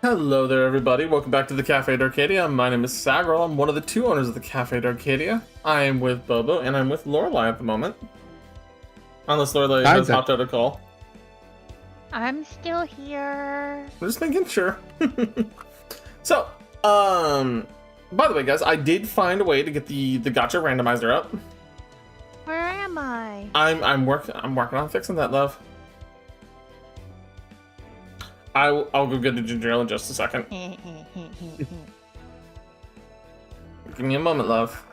Hello there, everybody. Welcome back to the Cafe d'Arcadia. My name is Sagrel. I'm one of the two owners of the Cafe d'Arcadia. I am with Bobo, and I'm with Lorelei at the moment. Unless Lorelei has hopped out a call. I'm still here. I'm just making sure. So, by the way, guys, I did find a way to get the gacha randomizer up. Where am I? I'm working on fixing that, love. I'll go get the ginger ale in just a second. Give me a moment, love.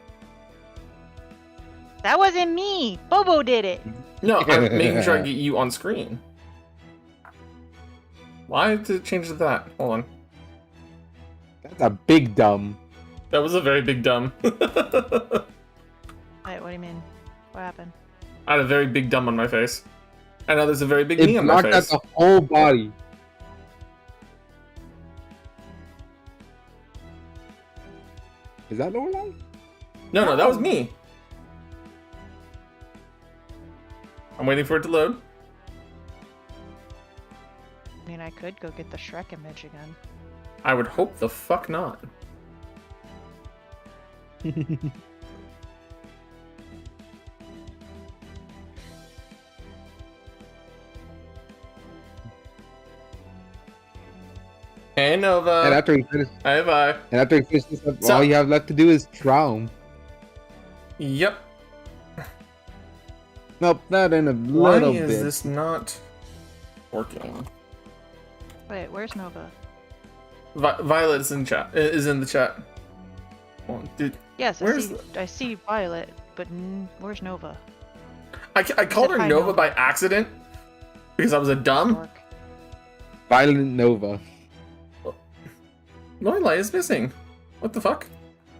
That wasn't me. Bobo did it. No, I'm making sure I get you on screen. Why did it change to that? Hold on. That's a big dumb. That was a very big dumb. Wait, what do you mean? What happened? I had a very big dumb on my face. And now there's a very big knee on my It face. blocked out the whole body. Is that Lorelei? No, that was me. I'm waiting for it to load. I mean, I could go get the Shrek image again. I would hope the fuck not. Hey, Nova. And after he finishes, Hey, bye. and after he finishes this up, all you have left to do is drown. Yep. Nope, not in a Why little is bit. this not working? Wait, where's Nova? Violet is in chat. Is in the chat. Oh, dude, Yes, Where's I see Violet, but where's Nova? I called her Hi, Nova Nova. by accident because I was a dumb. Dork. Violent Nova. Lorelei is missing. What the fuck?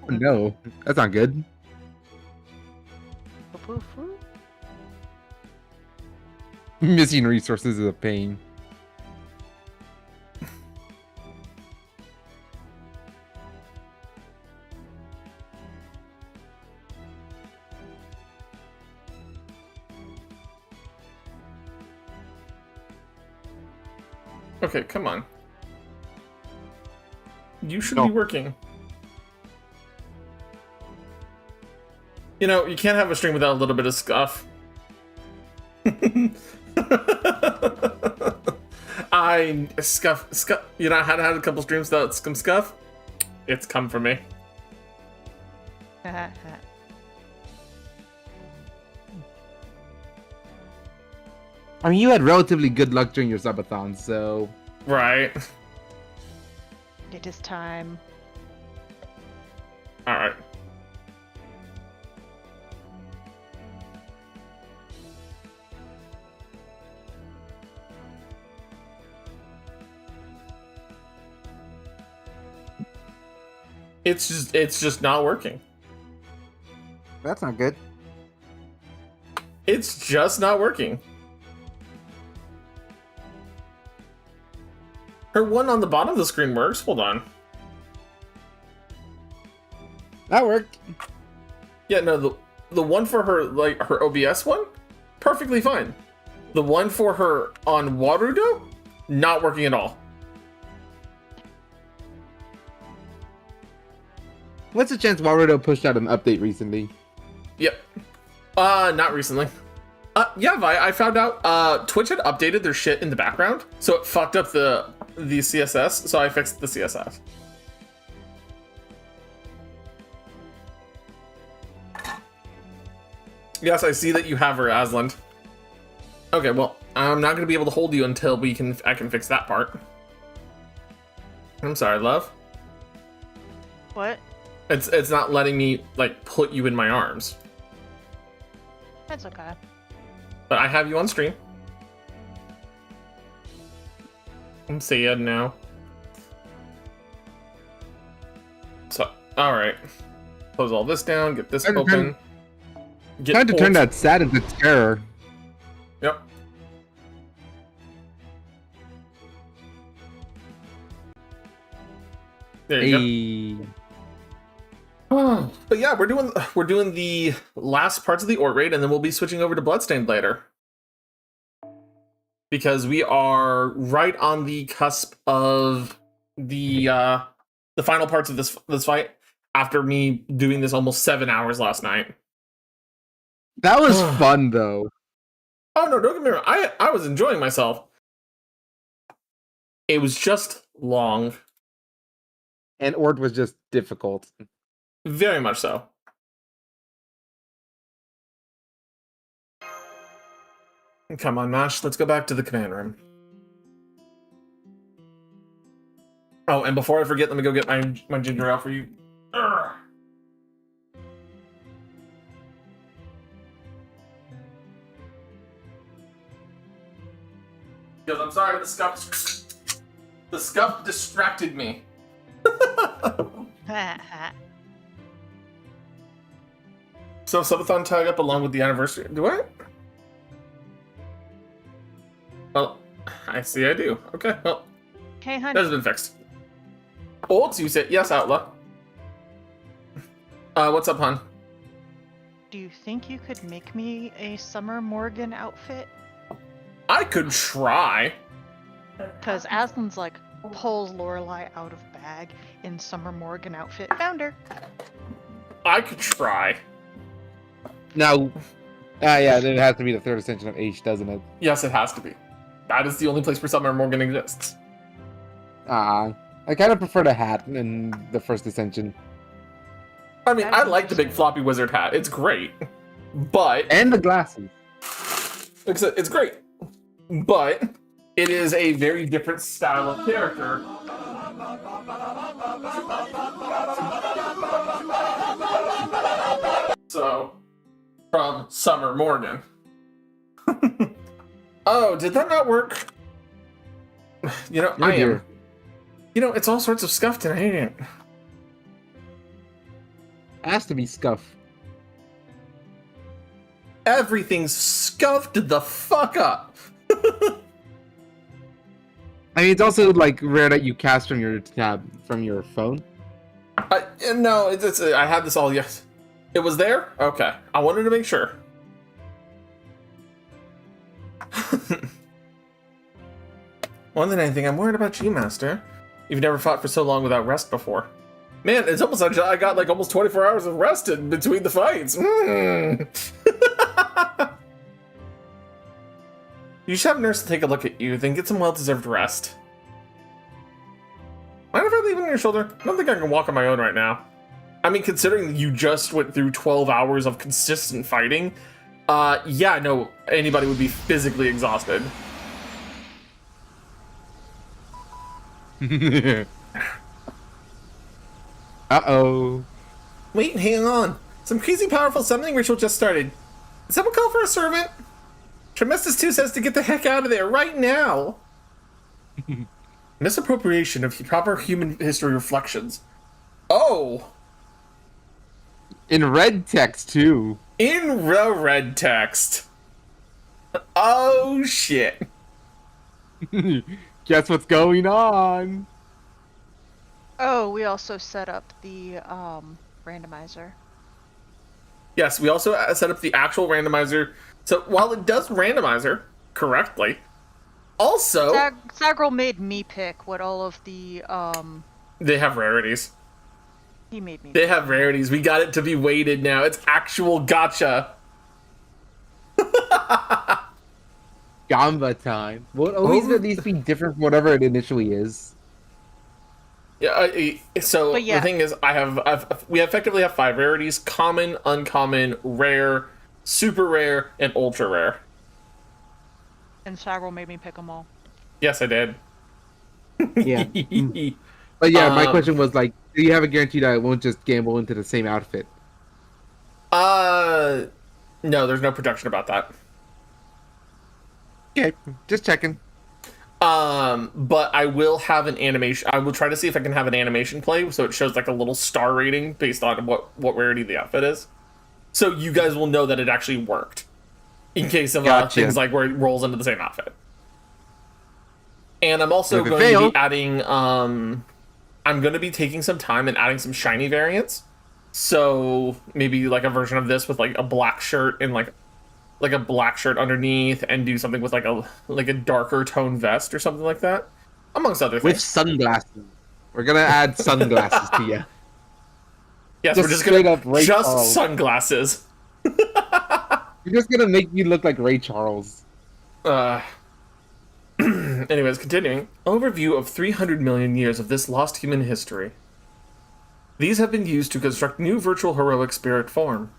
Oh, no, that's not good. Poo-poo-foo. Missing resources is a pain. Okay, come on. You should No. be working. You know, you can't have a stream without a little bit of scuff. Scuff. You know, I had a couple streams without some scuff. It's come for me. I mean, you had relatively good luck during your subathon, so... Right. It is time. Alright. It's just not working. That's not good. It's just not working. Her one on the bottom of the screen works. Hold on. That worked. Yeah, no, the one for her, like, her OBS one, perfectly fine. The one for her on Warudo, not working at all. What's the chance Warudo pushed out an update recently? Yep. Not recently. Yeah, Vi, I found out, Twitch had updated their shit in the background, so it fucked up the CSS, so I fixed the CSS. Yes, I see that you have her, Asland. Okay, well, I'm not gonna be able to hold you until I can fix that part. I'm sorry, love. What? It's not letting me, like, put you in my arms. That's okay. But I have you on stream. I'm sad now. So, alright. Close all this down, get this open. Time to turn that sad into terror. Yep. There you go. But yeah, we're doing the last parts of the ORT raid, and then we'll be switching over to Bloodstained later. Because we are right on the cusp of the final parts of this fight after me doing this almost 7 hours last night. That was fun, though. Oh no, don't get me wrong. I was enjoying myself. It was just long. And ORT was just difficult. Very much so. Come on, Mash. Let's go back to the command room. Oh, and before I forget, let me go get my ginger ale for you. Urgh. Because I'm sorry, the scuff distracted me. So subathon tag up along with the anniversary. Do I? Well, I see I do. Okay, well. Okay, honey. That has been fixed. Olds, you said yes, Outlaw. What's up, hon? Do you think you could make me a Summer Morgan outfit? I could try. Because Aslan's like pulls Lorelai out of bag in Summer Morgan outfit. Found her. I could try. Now, yeah, then it has to be the third extension of H, doesn't it? Yes, it has to be. That is the only place where Summer Morgan exists. I kind of prefer the hat in the first ascension. I mean, I like the big floppy wizard hat. It's great. But... And the glasses. It's great. But it is a very different style of character. So, from Summer Morgan. Oh, did that not work? You know, Oh, dear. You know, it's all sorts of scuff tonight. Has to be scuff. Everything's scuffed the fuck up. I mean, it's also like rare that you cast from your tab from your phone. No, I had this all. Yes, it was there. Okay, I wanted to make sure. More than anything, I'm worried about you, Master. You've never fought for so long without rest before. Man, it's almost like I got like almost 24 hours of rest in between the fights. You should have a nurse to take a look at you, then get some well-deserved rest. Mind if I leave it on your shoulder? I don't think I can walk on my own right now. I mean, considering you just went through 12 hours of consistent fighting, yeah, no, anybody would be physically exhausted. Uh-oh. Wait, hang on. Some crazy powerful summoning ritual just started. Did someone call for a servant? Tremestus 2 says to get the heck out of there right now. Misappropriation of proper human history reflections. Oh! In red text, too. In red text. Oh, shit. Guess what's going on? Oh, we also set up the randomizer. Yes, we also set up the actual randomizer. So while it does randomizer correctly, also... Sagrel made me pick what all of the... They have rarities. He made me. They have rarities. We got it to be weighted now. It's actual gotcha. Gamba time. Will always at least be different from whatever it initially is. Yeah. So yeah. The thing is, we effectively have 5 rarities: common, uncommon, rare, super rare, and ultra rare. And Sagrel made me pick them all. Yes, I did. Yeah. But yeah, my question was like, do you have a guarantee that it won't just gamble into the same outfit? No, there's no protection about that. Okay, just checking. But I will have an animation. I will try to see if I can have an animation play so it shows like a little star rating based on what rarity the outfit is. So you guys will know that it actually worked. In case of things like where it rolls into the same outfit. And I'm also going to be adding, I'm going to be taking some time and adding some shiny variants. So maybe like a version of this with like a black shirt and like a black shirt underneath, and do something with like a darker tone vest or something like that, amongst other things. With sunglasses. We're gonna add sunglasses to you. Yes, we're just gonna sunglasses. You're just gonna make me look like Ray Charles. Anyways, continuing. Overview of 300 million years of this lost human history. These have been used to construct new virtual heroic spirit form.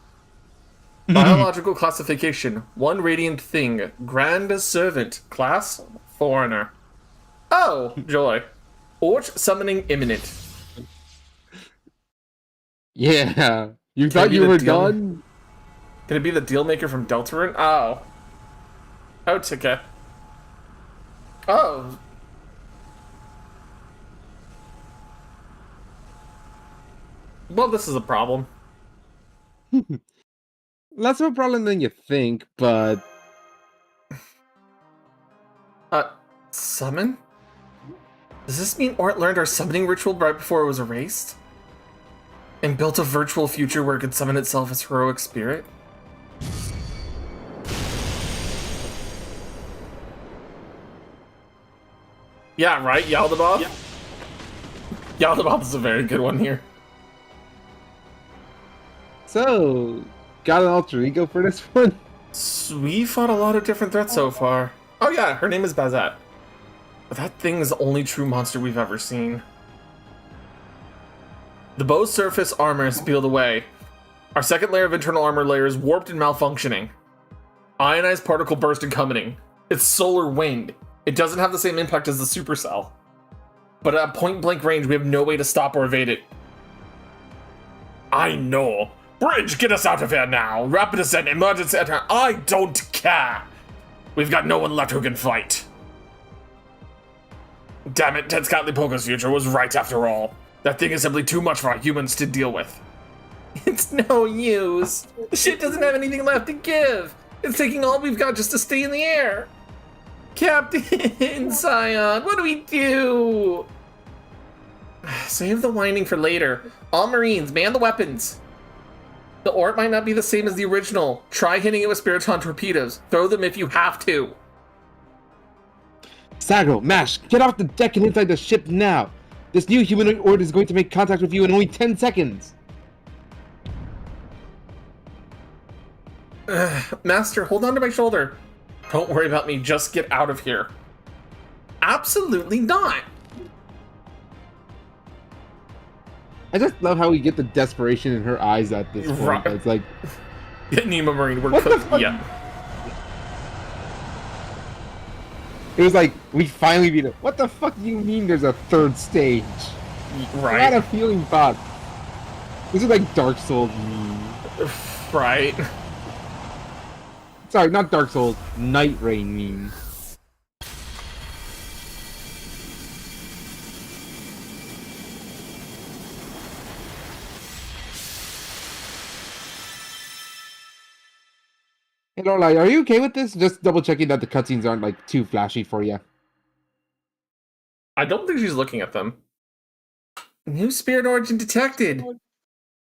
Biological classification: 1 radiant thing. Grand servant. Class: foreigner. Oh, joy. ORT summoning imminent. Yeah. You thought you were done? Can it be the deal maker from Deltarune? Oh. Oh, okay. Oh. Well, this is a problem. Less of a problem than you think, but... Summon? Does this mean ORT learned our summoning ritual right before it was erased? And built a virtual future where it could summon itself as heroic spirit? Yeah, right, Yaldabaoth? Yeah. Yaldabaoth is a very good one here. So... got an alter ego for this one? We fought a lot of different threats so far. Oh yeah, her name is Bazette. But that thing is the only true monster we've ever seen. The bow's surface armor is peeled away. Our second layer of internal armor layer is warped and malfunctioning. Ionized particle burst incoming. It's solar wind. It doesn't have the same impact as the supercell. But at point blank range, we have no way to stop or evade it. I know. Bridge, get us out of here now! Rapid ascent, emergency attack. I don't care! We've got no one left who can fight. Damn it, Tenscatlipoca's future was right after all. That thing is simply too much for our humans to deal with. It's no use. The ship doesn't have anything left to give. It's taking all we've got just to stay in the air. Captain Scion, what do we do? Save the whining for later. All Marines, man the weapons. The ORT might not be the same as the original. Try hitting it with Spiriton torpedoes. Throw them if you have to. Sagrel, Mash, get off the deck and inside the ship now. This new humanoid ORT is going to make contact with you in only 10 seconds. Master, hold on to my shoulder. Don't worry about me, just get out of here. Absolutely not. I just love how we get the desperation in her eyes at this point. Right. It's like... Nemo Marine, we're cooked. Yeah. It was like, we finally beat it. What the fuck do you mean there's a third stage? Right. I had a feeling thought. This is like Dark Souls meme. Right. Sorry, not Dark Souls, Night Rain meme. Hey Lorelai, are you okay with this? Just double checking that the cutscenes aren't like too flashy for you. I don't think she's looking at them. New spirit origin detected.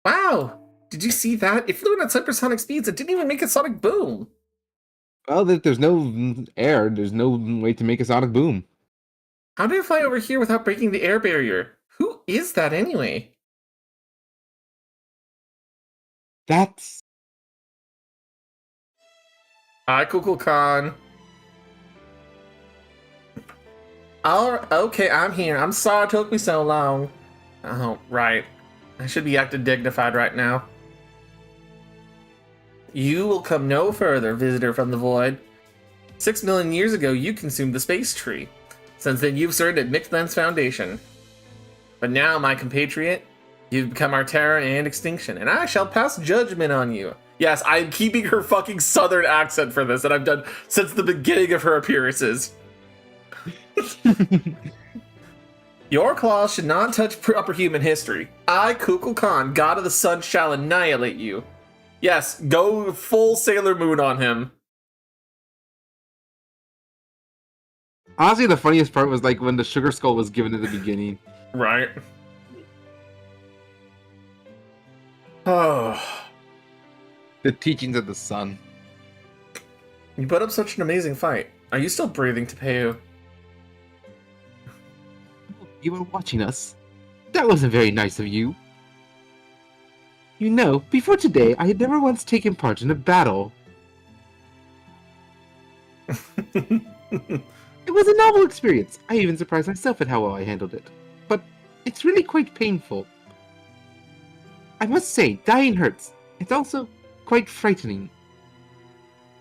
Wow, did you see that? It flew at supersonic speeds. It didn't even make a sonic boom. Well, there's no air. There's no way to make a sonic boom. How did it fly over here without breaking the air barrier? Who is that anyway? That's... Hi, Kukulkan. Okay, I'm here. I'm sorry it took me so long. Oh, right. I should be acting dignified right now. You will come no further, visitor from the void. 6 million years ago, you consumed the space tree. Since then, you've served at Mixland's foundation. But now, my compatriot, you've become our terror and extinction, and I shall pass judgment on you. Yes, I'm keeping her fucking southern accent for this, and I've done since the beginning of her appearances. Your claws should not touch proper human history. I, Kukulkan, god of the sun, shall annihilate you. Yes, go full Sailor Moon on him. Honestly, the funniest part was like when the sugar skull was given at the beginning. Right. Oh. The teachings of the sun. You put up such an amazing fight. Are you still breathing, Tepeu? You were watching us. That wasn't very nice of you. You know, before today, I had never once taken part in a battle. It was a novel experience. I even surprised myself at how well I handled it. But it's really quite painful. I must say, dying hurts. It's also quite frightening.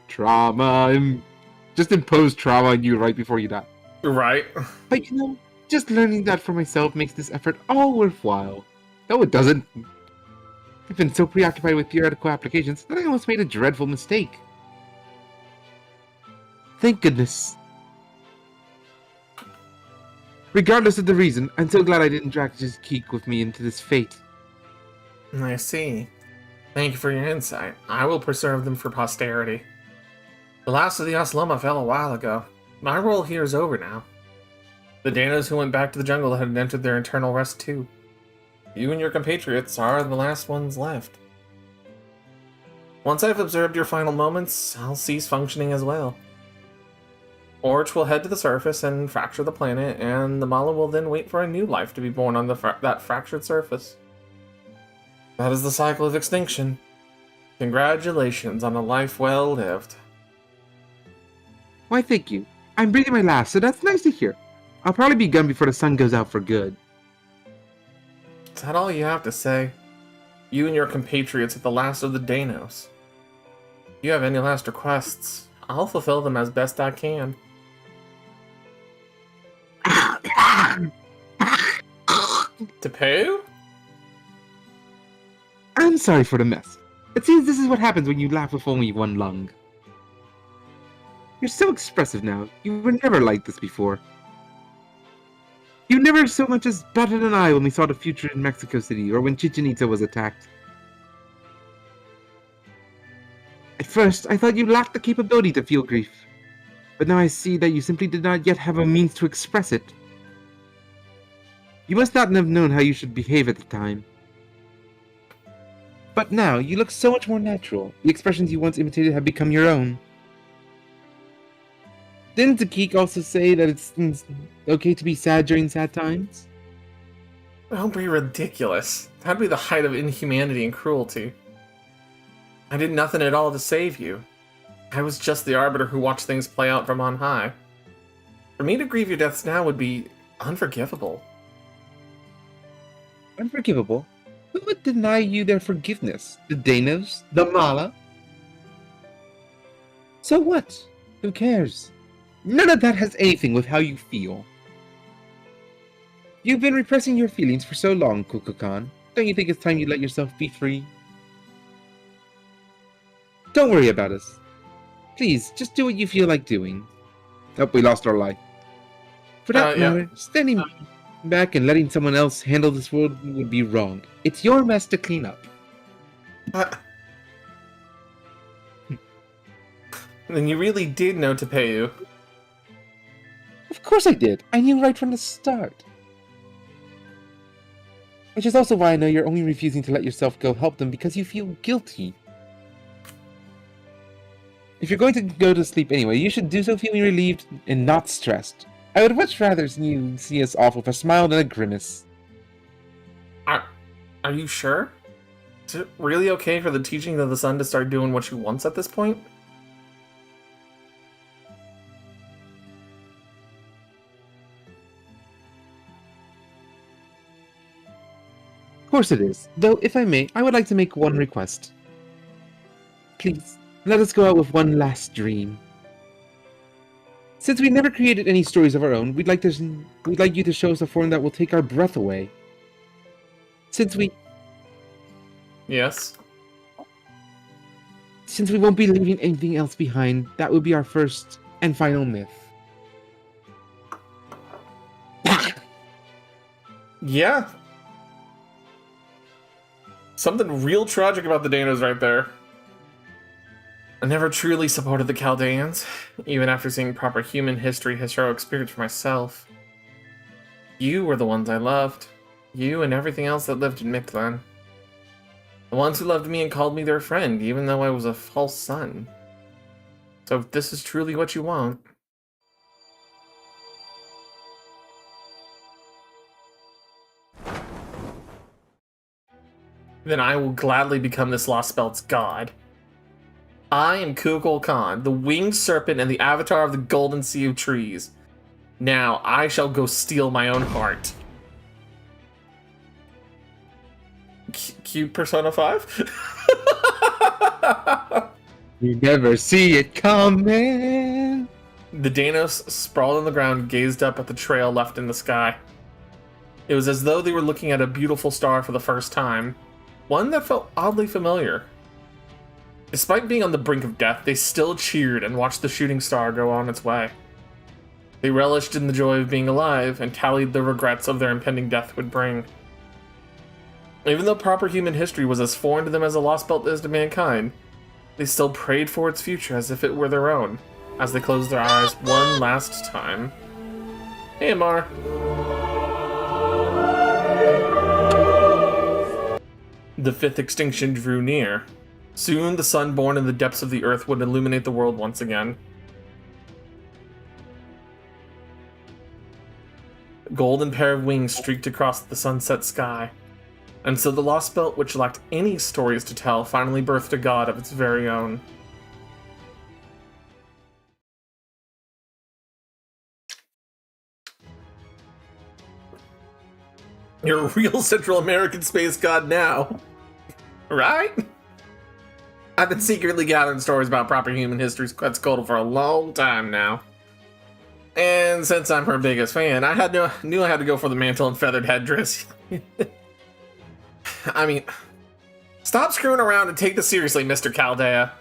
Trauma. Just impose trauma on you right before you die. Right. But you know, just learning that for myself makes this effort all worthwhile. No, it doesn't. I've been so preoccupied with theoretical applications that I almost made a dreadful mistake. Thank goodness. Regardless of the reason, I'm so glad I didn't drag just Keek with me into this fate. I see. Thank you for your insight. I will preserve them for posterity. The last of the Osloma fell a while ago. My role here is over now. The Danos who went back to the jungle had entered their eternal rest too. You and your compatriots are the last ones left. Once I've observed your final moments, I'll cease functioning as well. ORT will head to the surface and fracture the planet, and the Mala will then wait for a new life to be born on that fractured surface. That is the cycle of extinction. Congratulations on a life well lived. Why, thank you. I'm breathing my last, so that's nice to hear. I'll probably be gone before the sun goes out for good. Is that all you have to say? You and your compatriots are the last of the Danos. If you have any last requests, I'll fulfill them as best I can. Tepeu? I'm sorry for the mess. It seems this is what happens when you laugh with only one lung. You're so expressive now. You were never like this before. You never so much as batted an eye when we saw the future in Mexico City, or when Chichen Itza was attacked. At first, I thought you lacked the capability to feel grief. But now I see that you simply did not yet have a means to express it. You must not have known how you should behave at the time. But now, you look so much more natural. The expressions you once imitated have become your own. Didn't Keek also say that it's okay to be sad during sad times? Don't be ridiculous. That'd be the height of inhumanity and cruelty. I did nothing at all to save you. I was just the arbiter who watched things play out from on high. For me to grieve your deaths now would be unforgivable. Unforgivable? Who would deny you their forgiveness? The Danos? The Mala? So what? Who cares? None of that has anything with how you feel. You've been repressing your feelings for so long, Kukulkan. Don't you think it's time you let yourself be free? Don't worry about us. Please, just do what you feel like doing. Oh, we lost our life. For that matter, standing back and letting someone else handle this world would be wrong. It's your mess to clean up. Then you really did know to pay you. Of course I did. I knew right from the start. Which is also why I know you're only refusing to let yourself go help them because you feel guilty. If you're going to go to sleep anyway, you should do so feeling relieved and not stressed. I would much rather you see us off with a smile than a grimace. Are you sure? Is it really okay for the teaching of the sun to start doing what she wants at this point? Of course it is. Though, if I may, I would like to make one request. Please, let us go out with one last dream. Since we never created any stories of our own, we'd like you to show us a form that will take our breath away. Yes. Since we won't be leaving anything else behind, that would be our first and final myth. Yeah. Something real tragic about the Danos right there. I never truly supported the Chaldeans, even after seeing proper human history heroic spirits for myself. You were the ones I loved. You and everything else that lived in Mictlan. The ones who loved me and called me their friend, even though I was a false son. So if this is truly what you want... then I will gladly become this lost spell's god. I am Kukulkan, the winged serpent and the avatar of the golden sea of trees. Now I shall go steal my own heart. Cute Persona 5? You never see it coming. The Danos, sprawled on the ground, gazed up at the trail left in the sky. It was as though they were looking at a beautiful star for the first time. One that felt oddly familiar. Despite being on the brink of death, they still cheered and watched the shooting star go on its way. They relished in the joy of being alive and tallied the regrets of their impending death would bring. Even though proper human history was as foreign to them as the Lost Belt is to mankind, they still prayed for its future as if it were their own, as they closed their eyes one last time. Hey, Amar. The fifth extinction drew near. Soon, the sun born in the depths of the earth would illuminate the world once again. A golden pair of wings streaked across the sunset sky. And so the Lost Belt, which lacked any stories to tell, finally birthed a god of its very own. You're a real Central American space god now. Right? I've been secretly gathering stories about proper human history Quetzalcoatl for a long time now. And since I'm her biggest fan, knew I had to go for the mantle and feathered headdress. I mean, stop screwing around and take this seriously, Mr. Chaldea.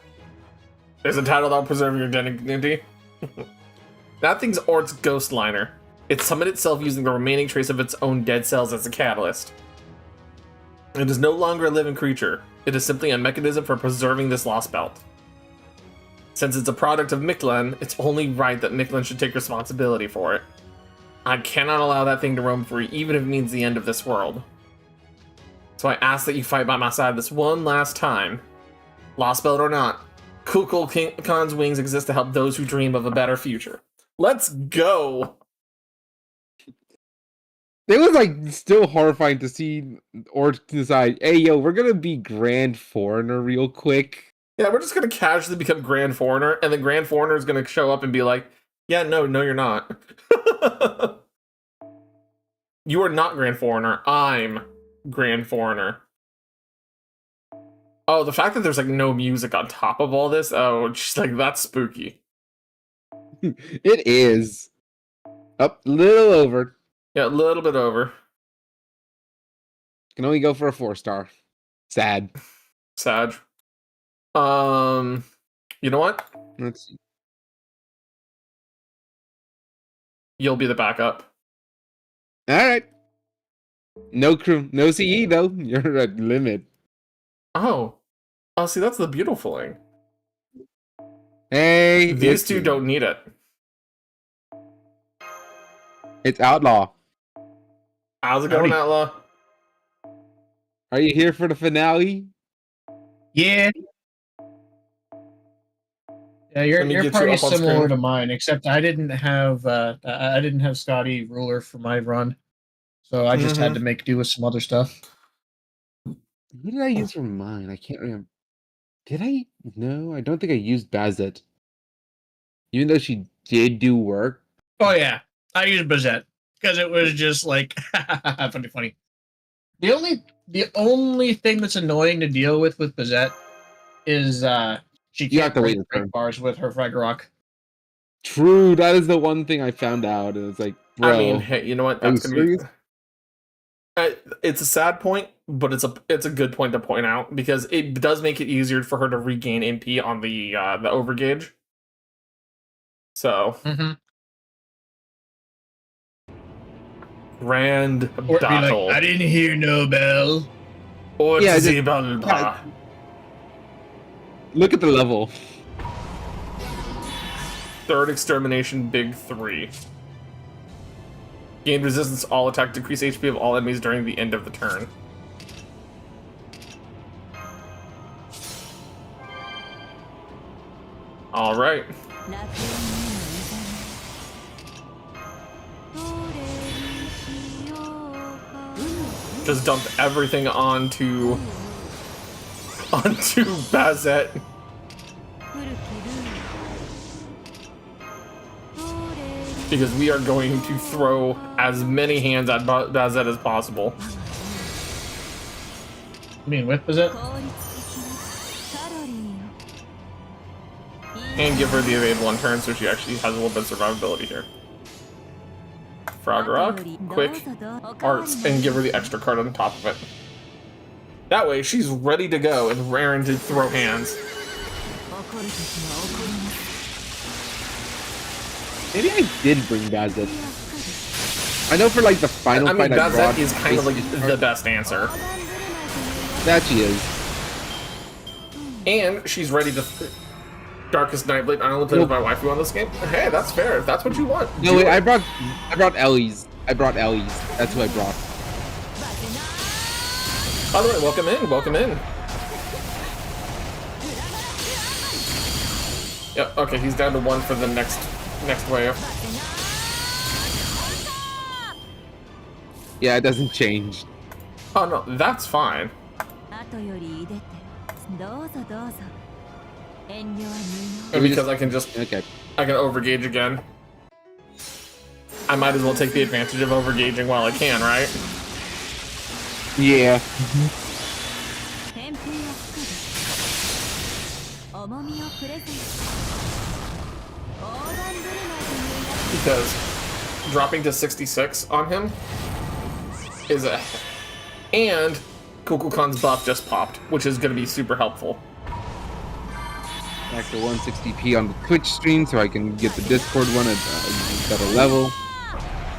There's a title that'll preserve your dignity. That thing's ORT's ghost liner. It summoned itself using the remaining trace of its own dead cells as a catalyst. It is no longer a living creature. It is simply a mechanism for preserving this Lost Belt. Since it's a product of Mictlan, it's only right that Mictlan should take responsibility for it. I cannot allow that thing to roam free, even if it means the end of this world. So I ask that you fight by my side this one last time. Lost Belt or not, Kukulkan's wings exist to help those who dream of a better future. Let's go! It was like still horrifying to see ORT decide, hey yo, we're gonna be Grand Foreigner real quick. Yeah, we're just gonna casually become Grand Foreigner, and the Grand Foreigner is gonna show up and be like, yeah, no, you're not. You are not Grand Foreigner. I'm Grand Foreigner. Oh, the fact that there's like no music on top of all this, oh, just like that's spooky. It is. Up, little over. Yeah, a little bit over. Can only go for a 4-star. Sad. Sag. You know what? Let's see. You'll be the backup. All right. No crew, no CE though. You're at limit. Oh, see, that's the beautiful thing. Hey, these two don't need it. It's Outlaw. How's it going, Outlaw? Are you here for the finale? Yeah. Yeah, your party's similar to mine, except I didn't have Scotty ruler for my run, so I just had to make do with some other stuff. What did I use for mine? I can't remember. Did I? No, I don't think I used Bazette. Even though she did do work. Oh yeah, I used Bazette because it was just like funny. The only thing that's annoying to deal with Bazette is she can't break bars with her Frag Rock. True, that is the one thing I found out, and it's like, bro. I mean, hey, you know what? That's gonna be. It's a sad point, but it's a good point to point out because it does make it easier for her to regain MP on the overgauge. So, grand or battle. Like, I didn't hear no bell. Or yeah, look at the level. Third extermination, big 3. Gain resistance all attack, decrease HP of all enemies during the end of the turn. All right. Just dump everything onto Bazette. Because we are going to throw as many hands at Bazette as possible. You mean with Bazette? And give her the evade 1 turn so she actually has a little bit of survivability here. Frog Rock, quick, arts, and give her the extra card on top of it. That way, she's ready to go and raring to throw hands. Maybe I did bring Bazette. I know for like the final fight I Bazette is kind of like the best answer. That she is. And she's ready to... Darkest Nightblade. I only played with my waifu on this game. Hey, that's fair. If that's what you want. No, wait, I brought Ellie's. That's who I brought. By the way, welcome in. Welcome in. Yep. Okay, he's down to 1 for the next wave. Yeah, it doesn't change. Oh no, that's fine. And because I can overgauge again. I might as well take the advantage of overgauging while I can, right? Yeah. Because dropping to 66 on him is and Kukulkan's buff just popped, which is going to be super helpful. Back to 160p on the Twitch stream so I can get the Discord one at a better level.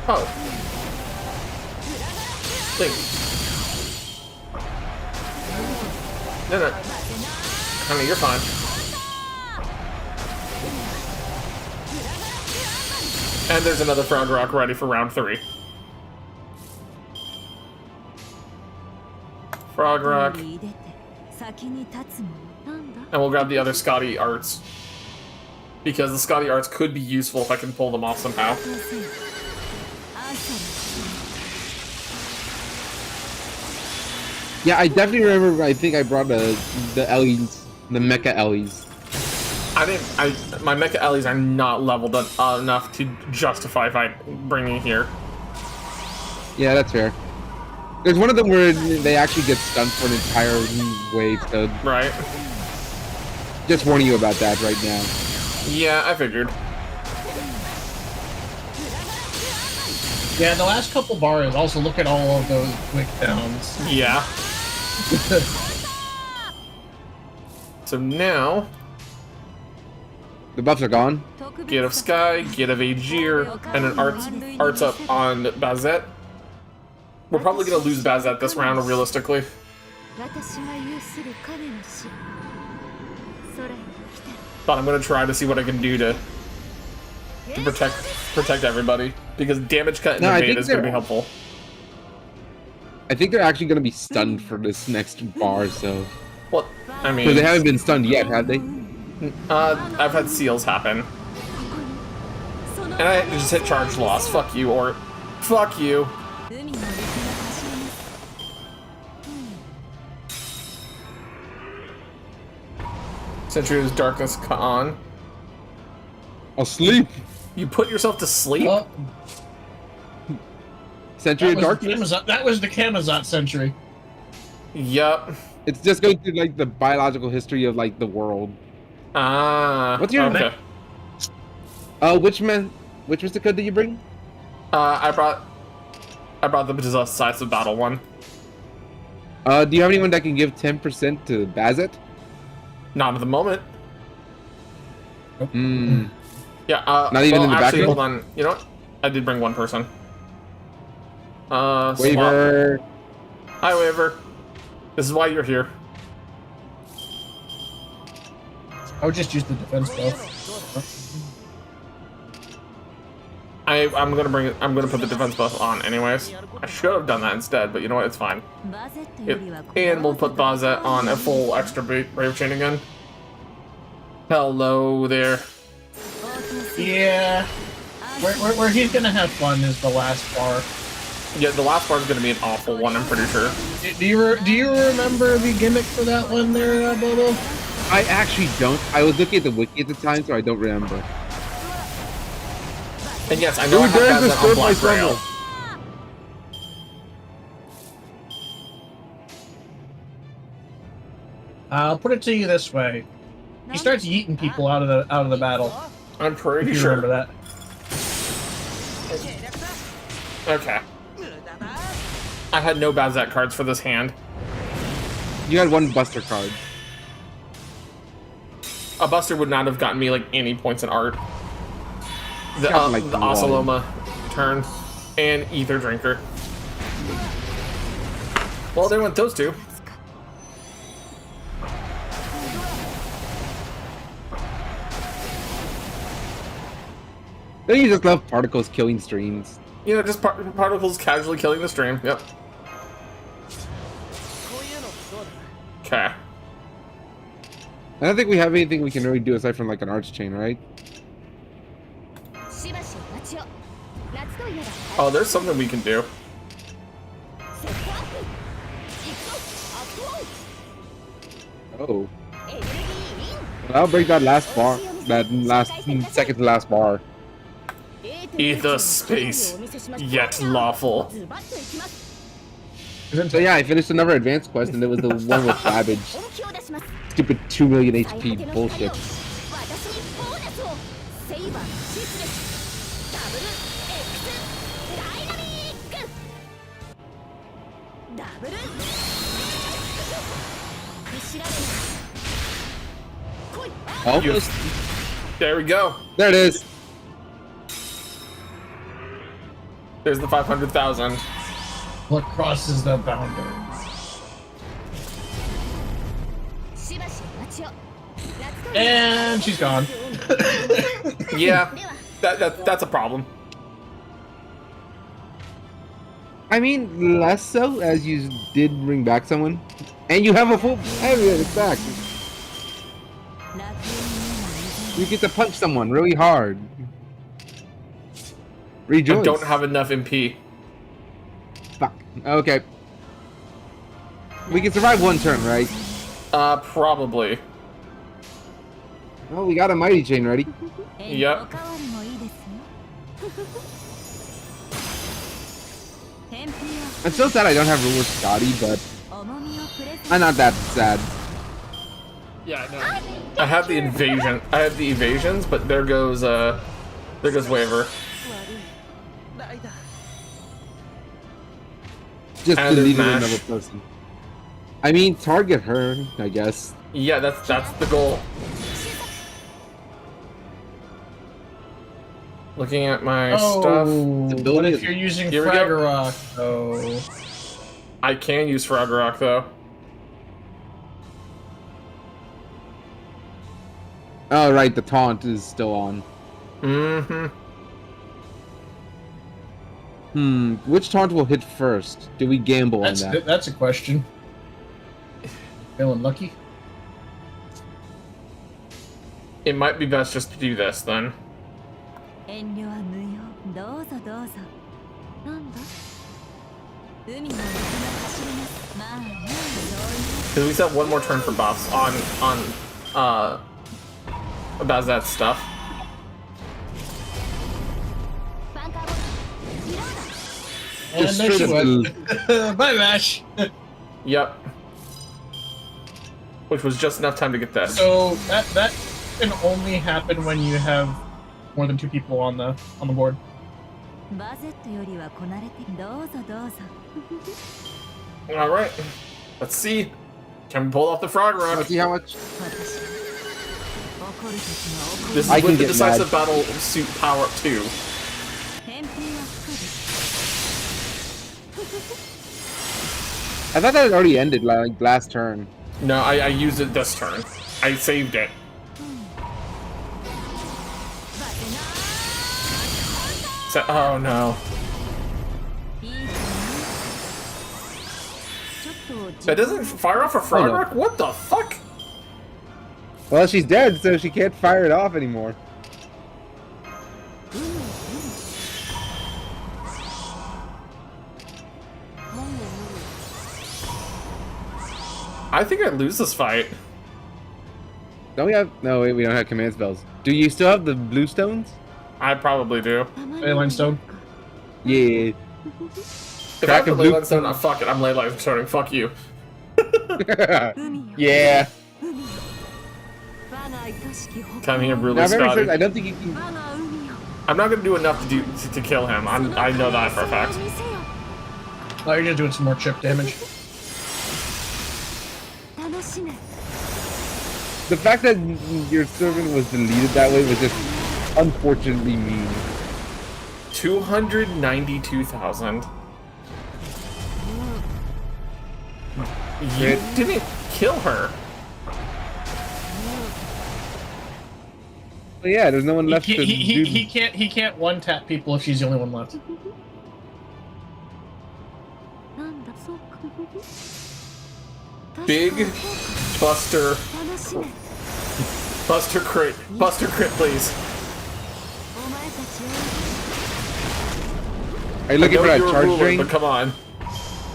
Oh. Wait. No. Honey, you're fine. And there's another Frog Rock ready for round 3. Frog Rock. And we'll grab the other Scotty arts. Because the Scotty arts could be useful if I can pull them off somehow. Yeah, I definitely remember. I think I brought the Ellies, the Mecha Ellies. My Mecha Ellies are not leveled up enough to justify bringing here. Yeah, that's fair. There's one of them where they actually get stunned for an entire wave, so... Right. Just warning you about that right now. Yeah, I figured. Yeah, the last couple bars, also look at all of those quick downs. Yeah. So now... The buffs are gone. Gate of Sky, Gate of Aegir, and an Arts up on Bazette. We're probably going to lose Bazette this round, realistically. But I'm going to try to see what I can do to protect everybody. Because damage cut and evade is going to be helpful. I think they're actually going to be stunned for this next bar, so... Well, I mean... Because they haven't been stunned yet, have they? I've had seals happen. And I just hit charge loss. Fuck you, ORT. Fuck you. Sentry's Darkness on. I'll sleep. You put yourself to sleep? Oh, Sentry of Darkness? That was the Kamazot Sentry. Yup. It's just going through, like, the biological history of, like, the world. Ah. What's your okay. Which Mr. Code did you bring? I brought the Sides of Battle one. Do you have anyone that can give 10% to Bazet? Not at the moment. Hmm. Yeah, Not even in the actually, background? hold on. You know what? I did bring one person. Waver. Swap. Hi, Waver. This is why you're here. I would just use the defense buff. I'm gonna put the defense buff on anyways. I should have done that instead, but you know what? It's fine. And we'll put Bazette on a full extra Brave Chain again. Hello there. Yeah. Where he's gonna have fun is the last bar. Yeah, the last bar is gonna be an awful one. I'm pretty sure. Do you remember the gimmick for that one there, Bobo? I actually don't. I was looking at the wiki at the time, so I don't remember. And yes, I know I have Bazette on Black Rail. I'll put it to you this way: he starts yeeting people out of the battle. I'm pretty If you sure. remember that. Okay. I had no Bazette cards for this hand. You had one Buster card. A Buster would not have gotten me like any points in art. The Like Oceloma turn and Ether Drinker. Well, they went those two. Don't you just love particles killing streams? You know, just particles casually killing the stream. Yep. Okay. I don't think we have anything we can really do aside from like an arch chain, right? Oh, there's something we can do. Oh. I'll break that last bar. That second to last bar. Ether space, yet lawful. So yeah, I finished another advanced quest and it was the one with Babbage. Stupid 2 million HP bullshit. Almost. There we go. There it is. There's the 500,000. What crosses the boundary? And she's gone. Yeah, that's a problem. I mean, less so as you did bring back someone, and you have a full area back. You get to punch someone really hard. Rejoice. I don't have enough MP. Fuck. Okay. We can survive one turn, right? Probably. Well, we got a mighty chain ready. Yep. I'm so sad I don't have Ruler Scotty, but I'm not that sad. Yeah, I know. I have the invasion. I have the evasions, but there goes Waver. Just And deleted mash. another person. I mean, target her, I guess. Yeah, that's the goal. Looking at my stuff. What if you're using Here we go. Fragorock, though? I can use Frogorock though. Oh, right, the taunt is still on. Which taunt will hit first? Do we gamble on that? That's a question. Feeling lucky? It might be best just to do this then. Because we still have one more turn for buffs on Bazet's stuff. And there she went. Bye, Mash. Yep. Which was just enough time to get this. So that can only happen when you have more than 2 people on the board. All right. Let's see. Can we pull off the Frogorock? Let's see how much. This is I with can the get decisive mad. battle suit power up 2. I thought that had already ended like last turn. No, I used it this turn. I saved it. So, oh no. That doesn't fire off a Frogorock? What the fuck? Well, she's dead, so she can't fire it off anymore. I think I lose this fight. Don't we have? No, wait, we don't have command spells. Do you still have the blue stones? I probably do. Leyline Stone. Yeah. If I have to Leyline Stone, fuck it, I'm Leyline Stoning. Fuck you. Yeah. Come here, Now, Ruler I'm very Scotty. certain, I don't think you can. I'm not gonna do enough to kill him. I know that for a fact. Oh, you're just doing some more chip damage. The fact that your servant was deleted that way was just unfortunately mean. 292,000. You didn't kill her. But yeah, there's no one left to do. He can't one tap people if she's the only one left. Big Buster crit, please. Are you looking for that you're a charge ruler, drain? but come on.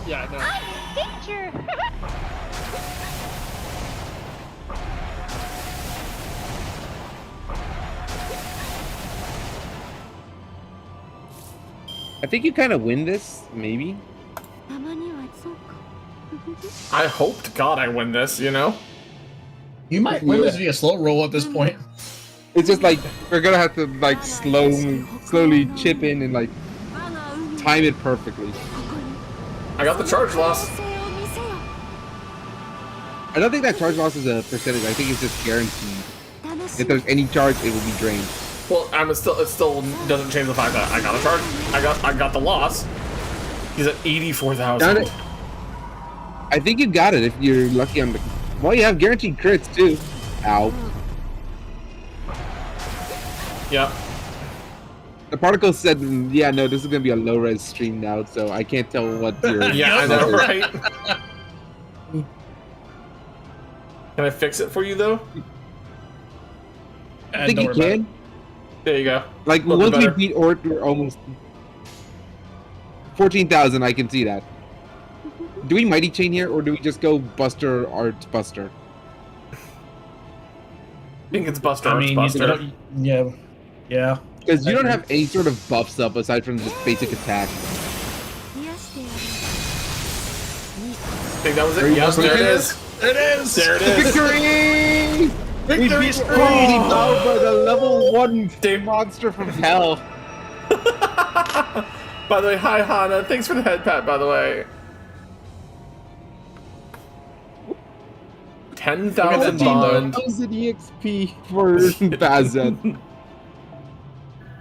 Yeah, no. I'm in danger! I think you kind of win this, maybe. I hope to God I win this, you know? You might win this via slow roll at this point. It's just like we're gonna have to like slowly chip in and like time it perfectly. I got the charge loss. I don't think that charge loss is a percentage. I think it's just guaranteed. If there's any charge, it will be drained. Well, it still doesn't change the fact that I got a charge. I got the loss. He's at 84,000. I think you got it if you're lucky on the. Well, you have guaranteed crits too. Ow. Yep. The particle said, "Yeah, no, this is gonna be a low res stream now, so I can't tell what your." Yeah, I know, right? Can I fix it for you though? I think you can. There you go. Like once we beat ORT, we're almost 14,000. I can see that. Do we Mighty Chain here, or do we just go Buster, Art, Buster? I think it's Buster. I mean, Buster. Yeah. Because you don't have any sort of buffs up aside from just basic attack. I think that was it. Yes, there it is. There it is. There it is. Victory! Victory screen. Powered by the level 1 monster from hell. By the way, hi Hana. Thanks for the head pat, by the way. 10,000 bond. 10,000 EXP for Bazet.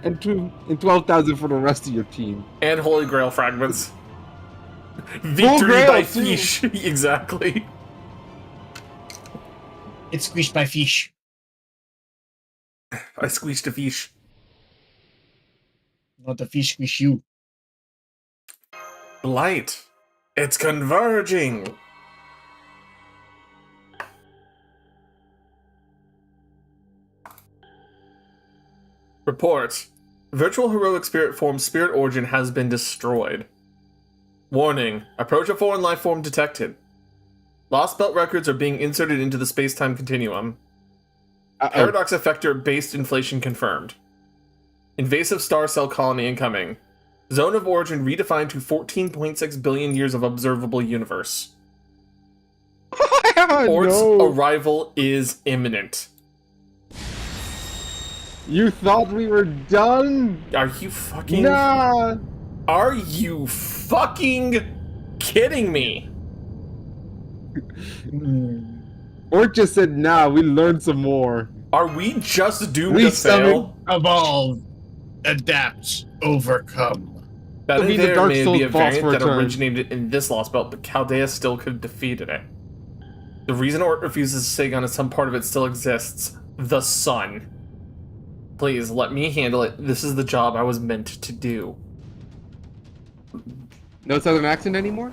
And 12,000 for the rest of your team. And Holy Grail fragments. Victory by fish. Exactly. It's squished by fish. I squeezed a fish. Not the fish squish you. Light. It's converging. Report. Virtual heroic spirit form Spirit Origin has been destroyed. Warning. Approach of foreign life form detected. Lost belt records are being inserted into the space-time continuum. Paradox effector based inflation confirmed. Invasive star cell colony incoming. Zone of origin redefined to 14.6 billion years of observable universe. Ort's arrival is imminent. You thought we were done? Are you fucking... Nah! Are you fucking kidding me? Or just said, nah, we learned some more. Are we just doomed to fail? Evolve. Adapt. Overcome. That be the Dark may Souls be a boss variant that return. originated in this Lost Belt, but Chaldea still could have defeated it. The reason Ort refuses to say on is some part of it still exists. The sun. Please, let me handle it. This is the job I was meant to do. No southern accent anymore?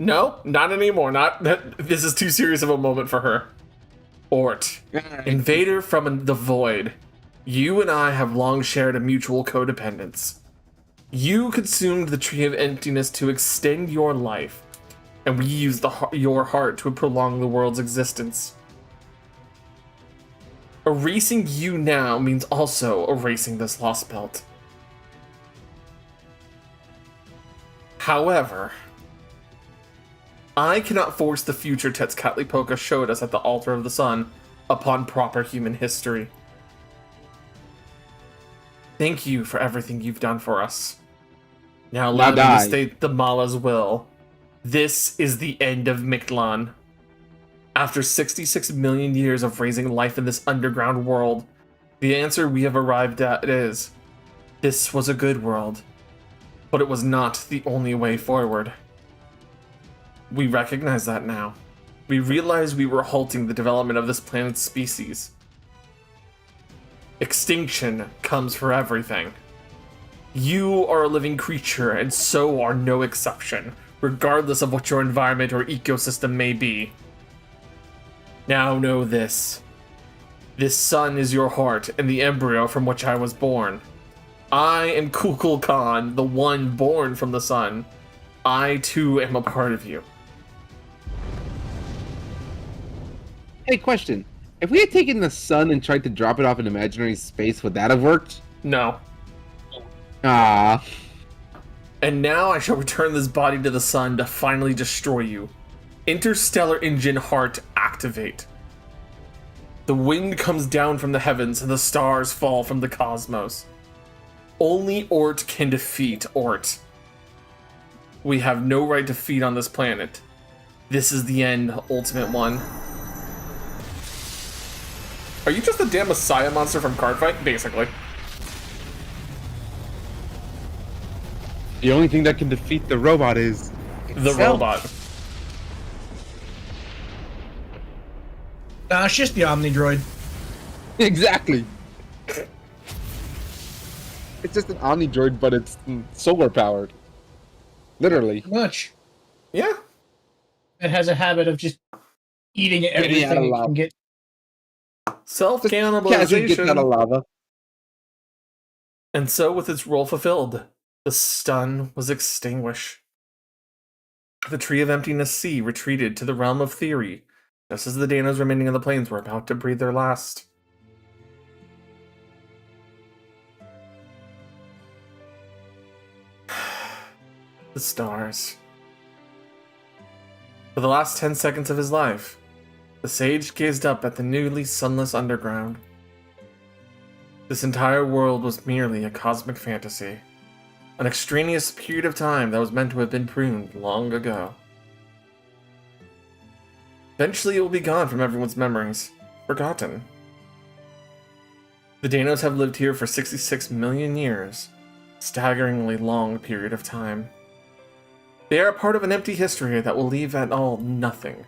No, not anymore. This is too serious of a moment for her. Ort. Invader from the void. You and I have long shared a mutual codependence. You consumed the Tree of Emptiness to extend your life, and we used your heart to prolong the world's existence. Erasing you now means also erasing this Lost Belt. However, I cannot force the future Tezcatlipoca showed us at the altar of the sun upon proper human history. Thank you for everything you've done for us. Now allow me to state the Mala's will. This is the end of Mictlan. After 66 million years of raising life in this underground world, the answer we have arrived at is, this was a good world, but it was not the only way forward. We recognize that now. We realize we were halting the development of this planet's species. Extinction comes for everything. You are a living creature, and so are no exception, regardless of what your environment or ecosystem may be. Now know this. This sun is your heart and the embryo from which I was born. I am Kukul Khan, the one born from the sun. I too am a part of you. Hey, question. If we had taken the sun and tried to drop it off in imaginary space, would that have worked? No. Ah. And now I shall return this body to the sun to finally destroy you. Interstellar engine heart activate. The wind comes down from the heavens and the stars fall from the cosmos. Only Ort can defeat Ort. We have no right to feed on this planet. This is the end, Ultimate One. Are you just a damn Messiah monster from Cardfight? Basically. The only thing that can defeat the robot is... the robot. Nah, it's just the Omni Droid. Exactly. It's just an Omni Droid, but it's solar powered. Literally. Much. Yeah. It has a habit of just eating everything it can get. Self-cannibalization. Get out of lava. And so, with its role fulfilled, the sun was extinguished. The Tree of Emptiness Sea retreated to the realm of theory, just as the Danos remaining on the plains were about to breathe their last. The stars. For the last 10 seconds of his life, the sage gazed up at the newly sunless underground. This entire world was merely a cosmic fantasy, an extraneous period of time that was meant to have been pruned long ago. Eventually it will be gone from everyone's memories, forgotten. The Danos have lived here for 66 million years, a staggeringly long period of time. They are a part of an empty history that will leave at all nothing.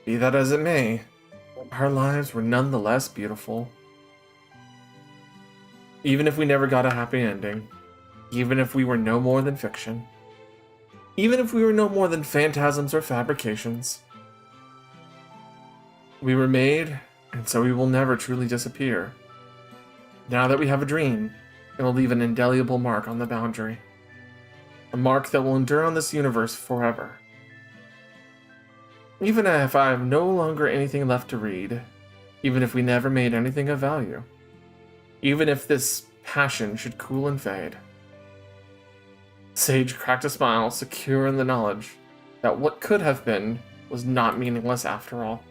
Be that as it may, our lives were nonetheless beautiful. Even if we never got a happy ending, even if we were no more than fiction, even if we were no more than phantasms or fabrications, we were made, and so we will never truly disappear. Now that we have a dream, it will leave an indelible mark on the boundary. A mark that will endure on this universe forever. Even if I have no longer anything left to read, even if we never made anything of value, even if this passion should cool and fade. Sage cracked a smile, secure in the knowledge that what could have been was not meaningless after all.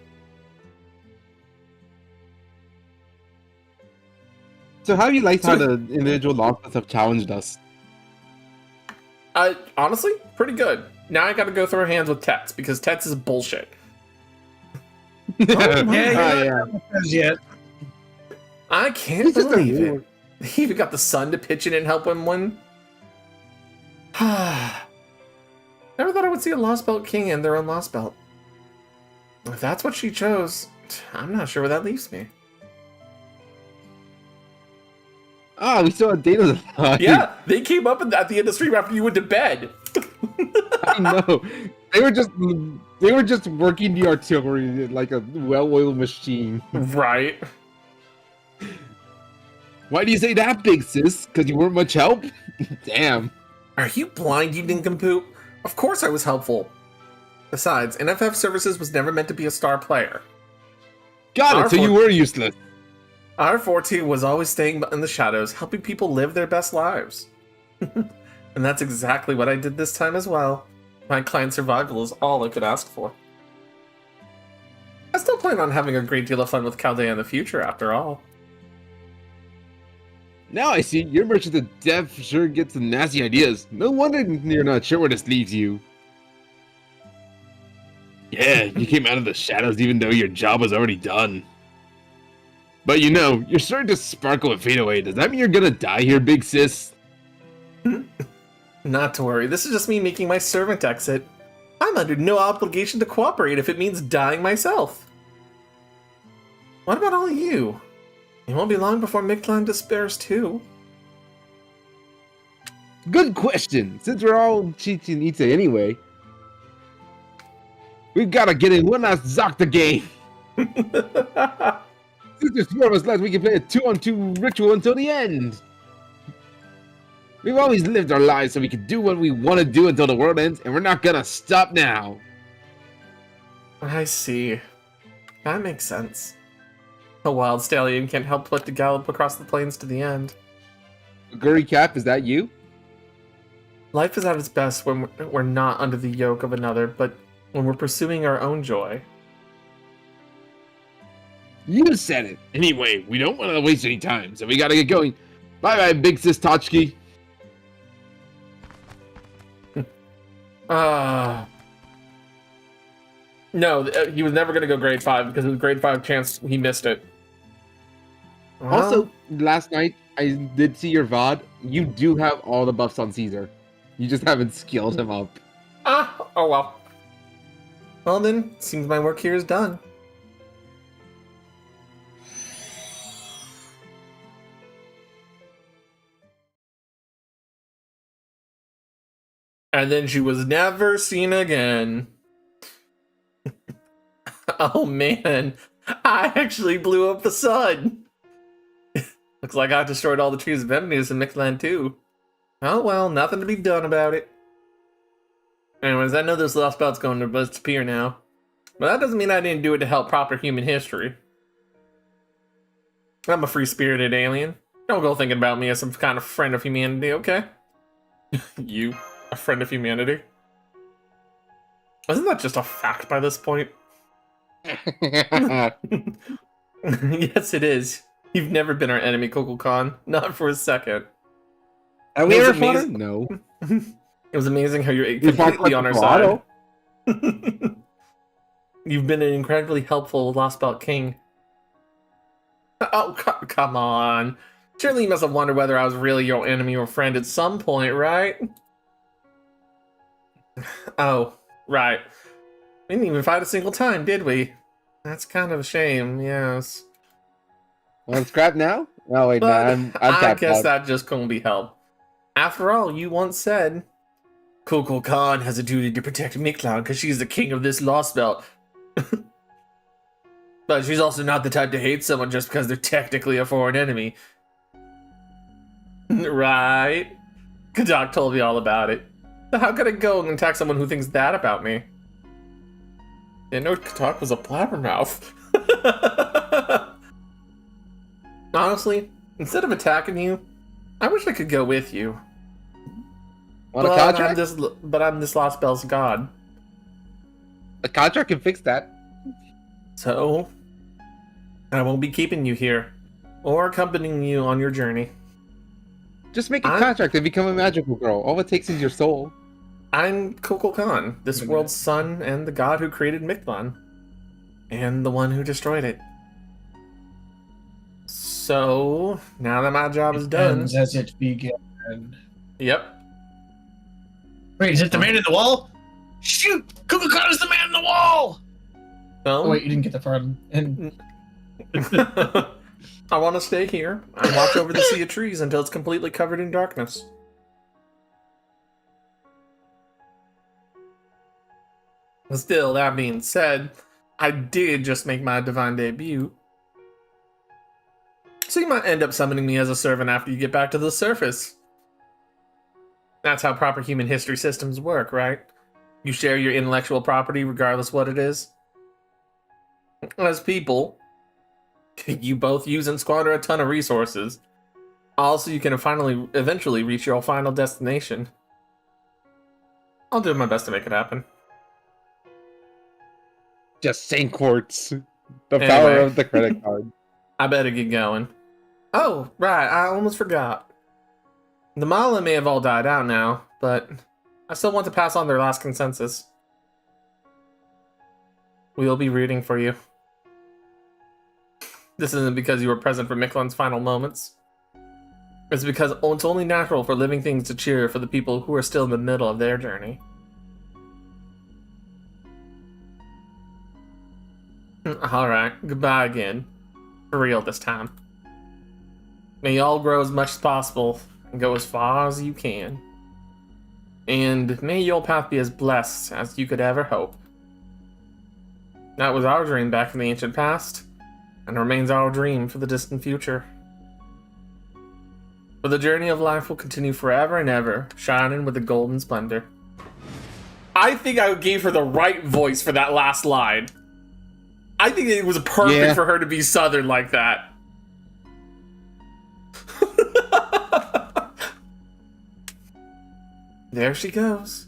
So how you liked how the individual losses have challenged us? Honestly, pretty good. Now I gotta go through hands with Tets, because Tets is bullshit. Yet. I can't believe it. He even got the sun to pitch in and help him win. Never thought I would see a Lost Belt king and their own Lost Belt. If that's what she chose, I'm not sure where that leaves me. Ah, we still have Data's alive. Yeah, they came up at the end of stream after you went to bed. I know. They were just working the artillery like a well-oiled machine. Right. Why do you say that, big sis? Because you weren't much help? Damn. Are you blind, you nincompoop? Of course I was helpful. Besides, NFF Services was never meant to be a star player. Got it, so you were useless. Our forte was always staying in the shadows, helping people live their best lives. And that's exactly what I did this time as well. My client's survival is all I could ask for. I still plan on having a great deal of fun with Chaldea in the future, after all. Now I see, your merchant of death sure gets some nasty ideas. No wonder you're not sure where this leaves you. Yeah, you came out of the shadows even though your job was already done. But you know, you're starting to sparkle with fade away. Does that mean you're gonna die here, big sis? Not to worry, this is just me making my servant exit. I'm under no obligation to cooperate if it means dying myself. What about all of you? It won't be long before Mictlan despairs too. Good question. Since we're all Chichen Itza anyway, we've gotta get in one last Zakta game. Since there's 4 of us left, we can play a 2-on-2 ritual until the end. We've always lived our lives so we can do what we want to do until the world ends, and we're not gonna stop now. I see. That makes sense. A wild stallion can't help but to gallop across the plains to the end. Guri Cap, is that you? Life is at its best when we're not under the yoke of another, but when we're pursuing our own joy. You said it. Anyway, we don't want to waste any time, so we gotta get going. Bye-bye, big sis Tachki. No, he was never going to go grade 5 because it was grade 5 chance he missed it. Well, Also, last night I did see your VOD. You do have all the buffs on Caesar. You just haven't skilled him up. Oh well. Well then, seems my work here is done. And then she was never seen again. Oh man, I actually blew up the sun. Looks like I destroyed all the trees of Emnus in Mixland too. Oh well, nothing to be done about it. Anyways, I know this lost belt's going to disappear now. But that doesn't mean I didn't do it to help proper human history. I'm a free-spirited alien. Don't go thinking about me as some kind of friend of humanity, okay? You, a friend of humanity? Isn't that just a fact by this point? Yes, it is. You've never been our enemy, Kukulkan. Not for a second. Have we ever fought him? No. It was amazing how you're completely on our side. You've been an incredibly helpful Lost Belt King. Oh, come on. Surely you must have wondered whether I was really your enemy or friend at some point, right? Oh, right. We didn't even fight a single time, did we? That's kind of a shame, yes. Want scrap now? Oh, wait, no, I'm I guess that just couldn't be helped. After all, you once said, Kukulkan has a duty to protect Miklan because she's the king of this Lost Belt. But she's also not the type to hate someone just because they're technically a foreign enemy. Right? Kadak told me all about it. So how could I go and attack someone who thinks that about me? Didn't know Kadak was a blabbermouth. Honestly, instead of attacking you, I wish I could go with you. Want a contract? But I'm this Lost Belt's god. A contract can fix that. So, I won't be keeping you here, or accompanying you on your journey. Just make a contract and become a magical girl. All it takes is your soul. I'm Kukulkan, this world's son and the god who created Mictlan. And the one who destroyed it. So, now that my job is done... As it began. Yep. Wait, is it the man in the wall? Shoot! Kukulkan is the man in the wall! Oh, wait, you didn't get the part. And I want to stay here and watch over the sea of trees until it's completely covered in darkness. Still, that being said, I did just make my divine debut. So you might end up summoning me as a servant after you get back to the surface. That's how proper human history systems work, right? You share your intellectual property regardless what it is. As people, you both use and squander a ton of resources. Also, you can eventually reach your final destination. I'll do my best to make it happen. Just sink quartz. The power of the credit card. I better get going. Oh, right, I almost forgot. The Mala may have all died out now, but I still want to pass on their last consensus. We'll be rooting for you. This isn't because you were present for Miklan's final moments. It's because it's only natural for living things to cheer for the people who are still in the middle of their journey. Alright, goodbye again. For real this time. May you all grow as much as possible and go as far as you can. And may your path be as blessed as you could ever hope. That was our dream back in the ancient past, and remains our dream for the distant future. For the journey of life will continue forever and ever, shining with a golden splendor. I think I gave her the right voice for that last line. I think it was perfect for her to be Southern like that. There she goes.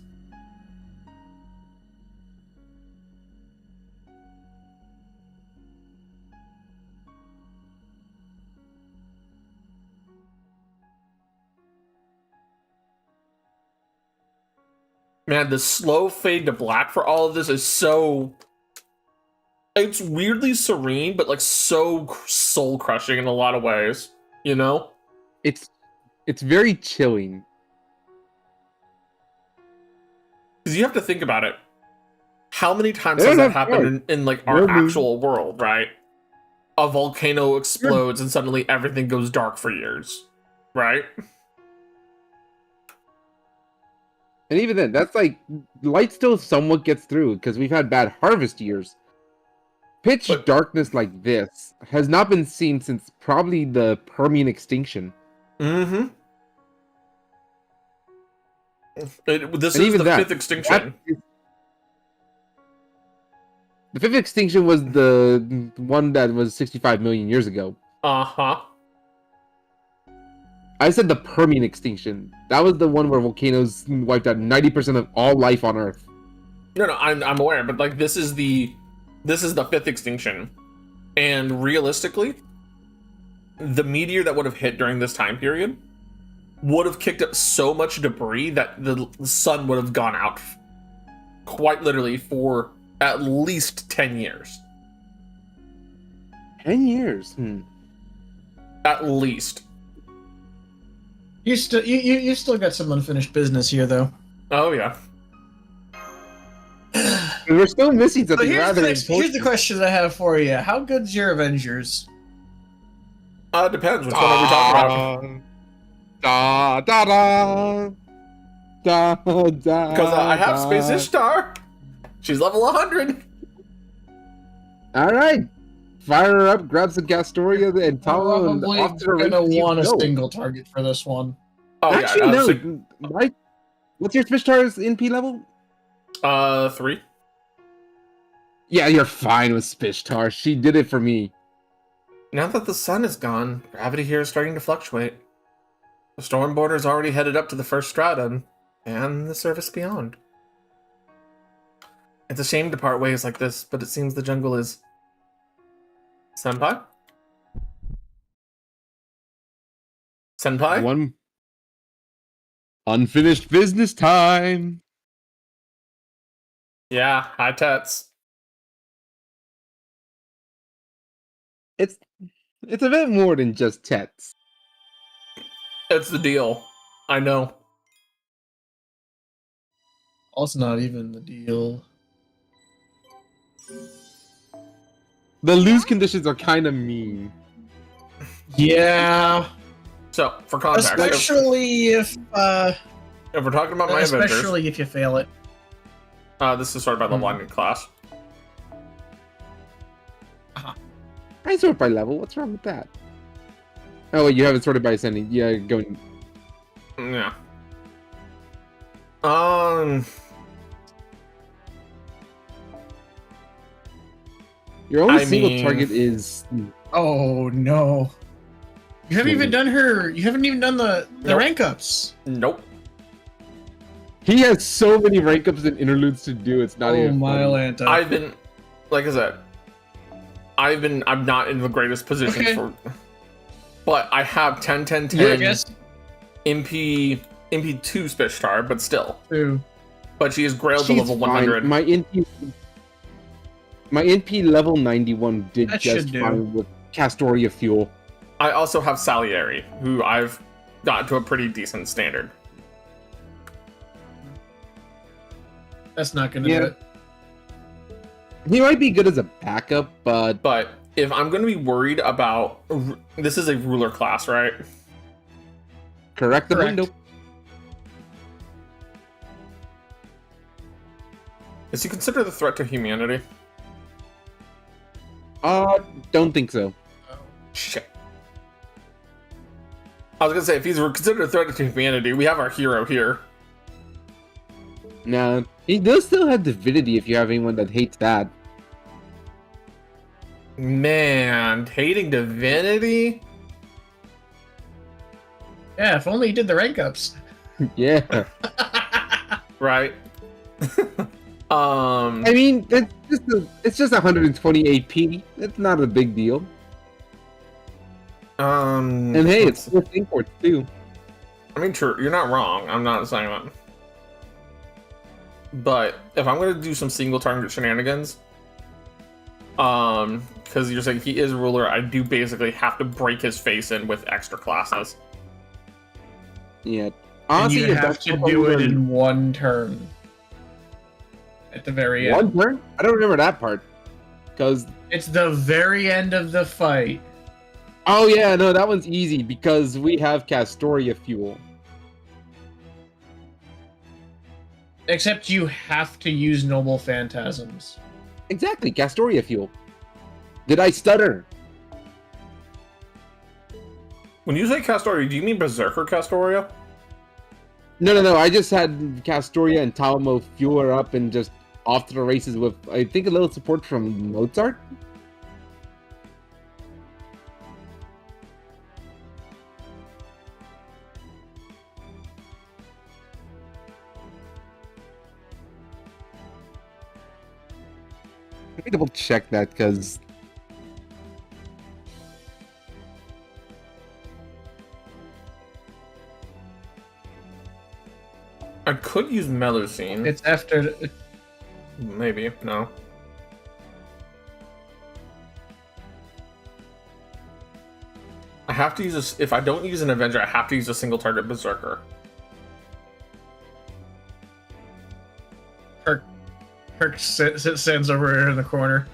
Man, the slow fade to black for all of this is so... It's weirdly serene, but like so soul-crushing in a lot of ways, you know? It's very chilling. Because you have to think about it. How many times has that happened in like our actual world, right? A volcano explodes and suddenly everything goes dark for years, right? And even then, that's like, light still somewhat gets through, because we've had bad harvest years. Pitch darkness like this has not been seen since probably the Permian extinction. Mm-hmm. This And is even the that- fifth extinction. The fifth extinction was the one that was 65 million years ago. Uh-huh. I said the Permian extinction. That was the one where volcanoes wiped out 90% of all life on Earth. No, I'm aware, but like this is the fifth extinction. And realistically, the meteor that would have hit during this time period would have kicked up so much debris that the sun would have gone out quite literally for at least 10 years. 10 years? At least. You still got some unfinished business here, though. Oh, yeah. We're still missing So something rather here's the question I have for you. How good's your Avengers? Depends. Which one are we talking about? Da da da da da. Because I have Space Ishtar. She's level 100. All right, fire her up. Grab some Gastoria and Talo, and Probably off to the gonna races you want a go. single target for this one. Oh, Actually, yeah. no. Right? What's your Spishtar's NP level? 3. Yeah, you're fine with Spishtar. She did it for me. Now that the sun is gone, gravity here is starting to fluctuate. The storm border is already headed up to the first stratum and the surface beyond. It's a shame to part ways like this, but it seems the jungle is... Senpai? Senpai? One unfinished business time. Yeah, hi Tets. It's a bit more than just Tets. It's the deal. I know. That's not even the deal. The lose conditions are kind of mean. Yeah, So, for context, especially if if we're talking about my especially if you fail it. Avengers, this is sorted by level I'm in class. I sort by level. What's wrong with that? Oh, wait, you have it sorted by ascending. Yeah, going. Yeah. Your only I single mean- target is. Oh no! You haven't even done her. You haven't even done the Nope. rank ups. Nope. He has so many rank ups and interludes to do. It's not Oh even. my funny. Lanta! I've been, like I said, I'm not in the greatest position Okay. for, but I have 10, 10, 10 Yeah, I guess MP2 Spishtar, but still. too. But she is Grail to She's level 100. fine. My NP level 91 did That just should do. fine with Castoria fuel. I also have Salieri, who I've got to a pretty decent standard. That's not gonna Yeah. do it. He might be good as a backup, but But if I'm going to be worried about, this is a ruler class, right? correct the Correct. window. Is he considered a threat to humanity? Don't think so. Shit. I was gonna say, if he's considered a threat to humanity, we have our hero here. No, he does still have divinity if you have anyone that hates that. Man, hating divinity? Yeah, if only he did the rank ups. Yeah. Right. I mean, it's just 120 AP. It's not a big deal. And hey, it's 4 imports too. I mean, true, you're not wrong. I'm not saying that. But if I'm gonna do some single target shenanigans, because you're saying he is ruler, I do basically have to break his face in with extra classes. Yeah. And Honestly, you if have that's to what do I'm it doing- in one turn. At the very end. one turn. I don't remember that part. Because It's the very end of the fight. oh yeah, no, that one's easy because we have Castoria fuel. Except you have to use noble phantasms. Exactly, Castoria fuel. Did I stutter? When you say Castoria, do you mean Berserker Castoria? No. I just had Castoria and Talmo fuel her up and just off to the races with, I think, a little support from Mozart. Let me double check that because I could use Melusine. It's after. Maybe, no. I have to use this. If I don't use an Avenger, I have to use a single target Berserker. Kirk stands over here in the corner.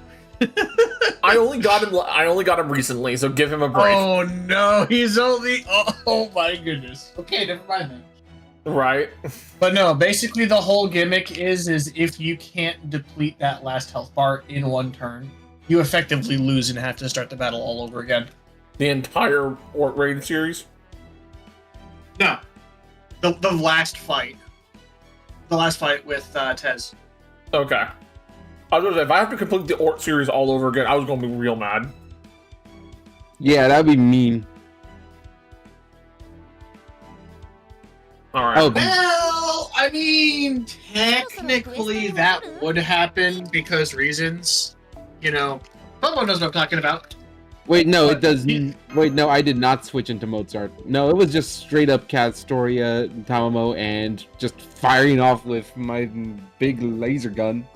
I only got him recently, so give him a break. Oh no, he's only. Oh my goodness. Okay, never mind then. Right. But no, basically the whole gimmick is if you can't deplete that last health bar in one turn, you effectively lose and have to start the battle all over again. The entire ORT raid series? No. The last fight. The last fight with Tez. Okay. I was gonna say, if I have to complete the ORT series all over again, I was gonna be real mad. yeah, that'd be mean. Alright. Oh, Well, I mean, technically that would happen because reasons. You know, Bobo knows what I'm talking about. wait, no, it But does. he- Wait, no, I did not switch into Mozart. No, it was just straight up Castoria, Tamamo, and just firing off with my big laser gun.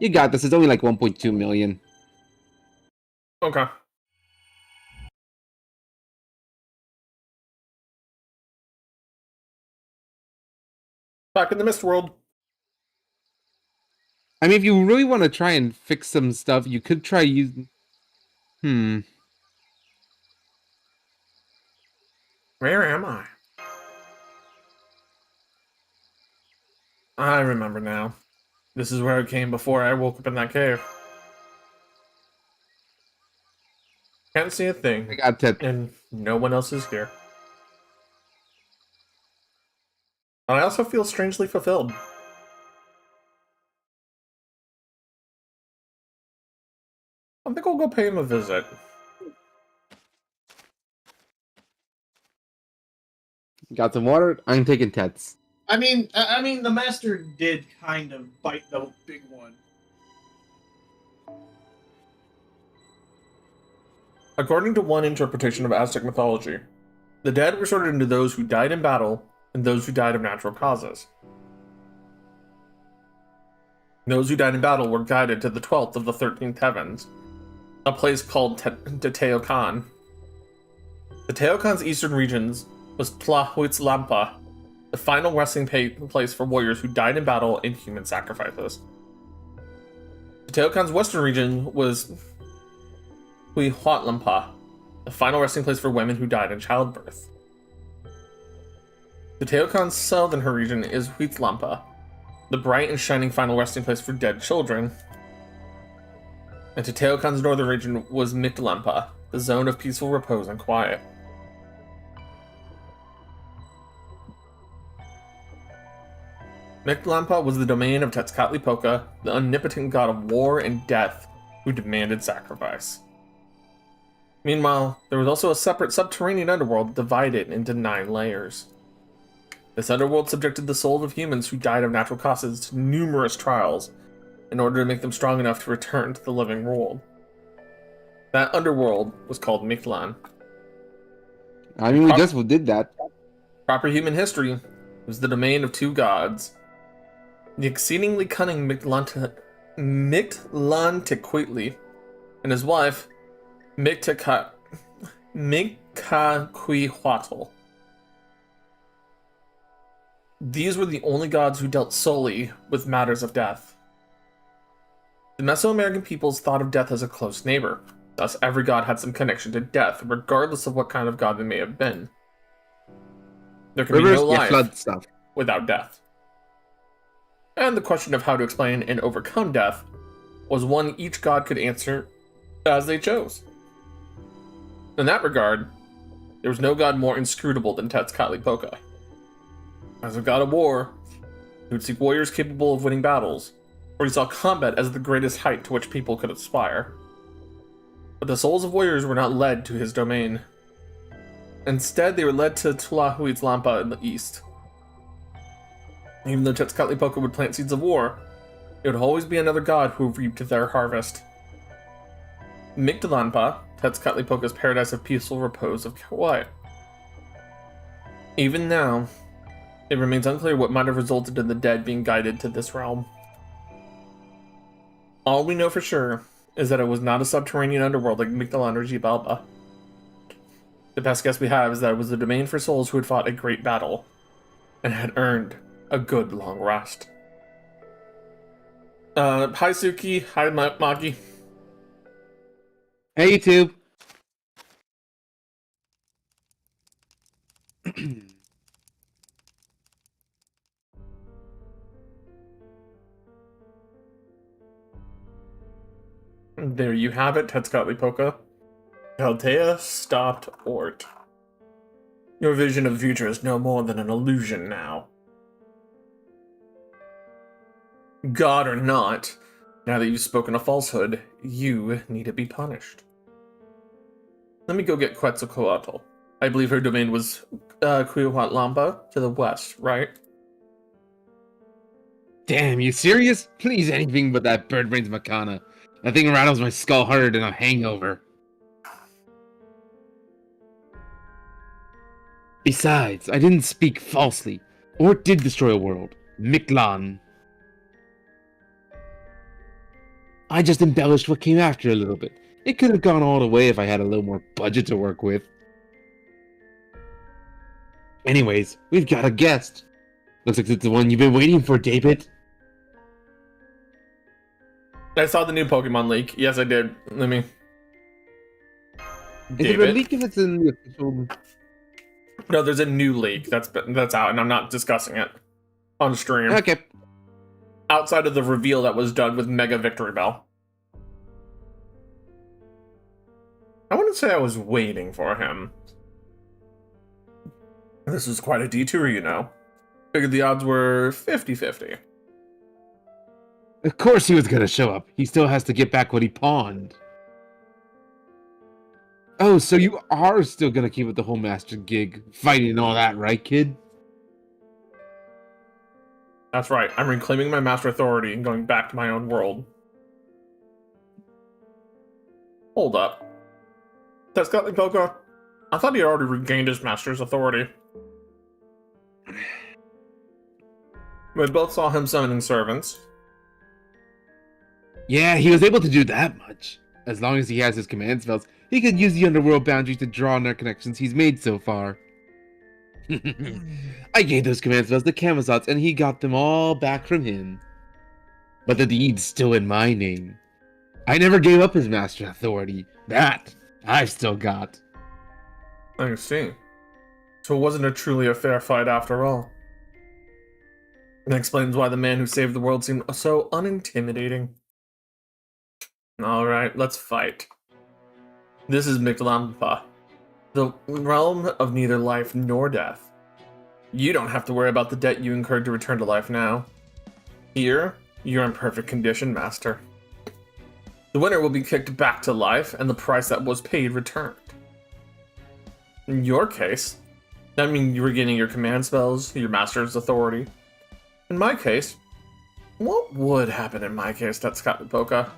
You got this. It's only like 1.2 million. Okay. Back in the Mist World. I mean, if you really want to try and fix some stuff, you could try using. Where am I? I remember now. This is where I came before I woke up in that cave. Can't see a I thing, got that. and no one else is here. And I also feel strangely fulfilled. I think I'll go pay him a visit. Got some water. I'm taking Tets. I mean, the master did kind of bite the big one. According to one interpretation of Aztec mythology, the dead were sorted into those who died in battle and those who died of natural causes. Those who died in battle were guided to the 12th of the 13th heavens, a place called Teotihuacan. The Teotihuacan's eastern regions was Tlahuizlampa, the final resting place for warriors who died in battle and human sacrifices. The Teotihuacan's western region was Huihuatlampa, the final resting place for women who died in childbirth. The Teotihuacan's southern region is Huitlampa, the bright and shining final resting place for dead children. And Teotihuacan's northern region was Mictlampa, the zone of peaceful repose and quiet. Mictlampa was the domain of Tezcatlipoca, the omnipotent god of war and death, who demanded sacrifice. Meanwhile, there was also a separate subterranean underworld divided into 9 layers. This underworld subjected the souls of humans who died of natural causes to numerous trials in order to make them strong enough to return to the living world. That underworld was called Mictlan. I mean, we just did that. Proper human history was the domain of 2 gods. The exceedingly cunning Mictlantecuhtli and his wife, Mictlantecuhtli. These were the only gods who dealt solely with matters of death. The Mesoamerican peoples thought of death as a close neighbor, thus every god had some connection to death, regardless of what kind of god they may have been. There can be no life flood stuff. without death. And the question of how to explain and overcome death was one each god could answer as they chose. In that regard, there was no god more inscrutable than Tezcatlipoca. As a god of war, he would seek warriors capable of winning battles, or he saw combat as the greatest height to which people could aspire. But the souls of warriors were not led to his domain. Instead, they were led to Tlahuitlampa in the east. Even though Tezcatlipoca would plant seeds of war, it would always be another god who reaped their harvest. Mictlantecuhtli, Tezcatlipoca's paradise of peaceful repose of quiet. Even now, it remains unclear what might have resulted in the dead being guided to this realm. All we know for sure is that it was not a subterranean underworld like Mictlan or Xibalba. The best guess we have is that it was the domain for souls who had fought a great battle and had earned a good long rest. Hi Suki, hi Maki. Hey, YouTube. There you have it, Tezcatlipoca. Chaldea stopped ORT. Your vision of the future is no more than an illusion now. God or not, now that you've spoken a falsehood, you need to be punished. Let me go get Quetzalcoatl. I believe her domain was Cuihuatlampa to the west, right? Damn, you serious? Please, anything but that bird brains macana. That thing rattles my skull harder than a hangover. Besides, I didn't speak falsely. Or did destroy a world. Mictlan. I just embellished what came after a little bit. It could have gone all the way if I had a little more budget to work with. Anyways, we've got a guest. Looks like it's the one you've been waiting for, David. I saw the new Pokemon leak. Yes, I did. Let me... Is it a leak if it's in the official... No, there's a new leak that's out, and I'm not discussing it on stream. Okay. Outside of the reveal that was done with Mega Victory Bell. I wouldn't say I was waiting for him. This was quite a detour, you know. Figured the odds were 50-50. Of course he was gonna show up. He still has to get back what he pawned. Oh, so you are still gonna keep with the whole master gig, fighting and all that, right, kid? That's right. I'm reclaiming my master authority and going back to my own world. Hold up. Tezcatlipoca, I thought he had already regained his master's authority. We both saw him summoning servants. Yeah, he was able to do that much. As long as he has his command spells, he could use the underworld boundaries to draw on their connections he's made so far. I gave those command spells to Camazotz, and he got them all back from him. But the deed's still in my name. I never gave up his master authority. That I've still got. I see. So it wasn't truly a fair fight after all. That explains why the man who saved the world seemed so unintimidating. Alright, let's fight. This is Mictlantecuhtli, the realm of neither life nor death. You don't have to worry about the debt you incurred to return to life now. Here, you're in perfect condition, Master. The winner will be kicked back to life, and the price that was paid returned. In your case, that means you were getting your command spells, your master's authority. In my case, what would happen in my case, Tezcatlipoca?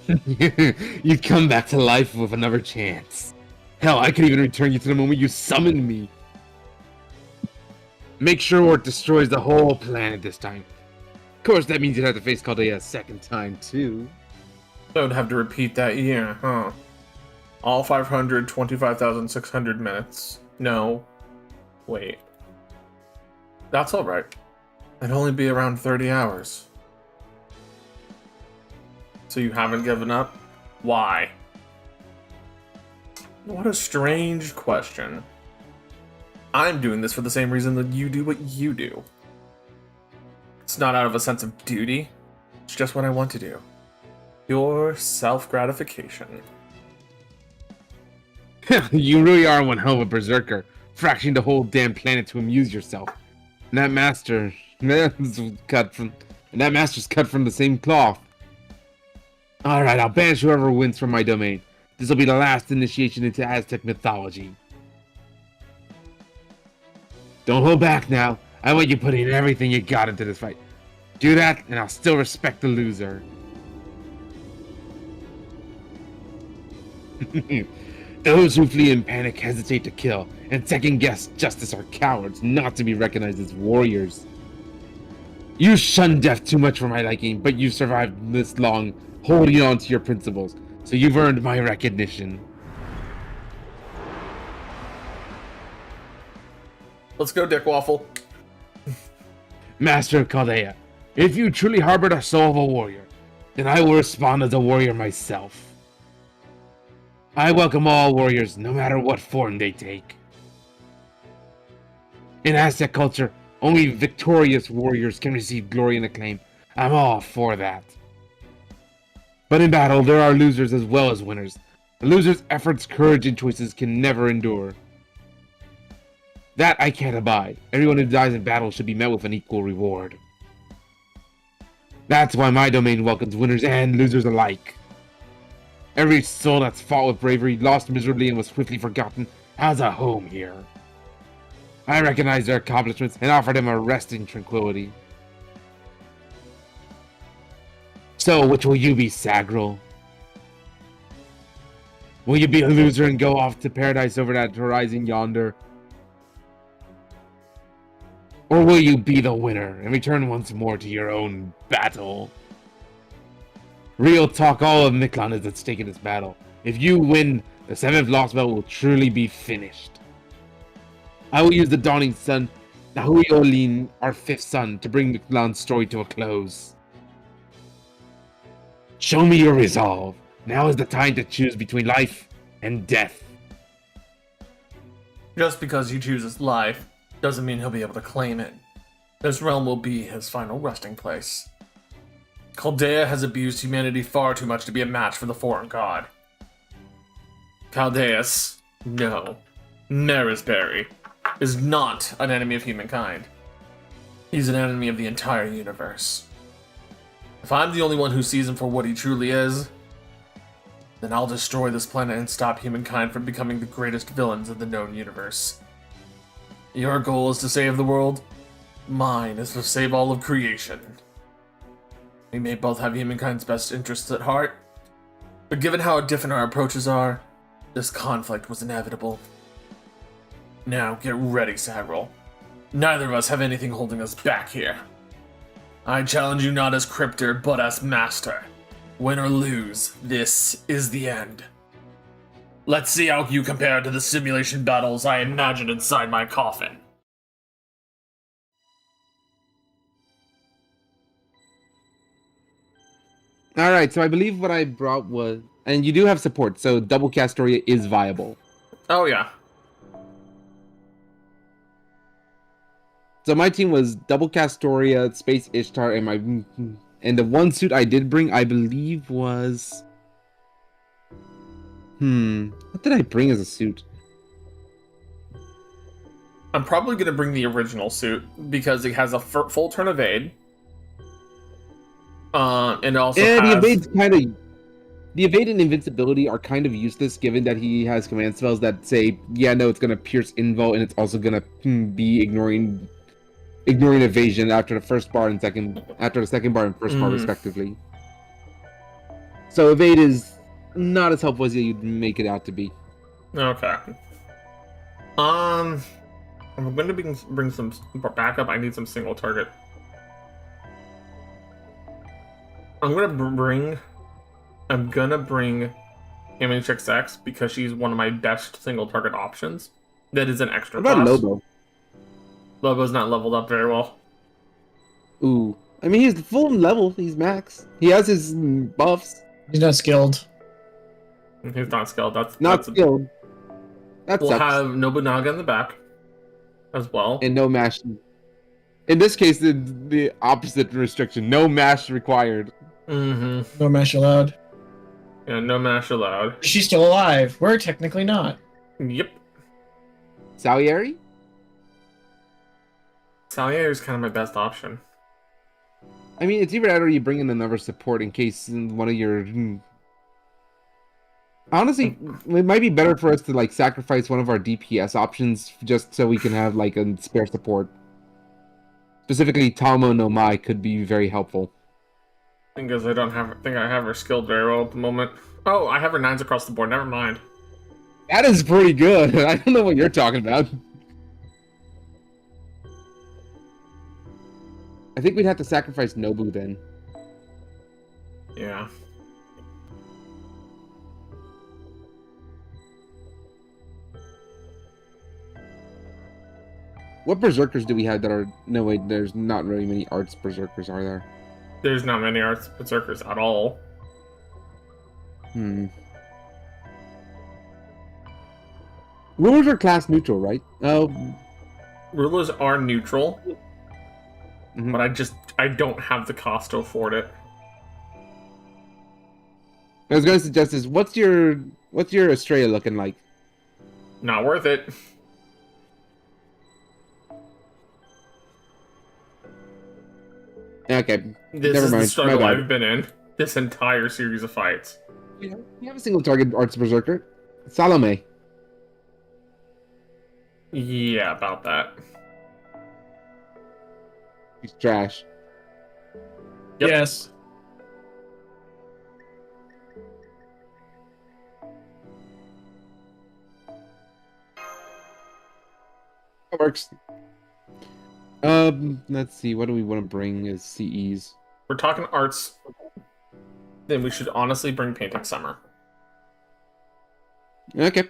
You'd come back to life with another chance. Hell, I could even return you to the moment you summoned me. Make sure it destroys the whole planet this time. Of course, that means you'd have to face Chaldea a second time, too. I would have to repeat that year, huh? All 525,600 minutes. No. Wait. That's alright. It'd only be around 30 hours. So you haven't given up? Why? What a strange question. I'm doing this for the same reason that you do what you do. It's not out of a sense of duty. It's just what I want to do. Pure self-gratification. You really are one hell of a berserker, fracturing the whole damn planet to amuse yourself. And that master's cut from the same cloth. Alright, I'll banish whoever wins from my domain. This will be the last initiation into Aztec mythology. Don't hold back now. I want you putting everything you got into this fight. Do that, and I'll still respect the loser. Those who flee in panic hesitate to kill, and second-guess justice are cowards, not to be recognized as warriors. You shun death too much for my liking, but you've survived this long, holding on to your principles, so you've earned my recognition. Let's go, Dick Waffle. Master of Chaldea, if you truly harbor the soul of a warrior, then I will respond as a warrior myself. I welcome all warriors, no matter what form they take. In Aztec culture, only victorious warriors can receive glory and acclaim. I'm all for that. But in battle, there are losers as well as winners. A loser's efforts, courage, and choices can never endure. That I can't abide. Everyone who dies in battle should be met with an equal reward. That's why my domain welcomes winners and losers alike. Every soul that's fought with bravery, lost miserably, and was swiftly forgotten has a home here. I recognize their accomplishments and offer them a rest in tranquility. So, which will you be, Sagril? Will you be a loser and go off to paradise over that horizon yonder? Or will you be the winner and return once more to your own battle? Real talk, all of Miklan is at stake in this battle. If you win, the 7th Lost Battle will truly be finished. I will use the Dawning Sun, Nahui-Olin, our 5th son, to bring Miklan's story to a close. Show me your resolve. Now is the time to choose between life and death. Just because he chooses life doesn't mean he'll be able to claim it. This realm will be his final resting place. Chaldea has abused humanity far too much to be a match for the foreign god. Chaldeus, no, Nerisberry, is not an enemy of humankind. He's an enemy of the entire universe. If I'm the only one who sees him for what he truly is, then I'll destroy this planet and stop humankind from becoming the greatest villains in the known universe. Your goal is to save the world. Mine is to save all of creation. We may both have humankind's best interests at heart, but given how different our approaches are, this conflict was inevitable. Now get ready, Sagril. Neither of us have anything holding us back here. I challenge you not as Cryptor, but as Master. Win or lose, this is the end. Let's see how you compare to the simulation battles I imagined inside my coffin. Alright, so I believe what I brought was... And you do have support, so double Castoria is viable. Oh yeah. So my team was double Castoria, Space Ishtar, and the one suit I did bring, I believe, was... What did I bring as a suit? I'm probably going to bring the original suit, because it has a full turn evade. And also the evade's kind of... The evade and invincibility are kind of useless, given that he has command spells that say, yeah, no, it's going to pierce invul, and it's also going to be ignoring evasion after the first bar and after the second bar and first bar, respectively. So evade is not as helpful as you'd make it out to be. Okay. I'm going to bring some backup. I need some single target. I'm gonna bring Amytrix X because she's one of my best single target options. That is an extra What about class. Lobo? Lobo's not leveled up very well. Ooh. I mean, he's full level. He's max. He has his buffs. He's not skilled. He's not skilled. Not skilled. That we'll sucks. have Nobunaga in the back as well. And no mash. In this case, the opposite restriction. No mash required. Mm-hmm. No mash allowed. Yeah, no mash allowed. She's still alive. We're technically not. Yep. Salieri? Salieri is kind of my best option. I mean, it's either that or you bring in another support in case one of your... Honestly, it might be better for us to, like, sacrifice one of our DPS options just so we can have, like, a spare support. Specifically, Tomo no Mai could be very helpful. Because I don't think I have her skilled very well at the moment. Oh, I have her 9s across the board. Never mind. That is pretty good. I don't know what you're talking about. I think we'd have to sacrifice Nobu then. Yeah. What berserkers do we have that are... No, wait, there's not really many arts berserkers, are there? There's not many arts berserkers at all. Rulers are class neutral, right? Oh. Rulers are neutral, Mm-hmm. but I don't have the cost to afford it. I was going to suggest is, what's your Australia looking like? Not worth it. Okay, This never is mind. the struggle My bad. I've been in this entire series of fights. You have a single target arts berserker. Salome. Yeah, about that. He's trash. Yep. Yes. That works. Let's see. What do we want to bring as CEs? We're talking arts, then we should honestly bring Painting Summer. Okay.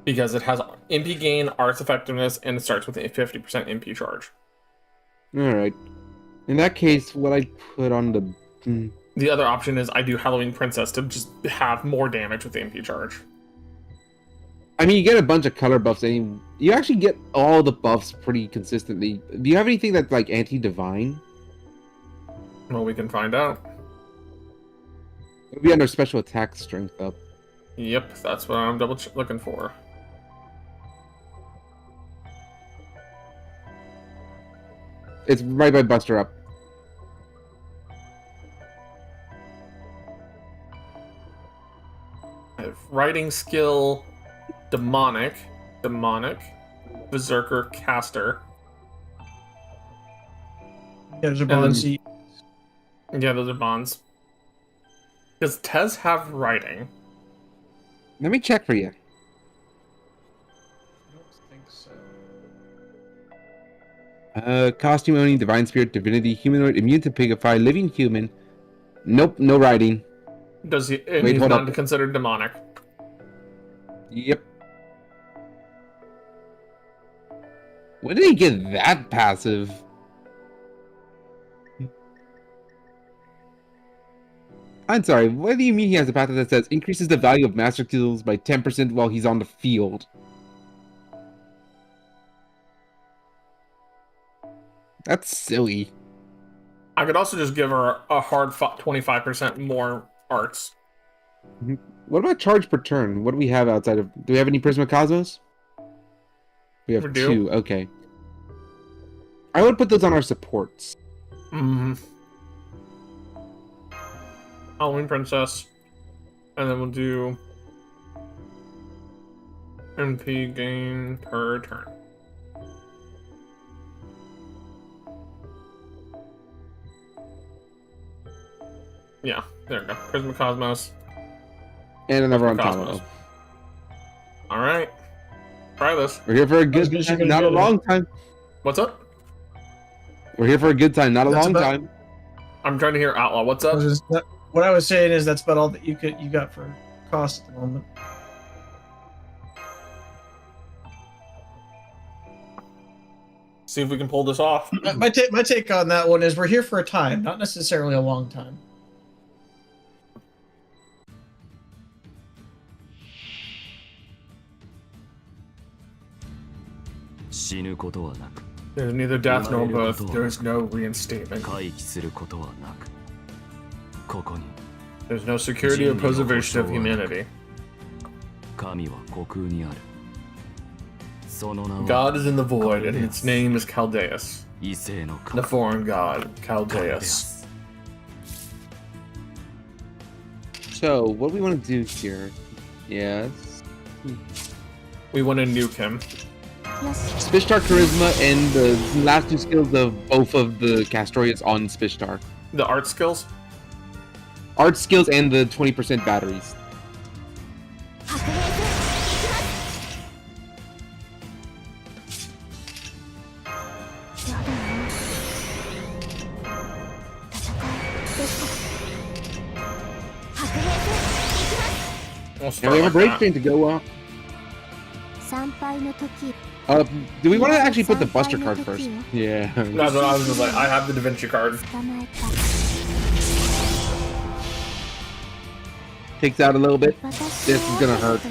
Because it has MP gain, arts effectiveness, and it starts with a 50% MP charge. Alright. In that case, what I put on the... The other option is I do Halloween Princess to just have more damage with the MP charge. I mean, you get a bunch of color buffs, and you actually get all the buffs pretty consistently. Do you have anything that's, like, anti-divine? Well, we can find out. It'll be under special attack strength up. Yep, that's what I'm looking for. It's right by Buster Up. I have writing skill, demonic, berserker, caster. Yeah, there's a bond seat. Yeah, those are bonds. Does Tez have writing? Let me check for you. I don't think so. Costume owning, divine spirit, divinity, humanoid, immune to pigify, living human. Nope, no writing. Does he? And Wait, he's hold not up. considered demonic. Yep. When did he get that passive? I'm sorry, what do you mean he has a passive that says increases the value of master skills by 10% while he's on the field? That's silly. I could also just give her a hard 25% more arts. What about charge per turn? What do we have outside of... Do we have any Prisma Cosmos? We have We do. 2, okay. I would put those on our supports. Mm-hmm. Halloween Princess. And then we'll do MP gain per turn. Yeah, there we go. Prisma Cosmos. And another on Cosmos. Tomo. Alright. Try this. We're here for a good Cosmos, time, you're not a gonna long time. What's up? We're here for a good time, not a That's long about- time. I'm trying to hear Outlaw. What's up? What I was saying is that's about all that you got for cost at the moment. See if we can pull this off. My take on that one is we're here for a time, not necessarily a long time. There's neither death nor birth. There is no reinstatement. There's no security or preservation of humanity. God is in the void, and its name is Chaldeus. The foreign god, Chaldeus. So, what do we want to do here? Yes. We want to nuke him. Spishtar Charisma and the last two skills of both of the Castorians on Spishtar. The art skills? Art skills and the 20% batteries. And we have a break chain to go up. Do we want to actually put the Buster card first? Yeah. That's what I was just like. I have the Da Vinci card. Takes out a little bit. This is gonna hurt.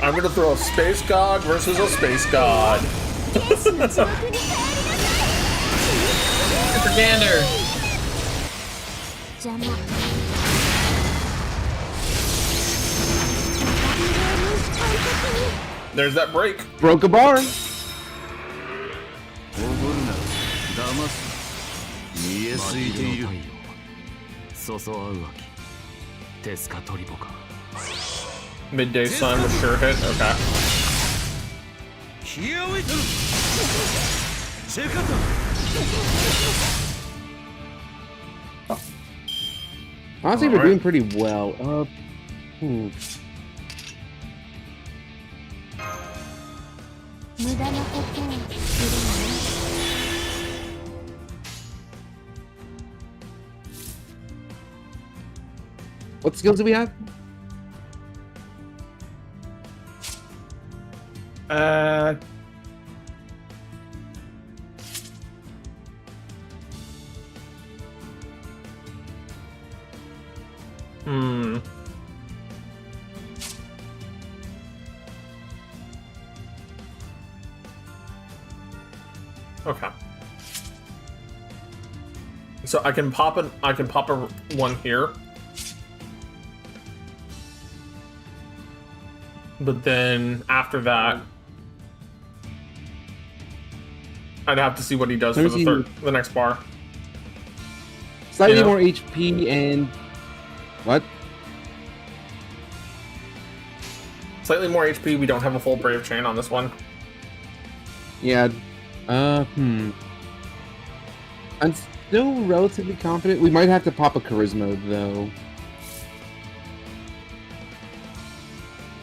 I'm gonna throw a space god versus a space god. Propaganda. There's that break. Broke a bar. Midday sun was sure hit. Okay. Honestly, we're doing pretty well. What skills do we have? Okay. So I can pop a one here. But then after that, I'd have to see what he does for the next bar. Slightly more HP and what? Slightly more HP. We don't have a full Brave Chain on this one. Yeah. I'm still relatively confident. We might have to pop a Charisma though.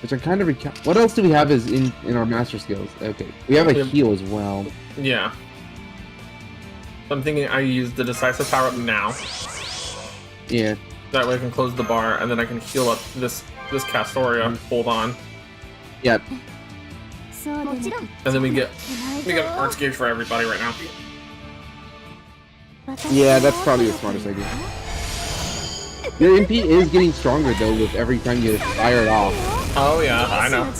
Which I kind of what else do we have is in our master skills? Okay, we have a heal as well. Yeah. I'm thinking I use the decisive power up now. Yeah. That way I can close the bar and then I can heal up this Castoria. Hold on. Yep. And then we get an Arts Gauge for everybody right now. Yeah, that's probably the smartest idea. Your MP is getting stronger though with every time you fire it off. Oh yeah, I know.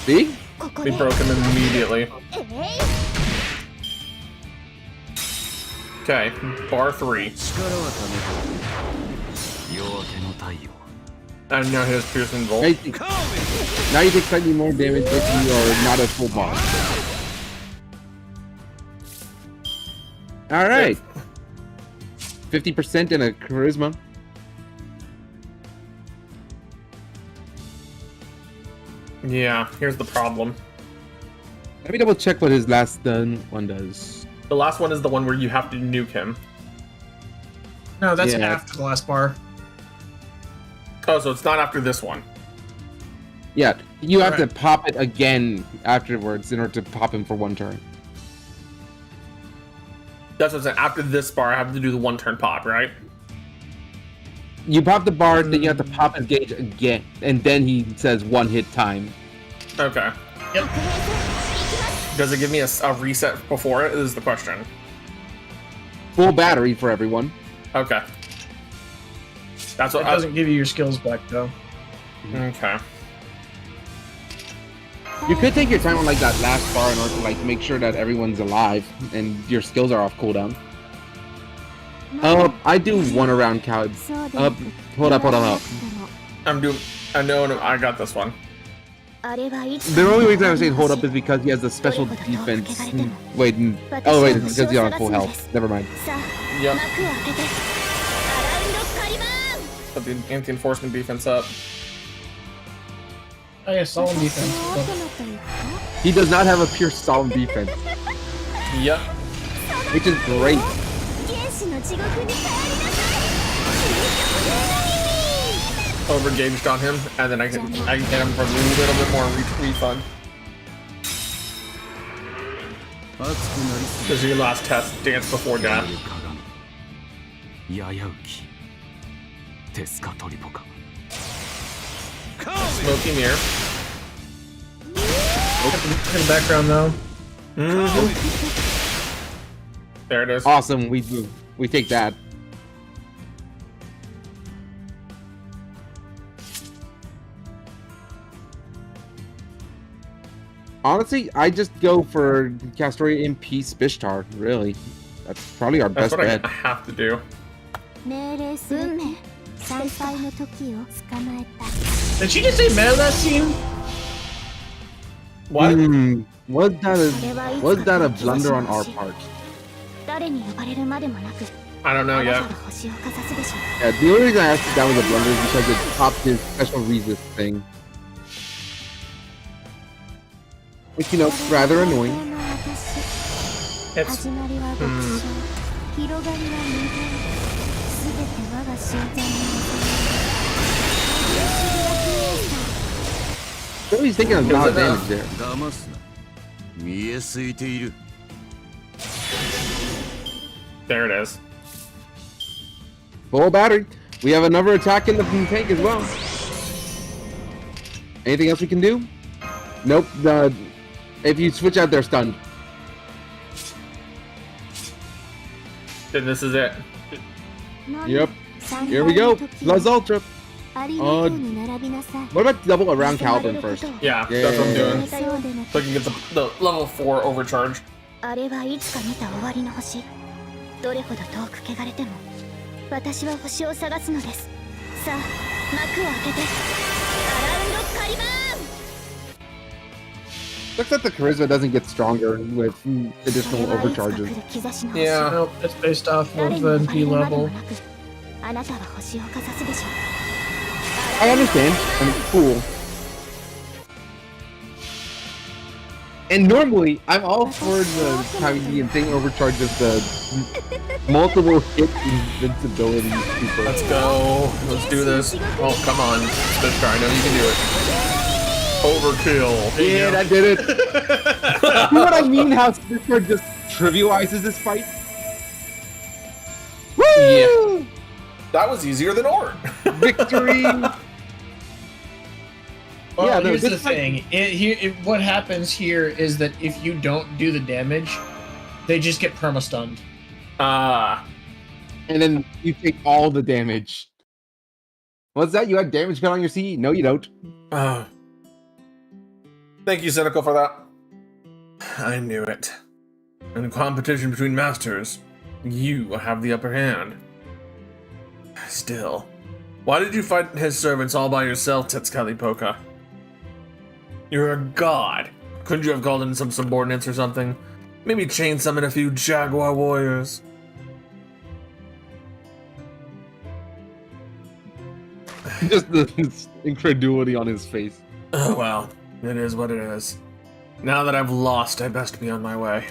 See? We broke him immediately. Okay, bar 3. And now he has Piercing Volt. Now you take slightly more damage if you are not a full boss. Alright. 50% and a Charisma. Yeah, here's the problem. Let me double check what his last one does. The last one is the one where you have to nuke him. No, that's after the last bar. Oh, so it's not after this one. Yeah, you have to pop it again afterwards in order to pop him for one turn. That's what I'm saying. After this bar, I have to do the 1-turn pop, right? You pop the bar, then you have to pop his gauge again, and then he says 1-hit time. Okay. Yep. Does it give me a reset before it? Is the question. Full battery for everyone. Okay. That's what it doesn't give you your skills back though. Okay. You could take your time on like that last bar in order to like make sure that everyone's alive and your skills are off cooldown. I do one around Cal. Hold up. I know, I got this one. The only reason I was saying hold up is because he has a special defense. Wait, it's because he's on full health. Never mind. Yep. Put the anti-enforcement defense up. Oh yeah, solemn defense. He does not have a pure solemn defense, Yep. which is great. Overgauged on him, and then I can get him for a little bit more refund. This is your last test, dance before death. Smoky mirror. In the background though. There it is. Awesome, we take that. Honestly, I just go for Castoria in Peace Bishtar, really. That's probably our That's best what bet. I have to do. Did she just say meta that scene? What? Was that a blunder on our part? I don't know yet. Yeah, the only reason I asked if that was a blunder is because it popped his special resist thing. Which, you know, rather annoying. It's... So he's taking a lot of damage there. There it is. Full battery. We have another attack in the tank as well. Anything else we can do? Nope. If you switch out, they're stunned. Then this is it. Yep. Here we go. Plus Ultra. What about double around Caliburn first? Yeah, that's what I'm doing. So I can get the level 4 overcharge. Looks like the charisma doesn't get stronger with additional overcharges. Yeah. Nope, it's based off of the MP level. I understand, and it's cool. And normally, I'm all for the having the insane overcharge of the multiple hit invincibility super. Let's go. Let's do this. Oh, come on. Spishtar, I know you can do it. Overkill. Yeah, that did it. You know what I mean? How Spishtar just trivializes this fight? Woo! Yeah. That was easier than ORT. Victory! Well, Yeah, no, here's this the fight- thing. What happens here is that if you don't do the damage, they just get perma-stunned. Ah. And then you take all the damage. What's that? You had damage cut on your CE? No, you don't. Thank you, Cynical, for that. I knew it. In a competition between masters, you have the upper hand. Still, why did you fight his servants all by yourself, Tetsukali-Poka? You're a god. Couldn't you have called in some subordinates or something? Maybe chain summon a few Jaguar warriors. Just the incredulity on his face. Oh well, it is what it is. Now that I've lost, I best be on my way.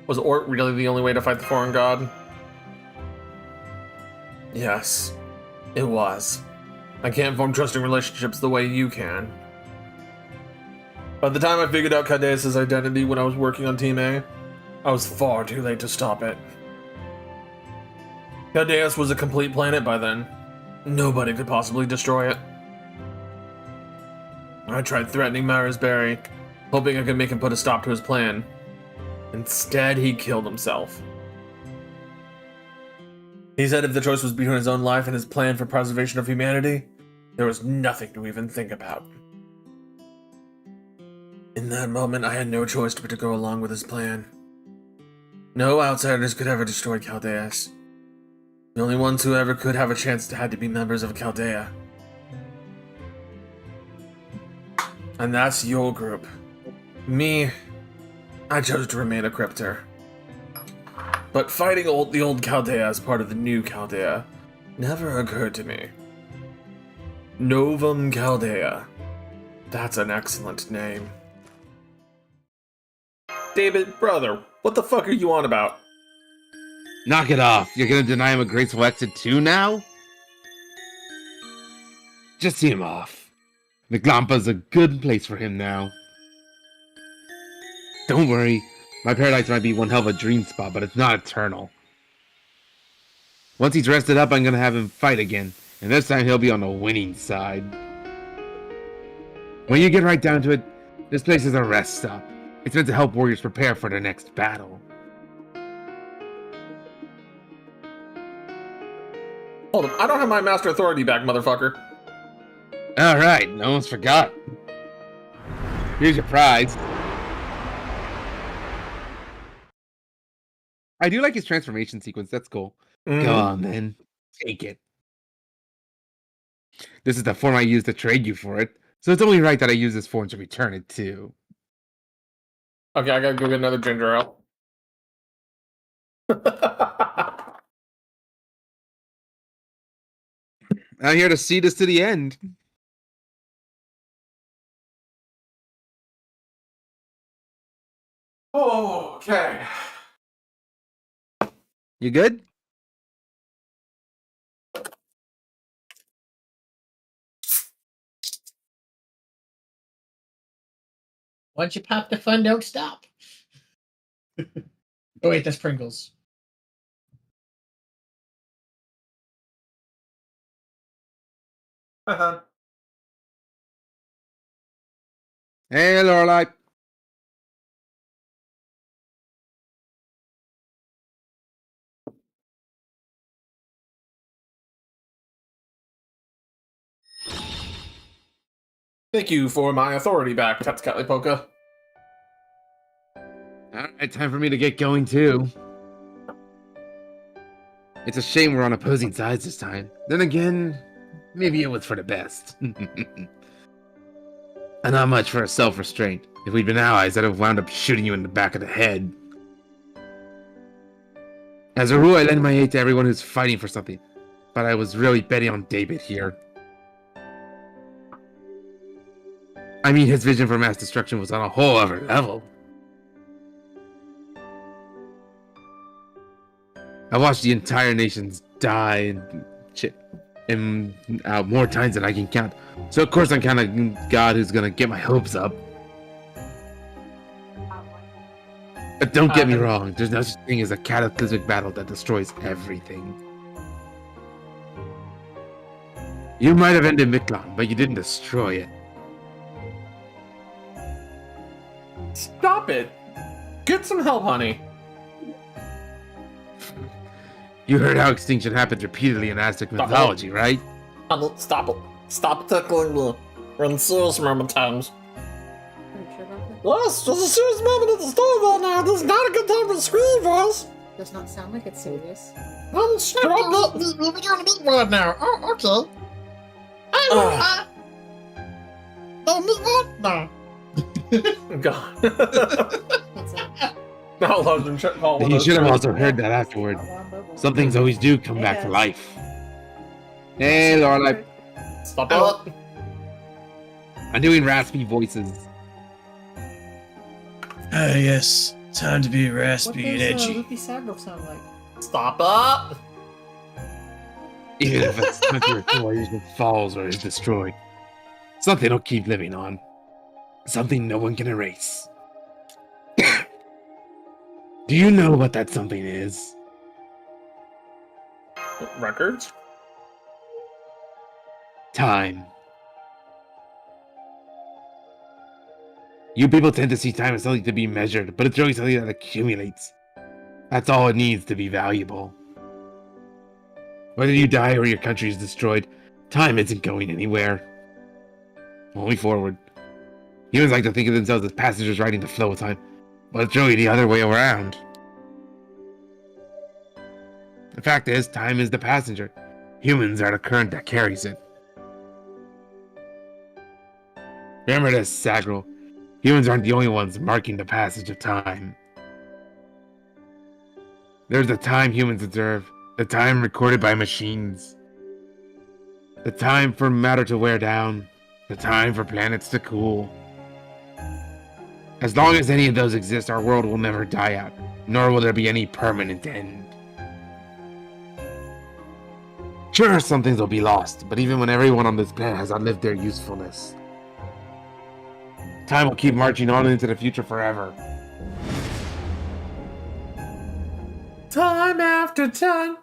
Was ORT really the only way to fight the foreign god? Yes, it was. I can't form trusting relationships the way you can. By the time I figured out Cadeas' identity when I was working on Team A, I was far too late to stop it. Cadeas was a complete planet by then. Nobody could possibly destroy it. I tried threatening Marisberry, hoping I could make him put a stop to his plan. Instead, he killed himself. He said if the choice was between his own life and his plan for preservation of humanity, there was nothing to even think about. In that moment, I had no choice but to go along with his plan. No outsiders could ever destroy Chaldeas. The only ones who ever could have a chance had to be members of Chaldea. And that's your group. Me, I chose to remain a cryptor. But fighting the old Chaldea as part of the new Chaldea never occurred to me. Novum Chaldea. That's an excellent name. David, brother, what the fuck are you on about? Knock it off. You're gonna deny him a graceful exit too now? Just see him off. Miglampa's a good place for him now. Don't worry. My paradise might be one hell of a dream spot, but it's not eternal. Once he's rested up, I'm gonna have him fight again. And this time he'll be on the winning side. When you get right down to it, this place is a rest stop. It's meant to help warriors prepare for their next battle. Hold up, I don't have my master authority back, motherfucker. Alright, no one's forgot. Here's your prize. I do like his transformation sequence, that's cool. Go on then, take it. This is the form I used to trade you for it, so it's only right that I use this form to return it too. Okay, I gotta go get another ginger ale. I'm here to see this to the end. Okay. You good? Once you pop the fun, don't stop. Oh wait, that's Pringles. Uh-huh. Hey, Lorelai. Thank you for my authority back, Tetscatlipoca. Alright, time for me to get going too. It's a shame we're on opposing sides this time. Then again, maybe it was for the best. And not much for a self-restraint. If we'd been allies, I'd have wound up shooting you in the back of the head. As a rule, I lend my aid to everyone who's fighting for something. But I was really betting on David here. I mean, his vision for mass destruction was on a whole other level. I watched the entire nations die and shit, and more times than I can count. So of course I'm kind of God who's gonna get my hopes up. But don't get me wrong, there's no such thing as a cataclysmic battle that destroys everything. You might have ended Miklan, but you didn't destroy it. Stop it! Get some help, honey. You heard how extinction happens repeatedly in Aztec mythology, right? Stop it. Stop tickling me. We're in serious moment times. Yes, there's a serious moment at the store right now. This is not a good time to scream, boys. Does not sound like it's serious. I'm struggling. We're doing a meatball now. Oh, okay. No meatball? No. God. It's a Now London should call You should have also heard that afterward. Some things always do come back to life. Hey, Lorelai. Stop it. I'm doing raspy voices. Ah, yes. Time to be raspy and What does edgy. Loopy Saddle sound like? Stop it. Even if it's country or warriors that falls or is destroyed. Something will keep living on. Something no one can erase. Do you know what that something is? Records? Time. You people tend to see time as something to be measured, but it's really something that accumulates. That's all it needs to be valuable. Whether you die or your country is destroyed, time isn't going anywhere. Only forward. Humans like to think of themselves as passengers riding the flow of time, but it's really the other way around. The fact is, time is the passenger. Humans are the current that carries it. Remember this, Sagril. Humans aren't the only ones marking the passage of time. There's the time humans observe, the time recorded by machines, the time for matter to wear down, the time for planets to cool. As long as any of those exist, our world will never die out, nor will there be any permanent end. Sure, some things will be lost, but even when everyone on this planet has outlived their usefulness, time will keep marching on into the future forever. Time after time.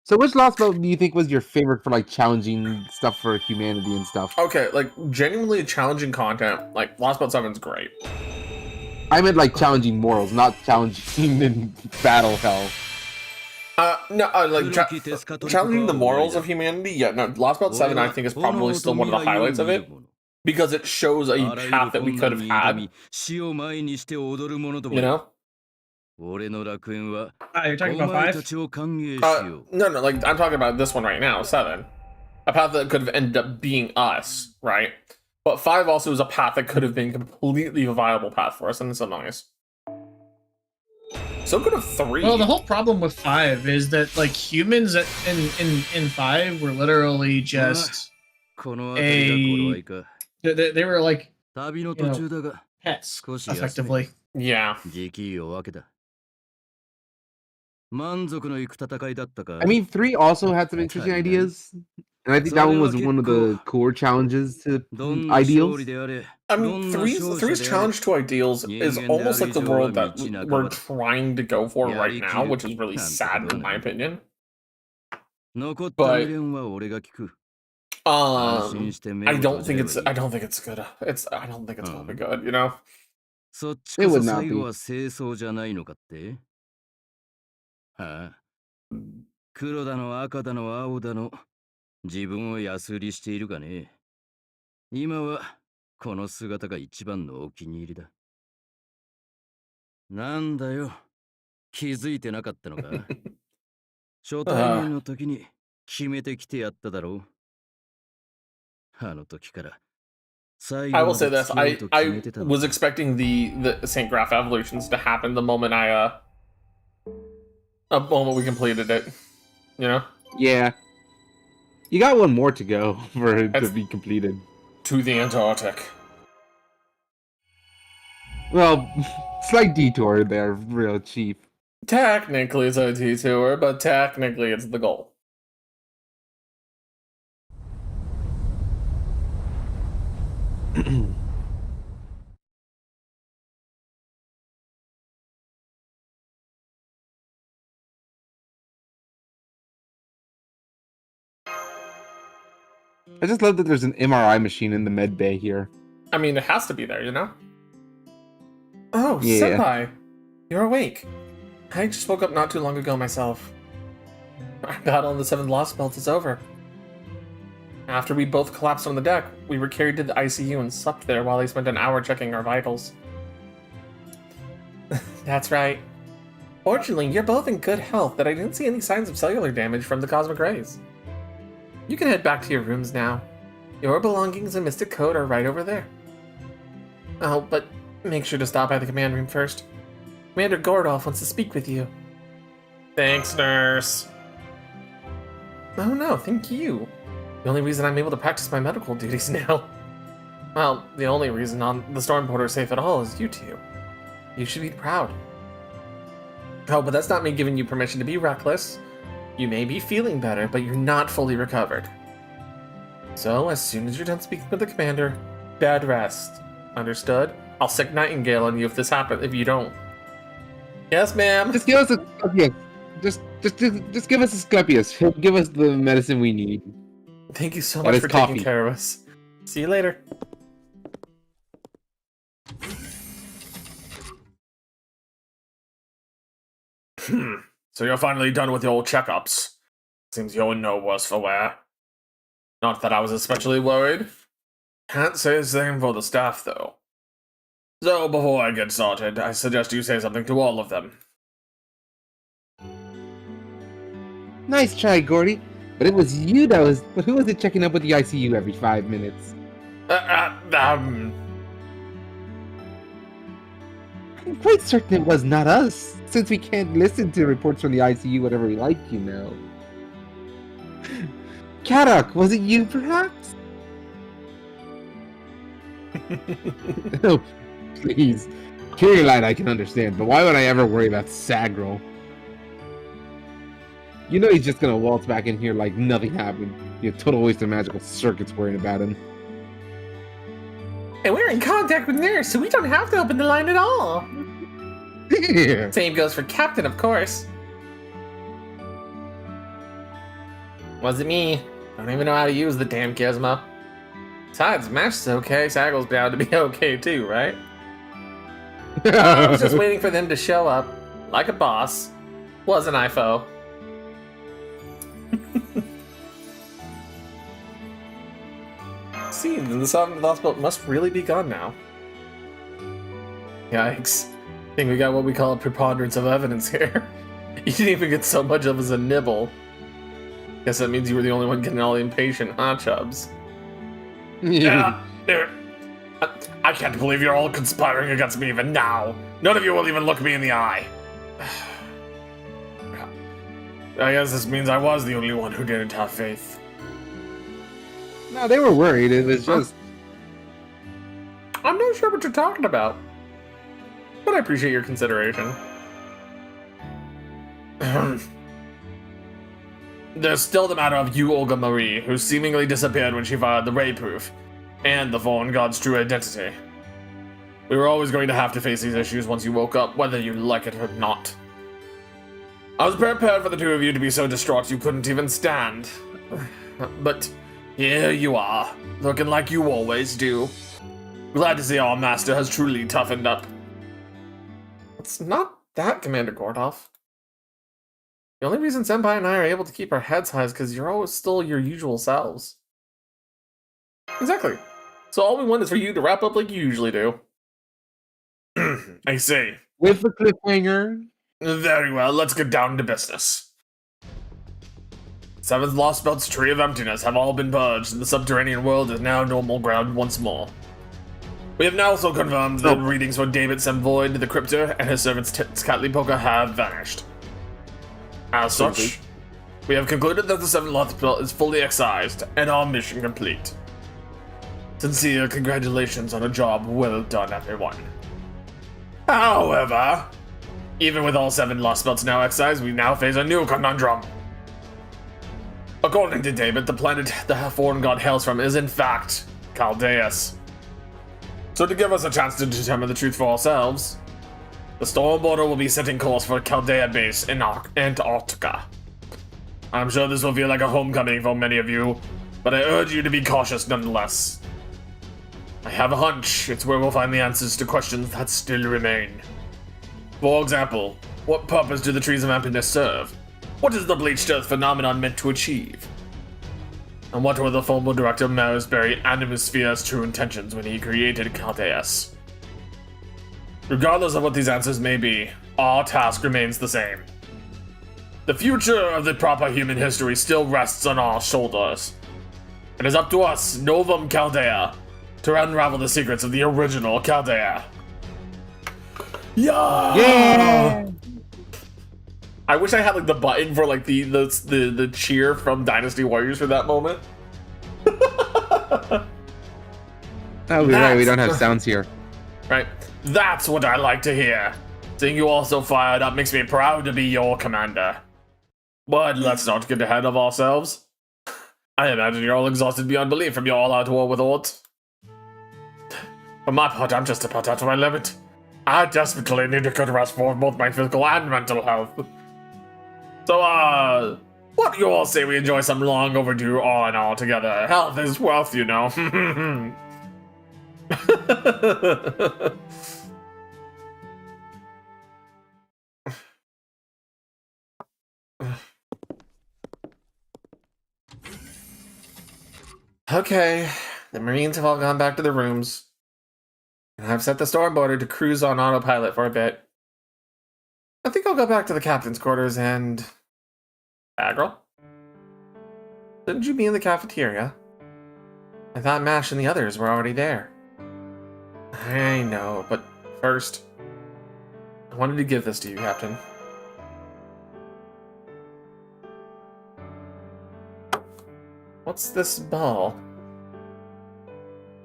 So which Lost Belt do you think was your favorite for like challenging stuff for humanity and stuff? Okay, like genuinely challenging content. Like Lost But 7's great. I meant like challenging morals, not challenging in battle hell. No, challenging the morals of humanity. Yeah, no, Lost But 7 I think is probably still one of the highlights of it because it shows a path that we could have had. You know? You're talking about 5? No, like I'm talking about this one right now, 7. A path that could have ended up being us, right? But 5 also is a path that could have been completely a viable path for us, and it's so nice. So could have 3. Well, the whole problem with 5 is that like humans in 5 were literally just they were like pets, effectively. Yeah. I mean, 3 also had some interesting ideas, and I think that one was one of the core challenges to ideals. I mean, three's challenge to ideals is almost like the world that we're trying to go for right now, which is really sad in my opinion. But I don't think it's good. I don't think it's gonna be good, you know? It would not be. 黒だの赤だの青だの自分を安売りしているがね。今はこの姿が一番のお気に入りだ。なんだよ、気づいてなかったのか？初対面の時に決めてきてやっただろう。あの時から。I will say this, I was expecting the St. Graph evolutions to happen the moment we completed it, you know? Yeah. You got one more to go for it to be completed. To the Antarctic. Well, slight detour there, real cheap. Technically it's a detour, but technically it's the goal. I just love that there's an MRI machine in the med bay here. I mean, it has to be there, you know? Oh, yeah. Senpai! You're awake. I just woke up not too long ago myself. Our battle in the 7th Lost Belt is over. After we both collapsed on the deck, we were carried to the ICU and slept there while they spent an hour checking our vitals. That's right. Fortunately, you're both in good health, but I didn't see any signs of cellular damage from the cosmic rays. You can head back to your rooms now. Your belongings and Mystic Code are right over there. Oh, but make sure to stop by the command room first. Commander Gordolf wants to speak with you. Thanks, nurse. Oh no, thank you. The only reason I'm able to practice my medical duties now. Well, the only reason the Stormporter is safe at all is you two. You should be proud. Oh, but that's not me giving you permission to be reckless. You may be feeling better, but you're not fully recovered. So, as soon as you're done speaking with the commander, bed rest. Understood? I'll sick Nightingale on you if this happens, if you don't. Yes, ma'am? Just give us a Asclepius. Just give us Asclepius. He'll give us the medicine we need. Thank you so much for taking care of us. See you later. So you're finally done with your checkups. Seems you're in no worse for wear. Not that I was especially worried. Can't say the same for the staff, though. So, before I get started, I suggest you say something to all of them. Nice try, Gordy. But it was you that was. But who was it checking up with the ICU every 5 minutes? Um, I'm quite certain it was not us, since we can't listen to reports from the ICU whenever we like, you know. Karak, was it you, perhaps? Oh, please. Light I can understand, but why would I ever worry about Sagro? You know he's just gonna waltz back in here like nothing happened. You know, total waste of magical circuits worrying about him. And we're in contact with Nurse, so we don't have to open the line at all. Yeah. Same goes for Captain, of course. Wasn't me. Don't even know how to use the damn gizmo. Besides, Mash is okay. Saggle's bound to be okay too, right? I was just waiting for them to show up, like a boss. Wasn't I, foe? See, the sound of the hospital must really be gone now. Yikes. I think we got what we call a preponderance of evidence here. You didn't even get so much of as a nibble. Guess that means you were the only one getting all the impatient, huh, Chubbs? Yeah. I can't believe you're all conspiring against me even now. None of you will even look me in the eye. I guess this means I was the only one who didn't have faith. No, they were worried. It was just... I'm not sure what you're talking about. But I appreciate your consideration. There's still the matter of you, Olga Marie, who seemingly disappeared when she fired the ray proof, and the fallen god's true identity. We were always going to have to face these issues once you woke up, whether you like it or not. I was prepared for the two of you to be so distraught you couldn't even stand. But here you are, looking like you always do. Glad to see our master has truly toughened up. It's not that, Commander Gordoff. The only reason Senpai and I are able to keep our heads high is because you're always still your usual selves. Exactly. So all we want is for you to wrap up like you usually do. I see. With the cliffhanger. Very well, let's get down to business. Seventh Lost Belt's Tree of Emptiness have all been purged, and the subterranean world is now normal ground once more. We have now also confirmed that readings for David Semvoid, the Cryptor, and his servants Tizcatlipoca have vanished. As such, we have concluded that the Seventh Lost Belt is fully excised, and our mission complete. Sincere congratulations on a job well done, everyone. However, even with all 7 Lost Belts now excised, we now face a new conundrum. According to David, the planet the foreign god hails from is in fact Chaldeus. So to give us a chance to determine the truth for ourselves, the Storm Border will be setting course for Chaldea Base in Antarctica. I'm sure this will feel like a homecoming for many of you, but I urge you to be cautious nonetheless. I have a hunch it's where we'll find the answers to questions that still remain. For example, what purpose do the Trees of Emptiness serve? What is the Bleached Earth phenomenon meant to achieve? And what were the former director Marisbury Animosphere's true intentions when he created Chaldeus? Regardless of what these answers may be, our task remains the same. The future of the proper human history still rests on our shoulders. It is up to us, Novum Chaldea, to unravel the secrets of the original Chaldea. Yeah! I wish I had like the button for like the cheer from Dynasty Warriors for that moment. Oh, we're right. We don't have sounds here. Right. That's what I like to hear. Seeing you all so fired up makes me proud to be your commander. But let's not get ahead of ourselves. I imagine you're all exhausted beyond belief from your all-out war with ORT. For my part, I'm just about at my limit. I desperately need a good rest for both my physical and mental health. So, what do you all say we enjoy some long overdue R&R together? Health is wealth, you know. Okay, the Marines have all gone back to their rooms. And I've set the stormboarder to cruise on autopilot for a bit. I think I'll go back to the captain's quarters and... Agril? Didn't you be in the cafeteria? I thought Mash and the others were already there. I know, but first... I wanted to give this to you, Captain. What's this ball?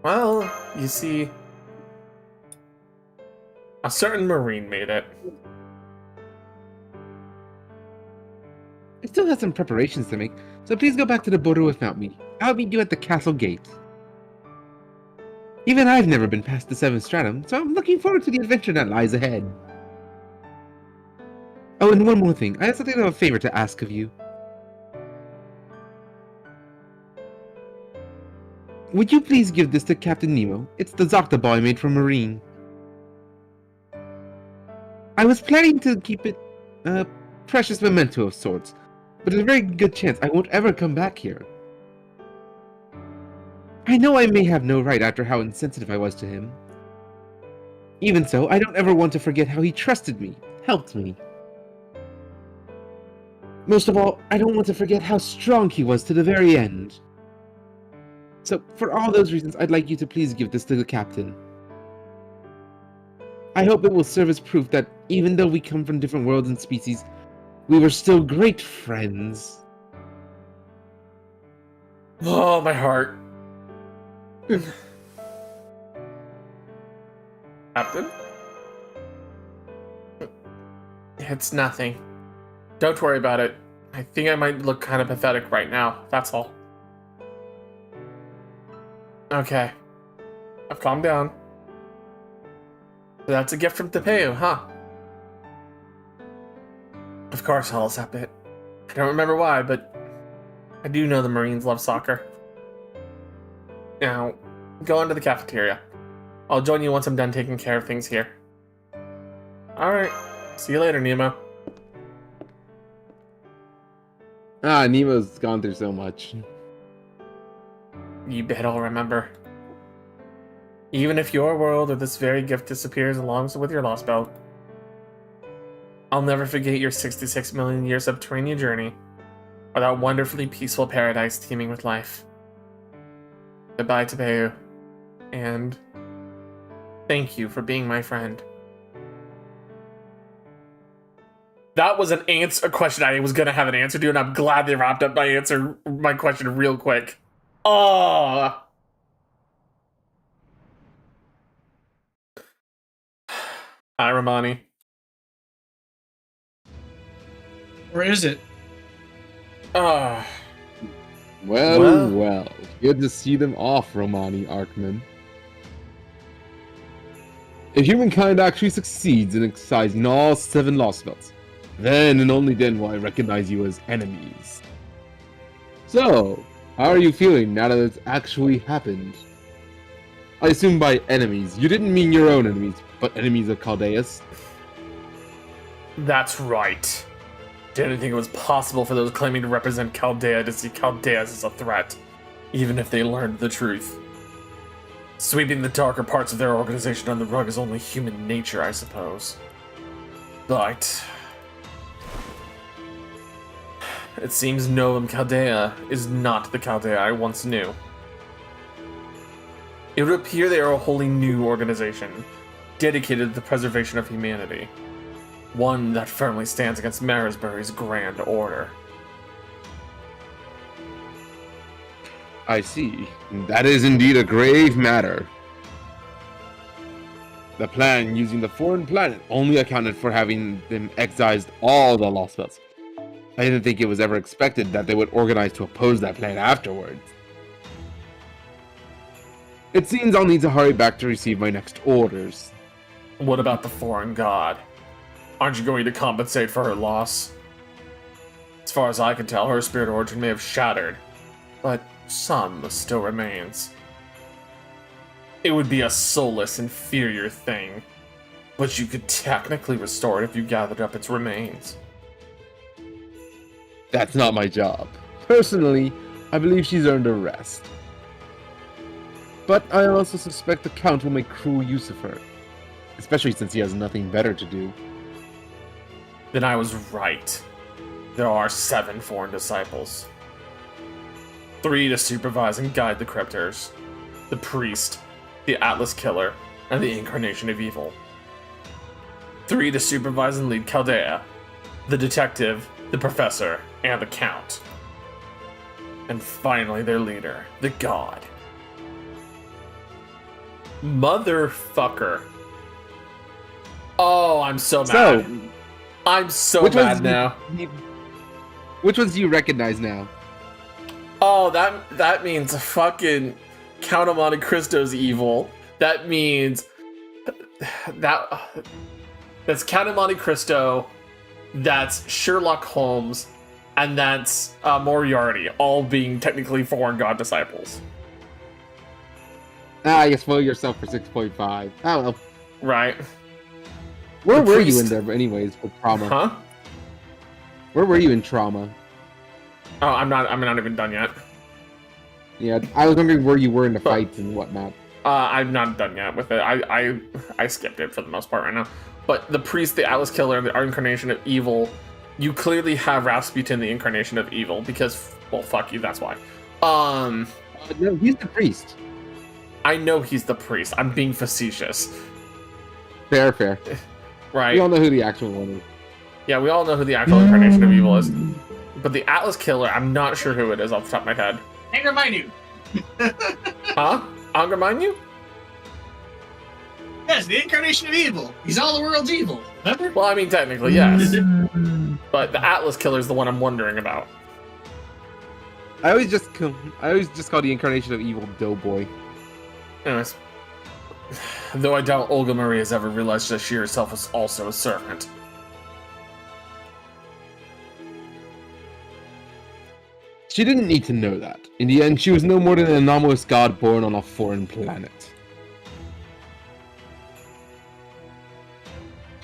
Well, you see... A certain Marine made it. I still have some preparations to make, so please go back to the border without me. I'll meet you at the castle gate. Even I've never been past the 7th stratum, so I'm looking forward to the adventure that lies ahead. Oh, and one more thing. I have something of a favor to ask of you. Would you please give this to Captain Nemo? It's the Zocta ball I made for Marine. I was planning to keep it a precious memento of sorts, but there's a very good chance I won't ever come back here. I know I may have no right after how insensitive I was to him. Even so, I don't ever want to forget how he trusted me, helped me. Most of all, I don't want to forget how strong he was to the very end. So, for all those reasons, I'd like you to please give this to the captain. I hope it will serve as proof that even though we come from different worlds and species, we were still great friends. Oh, my heart. Captain? It's nothing. Don't worry about it. I think I might look kind of pathetic right now, that's all. Okay. I've calmed down. So that's a gift from Tepeu, huh? Of course I'll accept it. I don't remember why, but I do know the Marines love soccer. Now, go on to the cafeteria. I'll join you once I'm done taking care of things here. Alright, see you later, Nemo. Nemo's gone through so much. You bet I'll remember. Even if your world or this very gift disappears along with your lost belt, I'll never forget your 66 million year subterranean journey, or that wonderfully peaceful paradise teeming with life. Goodbye, Tepeu, and thank you for being my friend. That was a question I was gonna have an answer to, and I'm glad they wrapped up my question real quick. Oh. Hi, Romani. Where is it? Ah. Well. Good to see them off, Romani Arkman. If humankind actually succeeds in excising all 7 lost belts, then and only then will I recognize you as enemies. So, how are you feeling now that it's actually happened? I assume by enemies, you didn't mean your own enemies, but enemies of Chaldeus? That's right. Didn't think it was possible for those claiming to represent Chaldea to see Chaldeus as a threat, even if they learned the truth. Sweeping the darker parts of their organization on the rug is only human nature, I suppose. But it seems Novum Chaldea is not the Chaldea I once knew. It would appear they are a wholly new organization, dedicated to the preservation of humanity. One that firmly stands against Marisbury's grand order. I see. That is indeed a grave matter. The plan using the foreign planet only accounted for having them excised all the lost belts. I didn't think it was ever expected that they would organize to oppose that plan afterwards. It seems I'll need to hurry back to receive my next orders. What about the foreign god? Aren't you going to compensate for her loss? As far as I can tell, her spirit origin may have shattered, but some still remains. It would be a soulless, inferior thing, but you could technically restore it if you gathered up its remains. That's not my job. Personally, I believe she's earned a rest. but I also suspect the Count will make cruel use of her. Especially since he has nothing better to do. Then I was right. There are 7 foreign disciples. 3 to supervise and guide the cryptors. The priest, the Atlas Killer, and the Incarnation of Evil. 3 to supervise and lead Chaldea. The detective, the professor, and the Count. And finally their leader, the God. Motherfucker. Oh, I'm so mad. I'm so mad now. Which ones do you recognize now? Oh, that means fucking Count of Monte Cristo's evil. That means that's Count of Monte Cristo, that's Sherlock Holmes, and that's Moriarty, all being technically foreign god disciples. You spoil yourself for 6.5. Oh well. Right. Where The were priest. you in there, anyways, with trauma? Huh? Where were you in trauma? Oh, I'm not even done yet. Yeah, I was wondering where you were in the fights and whatnot. I'm not done yet with it. I skipped it for the most part right now. But the priest, the Atlas Killer, and the Incarnation of Evil, you clearly have Rasputin, the Incarnation of Evil, because, well, fuck you, that's why. No, he's the priest. I know he's the priest. I'm being facetious. Fair. Right? We all know who the actual one is. Yeah, we all know who the actual Incarnation of Evil is. But the Atlas Killer, I'm not sure who it is off the top of my head. Anger Minu. Huh? Angermanu? Yes, the Incarnation of Evil. He's all the world's evil. Remember? Well, I mean, technically, yes. But the Atlas Killer is the one I'm wondering about. I always just call the Incarnation of Evil Doughboy. Anyways. Though I doubt Olga Marie has ever realized that she herself was also a servant. She didn't need to know that. In the end, she was no more than an anomalous god born on a foreign planet.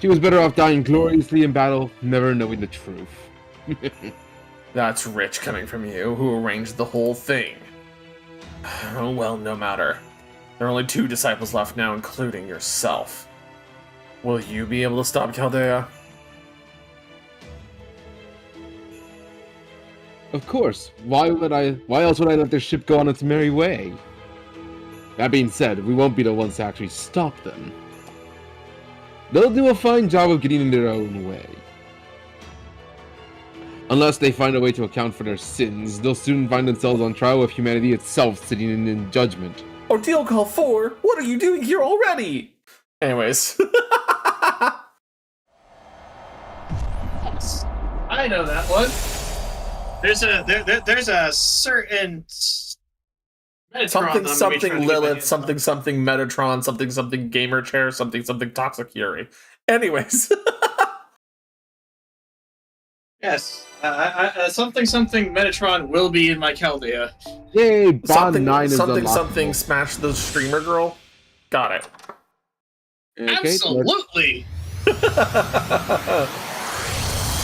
She was better off dying gloriously in battle, never knowing the truth. That's rich coming from you, who arranged the whole thing. Oh well, no matter. There are only 2 disciples left now, including yourself. Will you be able to stop Chaldea? Of course. Why else would I let their ship go on its merry way? That being said, we won't be the ones to actually stop them. They'll do a fine job of getting in their own way. Unless they find a way to account for their sins, they'll soon find themselves on trial with humanity itself sitting in judgment. Ordeal Call 4? What are you doing here already? Anyways. I know that one. There's a certain something Lilith, something Metatron, something Gamer Chair, something Toxic Fury. Anyways. Yes, something Metatron will be in my Chaldea. Yay! Bond 9 is something Smash the Streamer Girl. Got it. Okay, absolutely.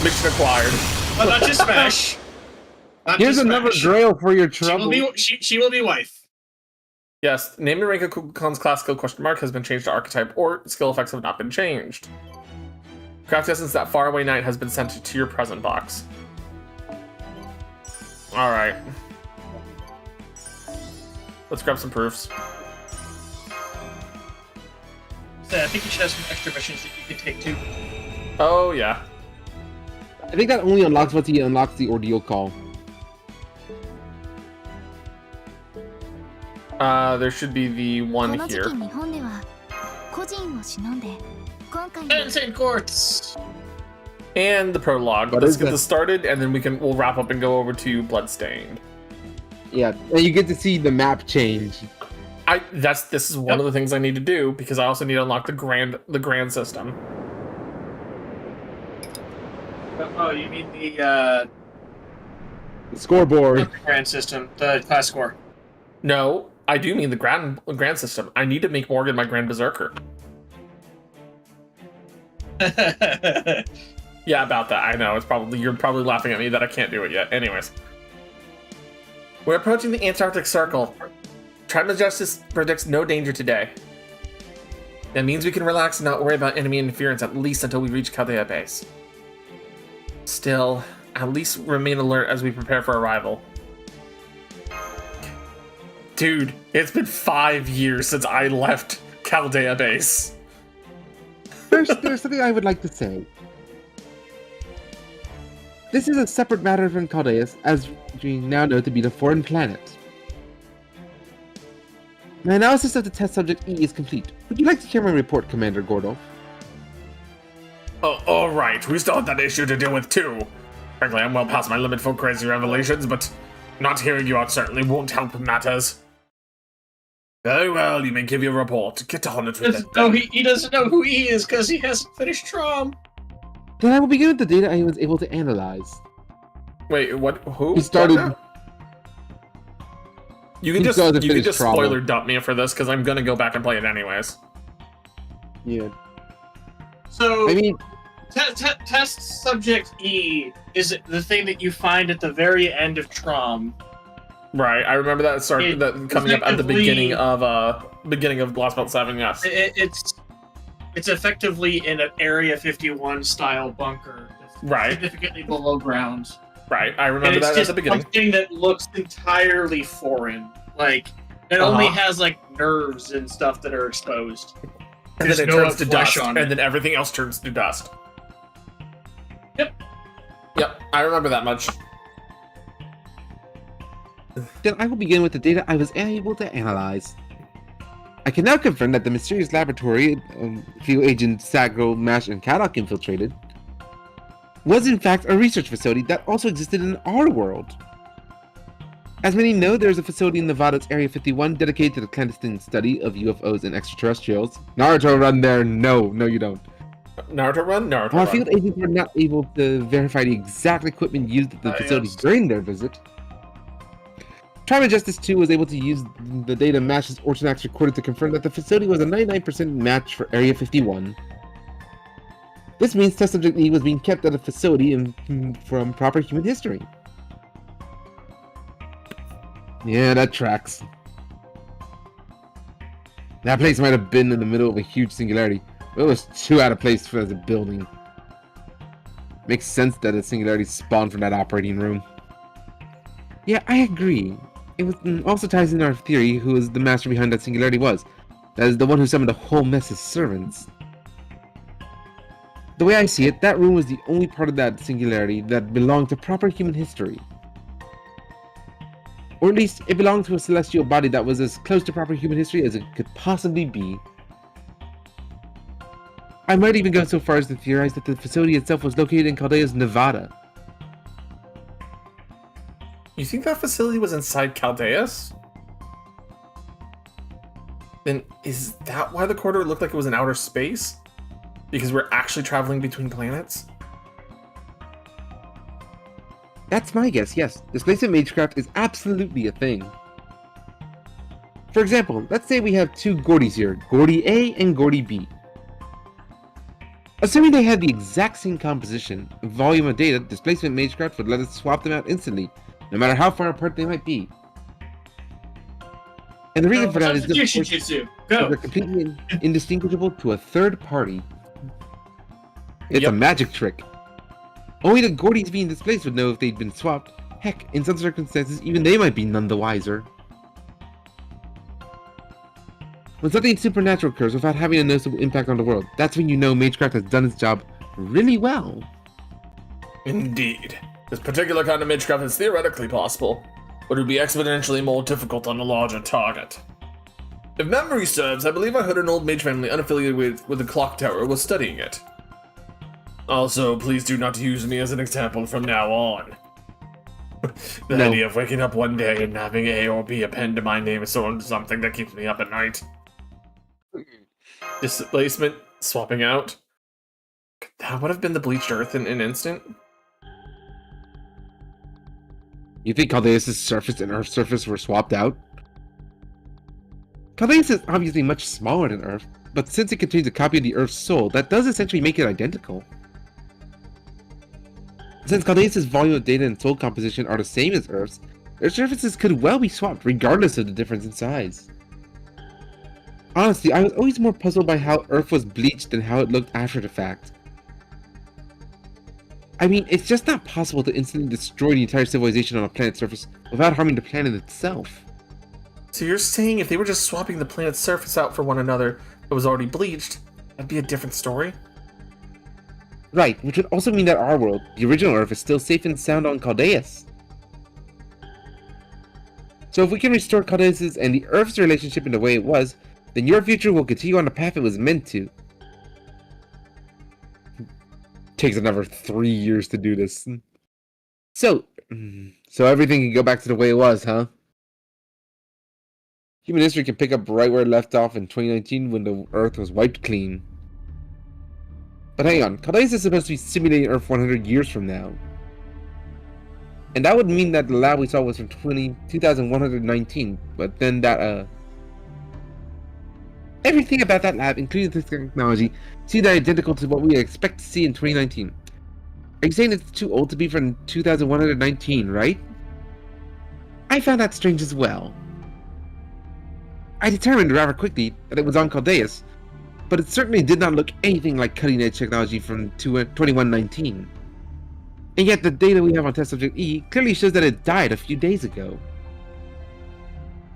Mission acquired. But not just Smash. Here's another grail for your trouble. She will be wife. Yes, name and rank of Kukulkan's class skill has been changed to archetype, or skill effects have not been changed. Craft Essence That Faraway Night has been sent to your present box. Alright. Let's grab some proofs. So I think you should have some extra missions that you can take too. Oh, yeah. I think that only unlocks once he unlocks the Ordeal Call. There should be the one here. Insane Courts! And the prologue. Let's get this started, and then we'll wrap up and go over to Bloodstained. Yeah, and you get to see the map change. This is one of the things I need to do, because I also need to unlock the grand system. Oh, you mean the scoreboard? The grand system, the class score. No, I do mean the grand system. I need to make Morgan my Grand Berserker. Yeah, about that. I know. You're probably laughing at me that I can't do it yet. Anyways. We're approaching the Antarctic Circle. Tribal Justice predicts no danger today. That means we can relax and not worry about enemy interference at least until we reach Chaldea base. Still, at least remain alert as we prepare for arrival. Dude, it's been 5 years since I left Chaldea base. There's something I would like to say. This is a separate matter from Chaldea, as we now know to be the foreign planet. My analysis of the test subject E is complete. Would you like to hear my report, Commander Gordo? Oh, alright, we still have that issue to deal with too. Frankly, I'm well past my limit for crazy revelations, but not hearing you out certainly won't help matters. Very well, you may give your report. Get on it with it. No, he doesn't know who he is because he hasn't finished Trom. Then I will begin with the data I was able to analyze. Wait, what? Who? He started... What now? You can just spoiler dump me for this because I'm gonna go back and play it anyways. Yeah. So I mean, test subject E is the thing that you find at the very end of Trom. Right, I remember that coming up at the beginning of Blast Belt 7. Yes. It's effectively in an Area 51 style bunker, that's right, significantly below ground. Right, I remember that at the beginning. Something that looks entirely foreign, like it only has like nerves and stuff that are exposed. And then it turns to dust, and then everything else turns to dust. Yep. Yep, I remember that much. Then I will begin with the data I was able to analyze. I can now confirm that the mysterious laboratory Field Agent Sagro, Mash, and Kadok infiltrated was in fact a research facility that also existed in our world. As many know, there is a facility in Nevada's Area 51 dedicated to the clandestine study of UFOs and extraterrestrials. Naruto run there? No, you don't. Naruto run? Naruto While run. field agents were not able to verify the exact equipment used at the facility during their visit, Tribal Justice 2 was able to use the data Mash's Ortonax recorded to confirm that the facility was a 99% match for Area 51. This means Test Subject E was being kept at a facility from proper human history. Yeah, that tracks. That place might have been in the middle of a huge singularity, but it was too out of place for as a building. Makes sense that a singularity spawned from that operating room. Yeah, I agree. It was, also ties in our theory who is the master behind that singularity was. That is the one who summoned a whole mess of servants. The way I see it, that room was the only part of that singularity that belonged to proper human history. Or at least, it belonged to a celestial body that was as close to proper human history as it could possibly be. I might even go so far as to theorize that the facility itself was located in Chaldea's Nevada. You think that facility was inside Chaldeus? Then is that why the corridor looked like it was in outer space? Because we're actually traveling between planets? That's my guess, yes. Displacement Magecraft is absolutely a thing. For example, let's say we have two Gordies here, Gordie A and Gordie B. Assuming they had the exact same composition and volume of data, Displacement Magecraft would let us swap them out instantly, no matter how far apart they might be. And the reason for that is that they're completely indistinguishable to a third party. It's a magic trick. Only the Gordies being displaced would know if they'd been swapped. Heck, in some circumstances, even they might be none the wiser. When something supernatural occurs without having a noticeable impact on the world, that's when you know Magecraft has done its job really well. Indeed. This particular kind of Magecraft is theoretically possible, but it would be exponentially more difficult on a larger target. If memory serves, I believe I heard an old mage family unaffiliated with the clock tower was studying it. Also, please do not use me as an example from now on. The idea of waking up one day and having A or B append to my name is something that keeps me up at night. Displacement, swapping out. That would have been the bleached earth in an instant. You think Chaldeus' surface and Earth's surface were swapped out? Chaldeus is obviously much smaller than Earth, but since it contains a copy of the Earth's soul, that does essentially make it identical. Since Chaldeus' volume of data and soul composition are the same as Earth's, Their surfaces could well be swapped regardless of the difference in size. Honestly, I was always more puzzled by how Earth was bleached than how it looked after the fact. I mean, it's just not possible to instantly destroy the entire civilization on a planet's surface without harming the planet itself. So you're saying if they were just swapping the planet's surface out for one another that was already bleached, that'd be a different story? Right, which would also mean that our world, the original Earth, is still safe and sound on Caldeus. So if we can restore Caldeus' and the Earth's relationship in the way it was, then your future will continue on the path it was meant to. Takes another 3 years to do this. So everything can go back to the way it was, huh? Human history can pick up right where it left off in 2019 when the Earth was wiped clean. But hang on, Caldeus is supposed to be simulating Earth 100 years from now. And that would mean that the lab we saw was from 2119, but then that, everything about that lab, including the technology, seemed identical to what we expect to see in 2019. Are you saying it's too old to be from 2119, right? I found that strange as well. I determined rather quickly that it was on Caldeus, but it certainly did not look anything like cutting-edge technology from 2119. And yet the data we have on test subject E clearly shows that it died a few days ago.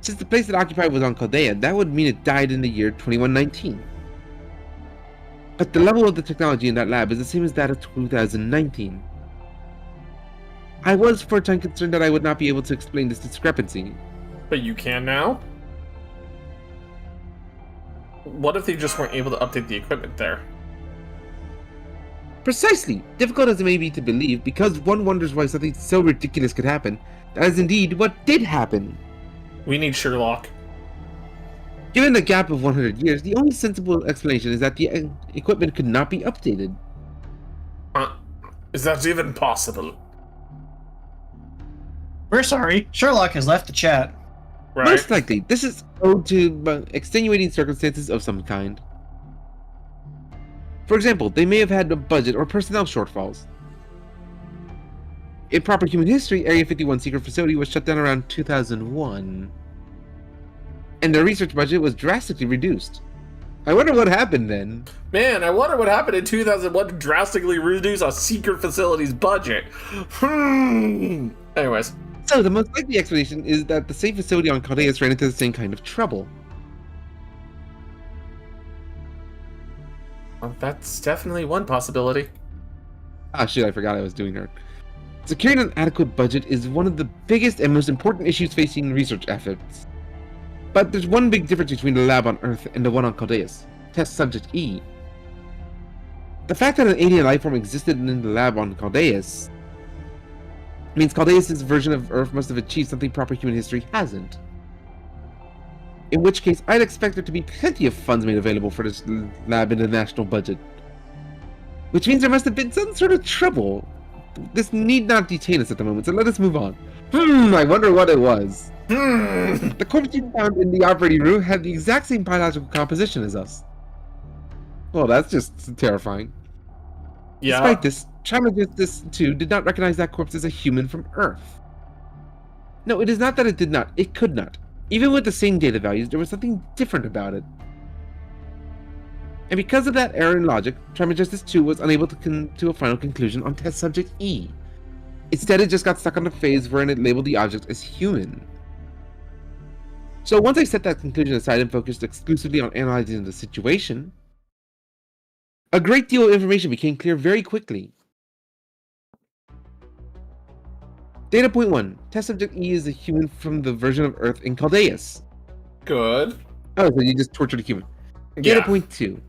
Since the place it occupied was on Caldea, that would mean it died in the year 2119. But the level of the technology in that lab is the same as that of 2019. I was for a time concerned that I would not be able to explain this discrepancy. But you can now? What if they just weren't able to update the equipment there? Precisely! Difficult as it may be to believe, because one wonders why something so ridiculous could happen. That is indeed what did happen. We need Sherlock. Given the gap of 100 years, the only sensible explanation is that the equipment could not be updated. Is that even possible? We're sorry. Sherlock has left the chat. Right? Most likely, this is owed to extenuating circumstances of some kind. For example, they may have had a budget or personnel shortfalls. In proper human history, Area 51 secret facility was shut down around 2001. And their research budget was drastically reduced. I wonder what happened then. Man, I wonder what happened in 2001 to drastically reduce a secret facility's budget. Anyways. So, the most likely explanation is that the same facility on Caldeus ran into the same kind of trouble. Well, that's definitely one possibility. Ah shit, I forgot I was doing her. Securing an adequate budget is one of the biggest and most important issues facing research efforts. But there's one big difference between the lab on Earth and the one on Caldeus. Test Subject E. The fact that an alien life form existed in the lab on Caldeus means Caldeus' version of Earth must have achieved something proper human history hasn't. In which case, I'd expect there to be plenty of funds made available for this lab in the national budget. Which means there must have been some sort of trouble. This need not detain us at the moment, so let us move on. I wonder what it was. The corpse you found in the operating room had the exact same biological composition as us. Well, that's just terrifying. Yeah. Despite this, Trismegistus 2 did not recognize that corpse as a human from Earth. No, it is not that it did not, it could not. Even with the same data values, there was something different about it. And because of that error in logic, Trismegistus 2 was unable to come to a final conclusion on test subject E. Instead, it just got stuck on the phase wherein it labeled the object as human. So once I set that conclusion aside and focused exclusively on analyzing the situation, a great deal of information became clear very quickly. Data point 1. Test subject E is a human from the version of Earth in Caldeus. Good. Oh, so you just tortured a human. Data point 2.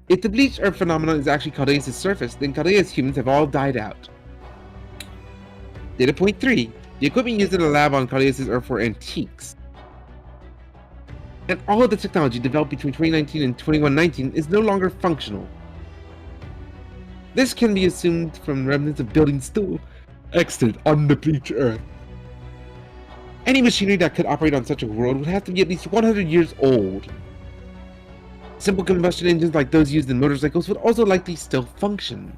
If the bleached Earth phenomenon is actually Caldeus' surface, then Caldeus humans have all died out. Data point 3. The equipment used in the lab on Caldeus' Earth were antiques. And all of the technology developed between 2019 and 2119 is no longer functional. This can be assumed from remnants of buildings still extant on the bleached Earth. Any machinery that could operate on such a world would have to be at least 100 years old. Simple combustion engines like those used in motorcycles would also likely still function.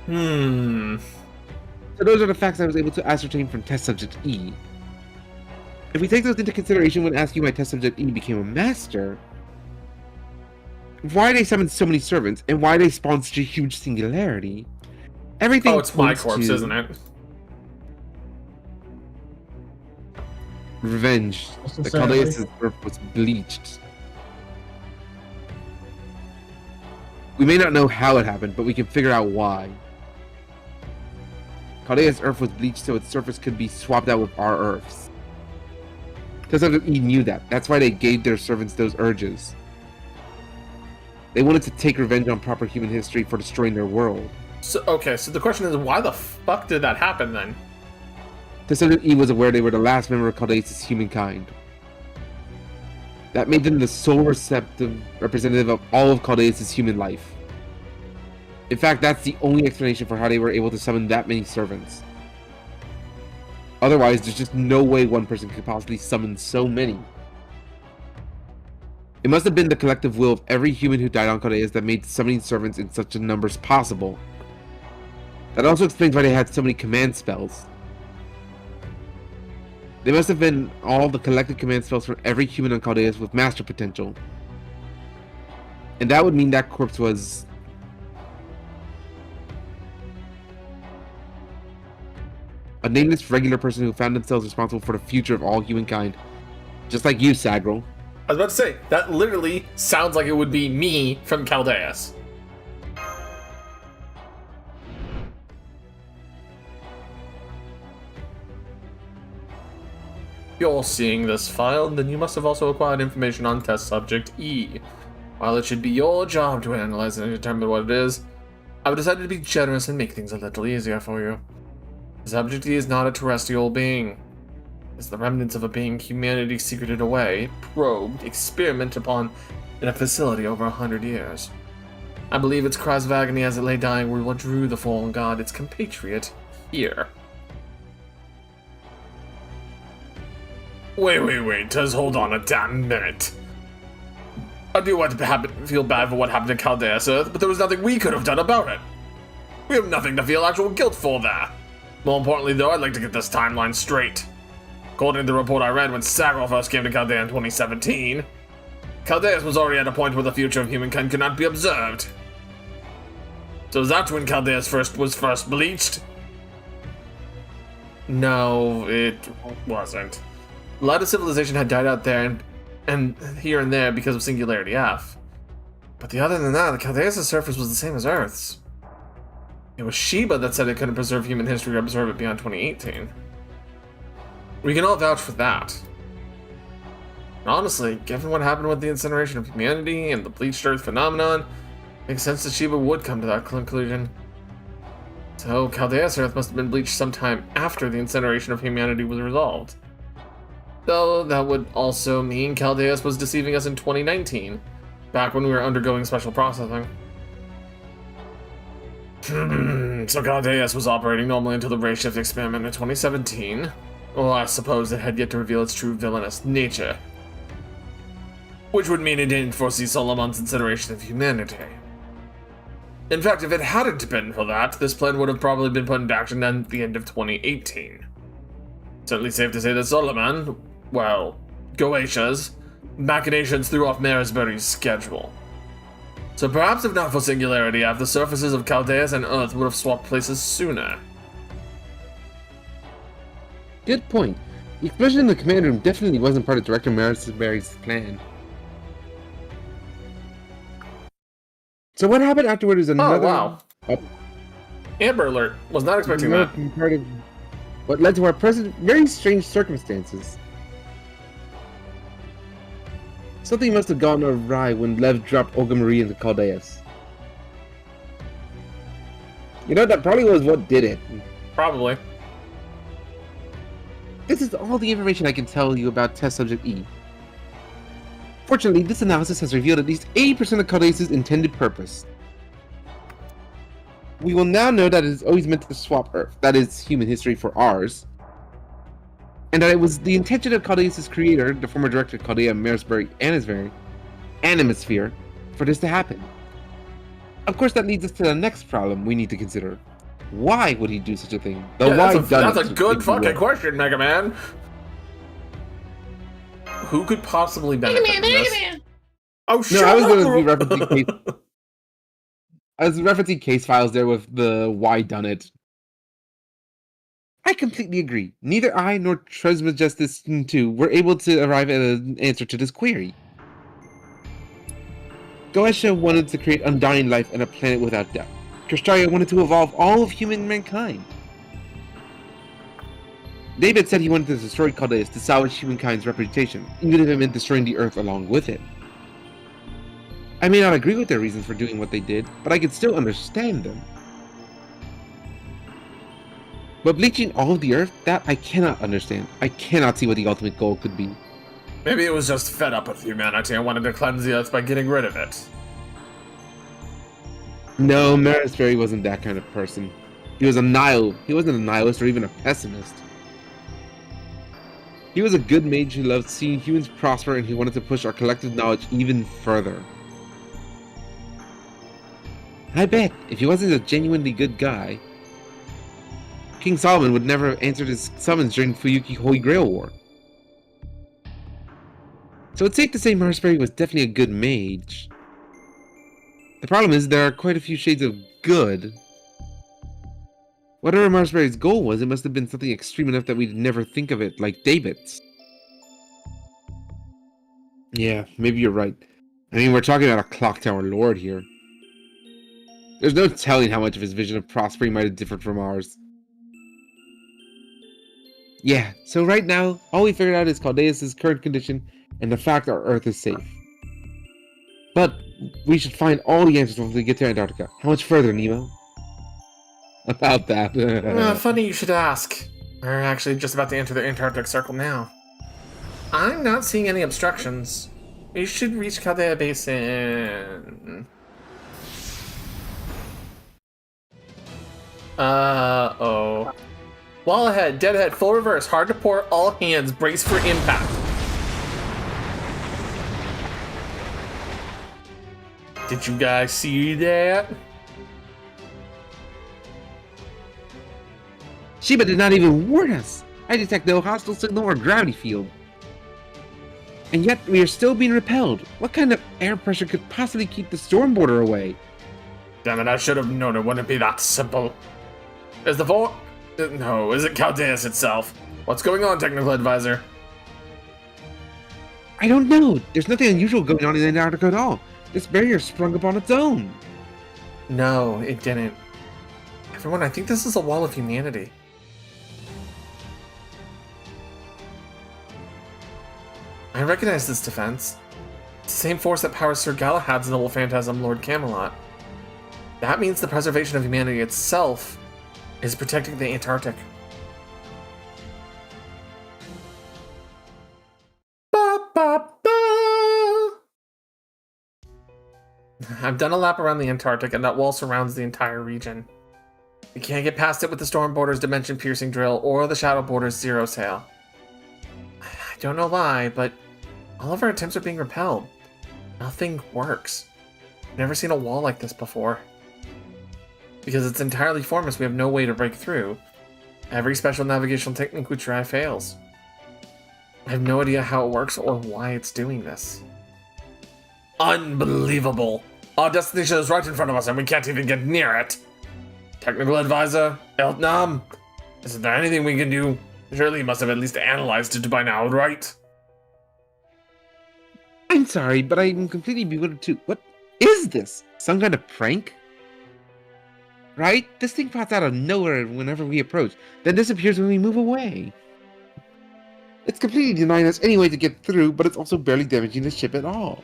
So So those are the facts I was able to ascertain from test subject E. If we take those into consideration when asking why test subject E became a master, why they summoned so many servants, and why they spawned such a huge singularity, everything it's my points corpse, to isn't it? revenge. The Caldeus' earth was bleached. We may not know how it happened, but we can figure out why. Caldeus' earth was bleached so its surface could be swapped out with our earths. Test subject E knew that. That's why they gave their servants those urges. They wanted to take revenge on proper human history for destroying their world. So the question is, why the fuck did that happen then? Test subject E was aware they were the last member of Caldeus' humankind. That made them the sole representative of all of Caldeus' human life. In fact, that's the only explanation for how they were able to summon that many servants. Otherwise, there's just no way one person could possibly summon so many. It must have been the collective will of every human who died on Caldeus that made summoning servants in such numbers possible. That also explains why they had so many command spells. They must have been all the collected command spells from every human on Caldeus with master potential. And that would mean that corpse was... a nameless regular person who found themselves responsible for the future of all humankind. Just like you, Sagril. I was about to say, that literally sounds like it would be me from Caldeus. If you're seeing this file, then you must have also acquired information on test subject E. While it should be your job to analyze and determine what it is, I would decided to be generous and make things a little easier for you. Subject E is not a terrestrial being. It's the remnants of a being humanity secreted away, probed, experimented upon in a facility over 100 years. I believe its cries of agony as it lay dying were what drew the fallen god, its compatriot, here. Wait, just hold on a damn minute. I do want to feel bad for what happened to Caldeus Earth, but there was nothing we could have done about it. We have nothing to feel actual guilt for there. More importantly, though, I'd like to get this timeline straight. According to the report I read when Sagril first came to Chaldea in 2017, Caldeus was already at a point where the future of humankind could not be observed. So is that when Caldeus was first bleached? No, it wasn't. A lot of civilization had died out there and here and there because of Singularity F. But other than that, Caldeus' surface was the same as Earth's. It was Sheba that said it couldn't preserve human history or observe it beyond 2018. We can all vouch for that. And honestly, given what happened with the incineration of humanity and the bleached Earth phenomenon, it makes sense that Sheba would come to that conclusion. So, Caldeus Earth must have been bleached sometime after the incineration of humanity was resolved. Though that would also mean Caldeus was deceiving us in 2019, back when we were undergoing special processing. So Caldeus was operating normally until the ray shift experiment in 2017. Well, I suppose it had yet to reveal its true villainous nature. Which would mean it didn't foresee Solomon's incineration of humanity. In fact, if it hadn't been for that, this plan would have probably been put into action at the end of 2018. Certainly safe to say that Solomon, well, Goetia's machinations threw off Marisbury's schedule. So perhaps if not for Singularity F, the surfaces of Caldeus and Earth would have swapped places sooner. Good point. The explosion in the command room definitely wasn't part of Director Marisbury's plan. So what happened afterward is another... Oh, wow. Amber Alert. Was not expecting that. Part of what led to our present very strange circumstances. Something must have gone awry when Lev dropped Olga Marie into Caldeus. You know, that probably was what did it. Probably. This is all the information I can tell you about Test Subject E. Fortunately, this analysis has revealed at least 80% of Caldeus' intended purpose. We will now know that it is always meant to swap Earth, that is, human history, for ours, and that it was the intention of Caldeus' creator, the former director of Chaldea, Marisbury, Animasphere, for this to happen. Of course, that leads us to the next problem we need to consider. Why would he do such a thing? The Yeah, why that's a good if you will. fucking question, Mega Man. Who could possibly benefit from this? Oh, shut I was up! gonna be referencing I was referencing case files there with the why done it. I completely agree. Neither I nor Trismegistus 2 were able to arrive at an answer to this query. Goetia wanted to create undying life and a planet without death. Kristaria wanted to evolve all of human mankind. David said he wanted to destroy Caldeus to salvage humankind's reputation, even if it meant destroying the Earth along with it. I may not agree with their reasons for doing what they did, but I can still understand them. But bleaching all of the Earth, that I cannot understand. I cannot see what the ultimate goal could be. Maybe it was just fed up with humanity and wanted to cleanse the Earth by getting rid of it. No, Maris Berry wasn't that kind of person. He wasn't a nihilist or even a pessimist. He was a good mage who loved seeing humans prosper, and he wanted to push our collective knowledge even further. I bet, if he wasn't a genuinely good guy, King Solomon would never have answered his summons during Fuyuki Holy Grail War. So it's safe to say Marisberry was definitely a good mage. The problem is there are quite a few shades of good. Whatever Marisberry's goal was, it must have been something extreme enough that we'd never think of it, like David's. Yeah, maybe you're right. I mean, we're talking about a Clock Tower Lord here. There's no telling how much of his vision of prospering might have differed from ours. Yeah, so right now, all we figured out is Caldeus' current condition and the fact our Earth is safe. But we should find all the answers once we get to Antarctica. How much further, Nemo? About that. Funny you should ask. We're actually just about to enter the Antarctic Circle now. I'm not seeing any obstructions. We should reach Caldea Basin. Uh-oh. Wall ahead, dead ahead, full reverse, hard to port, all hands, brace for impact. Did you guys see that? Shiba did not even warn us! I detect no hostile signal or gravity field. And yet we are still being repelled. What kind of air pressure could possibly keep the storm border away? Damn it, I should have known it wouldn't be that simple. Is the vault... No, is it Caldeus itself? What's going on, Technical Advisor? I don't know. There's nothing unusual going on in Antarctica at all. This barrier sprung up on its own. No, it didn't. Everyone, I think this is a wall of humanity. I recognize this defense. It's the same force that powers Sir Galahad's noble phantasm, Lord Camelot. That means the preservation of humanity itself is protecting the Antarctic. Ba, ba, ba. I've done a lap around the Antarctic, and that wall surrounds the entire region. We can't get past it with the Storm Border's dimension-piercing drill or the Shadow Border's zero sail. I don't know why, but all of our attempts are being repelled. Nothing works. I've never seen a wall like this before. Because it's entirely formless, we have no way to break through. Every special navigational technique we try fails. I have no idea how it works or why it's doing this. Unbelievable! Our destination is right in front of us and we can't even get near it! Technical Advisor, Eltnam, isn't there anything we can do? Surely you must have at least analyzed it by now, right? I'm sorry, but I'm completely bewildered too. What is this? Some kind of prank? Right? This thing pops out of nowhere whenever we approach, then disappears when we move away. It's completely denying us any way to get through, but it's also barely damaging the ship at all.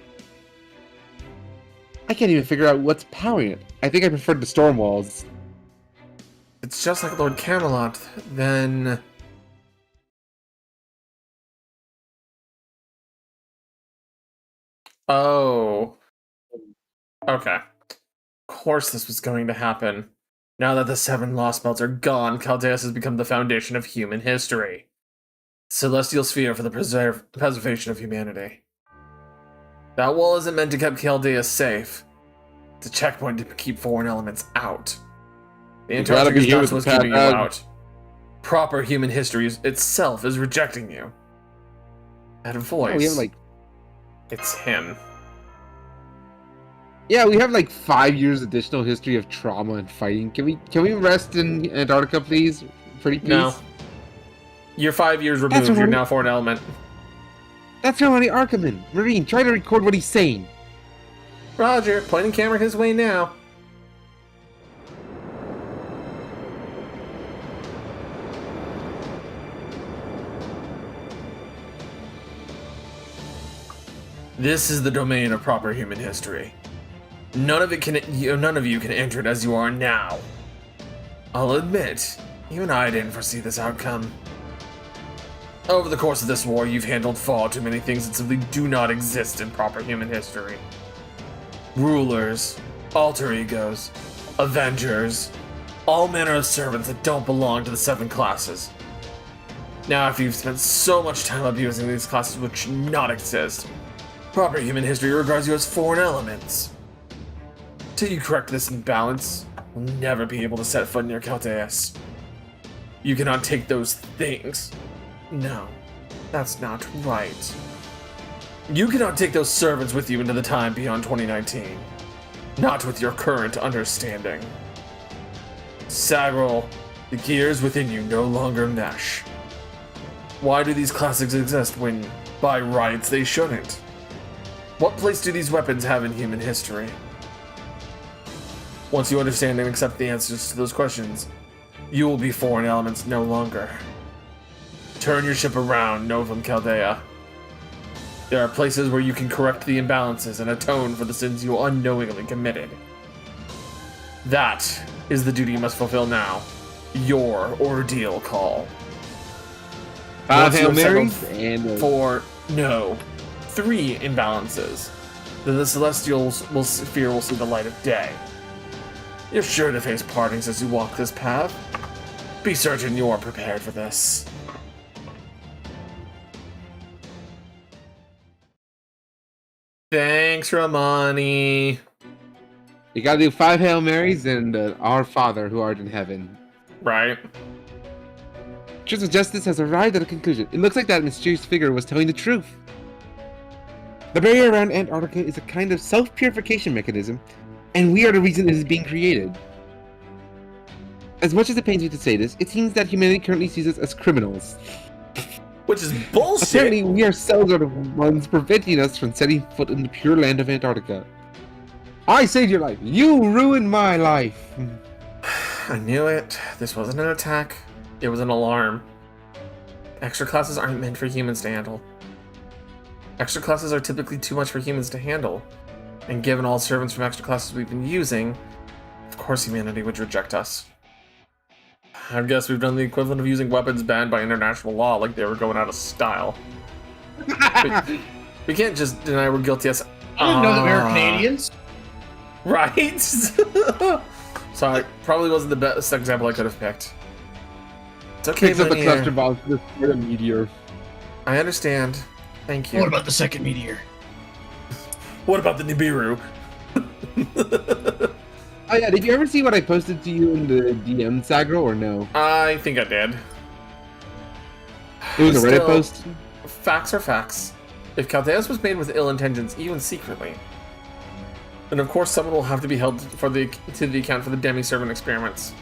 I can't even figure out what's powering it. I think I preferred the storm walls. It's just like Lord Camelot, then... Oh. Okay. Of course this was going to happen. Now that the 7 lost belts are gone, Caldeus has become the foundation of human history. Celestial sphere for the preservation of humanity. That wall isn't meant to keep Caldeus safe. It's a checkpoint to keep foreign elements out. The You gotta Antarctic be is here not with what's the keeping you cat, out. Proper human history itself is rejecting you. That voice. Yeah, we have like It's him. we have like 5 years additional history of trauma and fighting. Can we rest in Antarctica, please? Pretty please. No. You're 5 years removed. You're now foreign element. That's Ronnie Arkaman. Marine, try to record what he's saying. Roger, pointing camera his way now. This is the domain of proper human history. None of you can enter it as you are now. I'll admit, even I didn't foresee this outcome. Over the course of this war, you've handled far too many things that simply do not exist in proper human history. Rulers, alter egos, avengers, all manner of servants that don't belong to the 7 classes. Now, after you've spent so much time abusing these classes which should not exist, proper human history regards you as foreign elements. Till you correct this imbalance, you'll never be able to set foot near Chaldeus. You cannot take those things. No, that's not right. You cannot take those servants with you into the time beyond 2019. Not with your current understanding. Sagrel, the gears within you no longer mesh. Why do these classics exist when, by rights, they shouldn't? What place do these weapons have in human history? Once you understand and accept the answers to those questions, you will be foreign elements no longer. Turn your ship around, Novum Chaldea. There are places where you can correct the imbalances and atone for the sins you unknowingly committed. That is the duty you must fulfill now. Your ordeal call. 5 Once you Hail have settled Marys and 3 imbalances, then the Celestial sphere will see the light of day. You're sure to face partings as you walk this path. Be certain you are prepared for this. Thanks, Romani. you gotta do 5 Hail Marys and Our Father who art in heaven. Right? Truth of Justice has arrived at a conclusion. It looks like that mysterious figure was telling the truth. The barrier around Antarctica is a kind of self-purification mechanism, and we are the reason it is being created. As much as it pains me to say this, it seems that humanity currently sees us as criminals. Which is bullshit. Apparently, we ourselves are the ones preventing us from setting foot in the pure land of Antarctica. I saved your life. You ruined my life. I knew it. This wasn't an attack. It was an alarm. Extra classes aren't meant for humans to handle. Extra classes are typically too much for humans to handle. And given all servants from extra classes we've been using, of course humanity would reject us. I guess we've done the equivalent of using weapons banned by international law like they were going out of style. We can't just deny we're guilty as... I didn't know that we were Canadians. Right? Sorry, probably wasn't the best example I could have picked. It's okay, Picks up a Linear. cluster bomb for the meteor. I understand. Thank you. What about the second meteor? What about the Nibiru? Oh yeah, did you ever see what I posted to you in the DM, Sagro, or no? I think I did. It was a Reddit Still, post? Facts are facts. If Chaldeus was made with ill intentions, even secretly, then of course someone will have to be held to the account for the demi-servant experiments.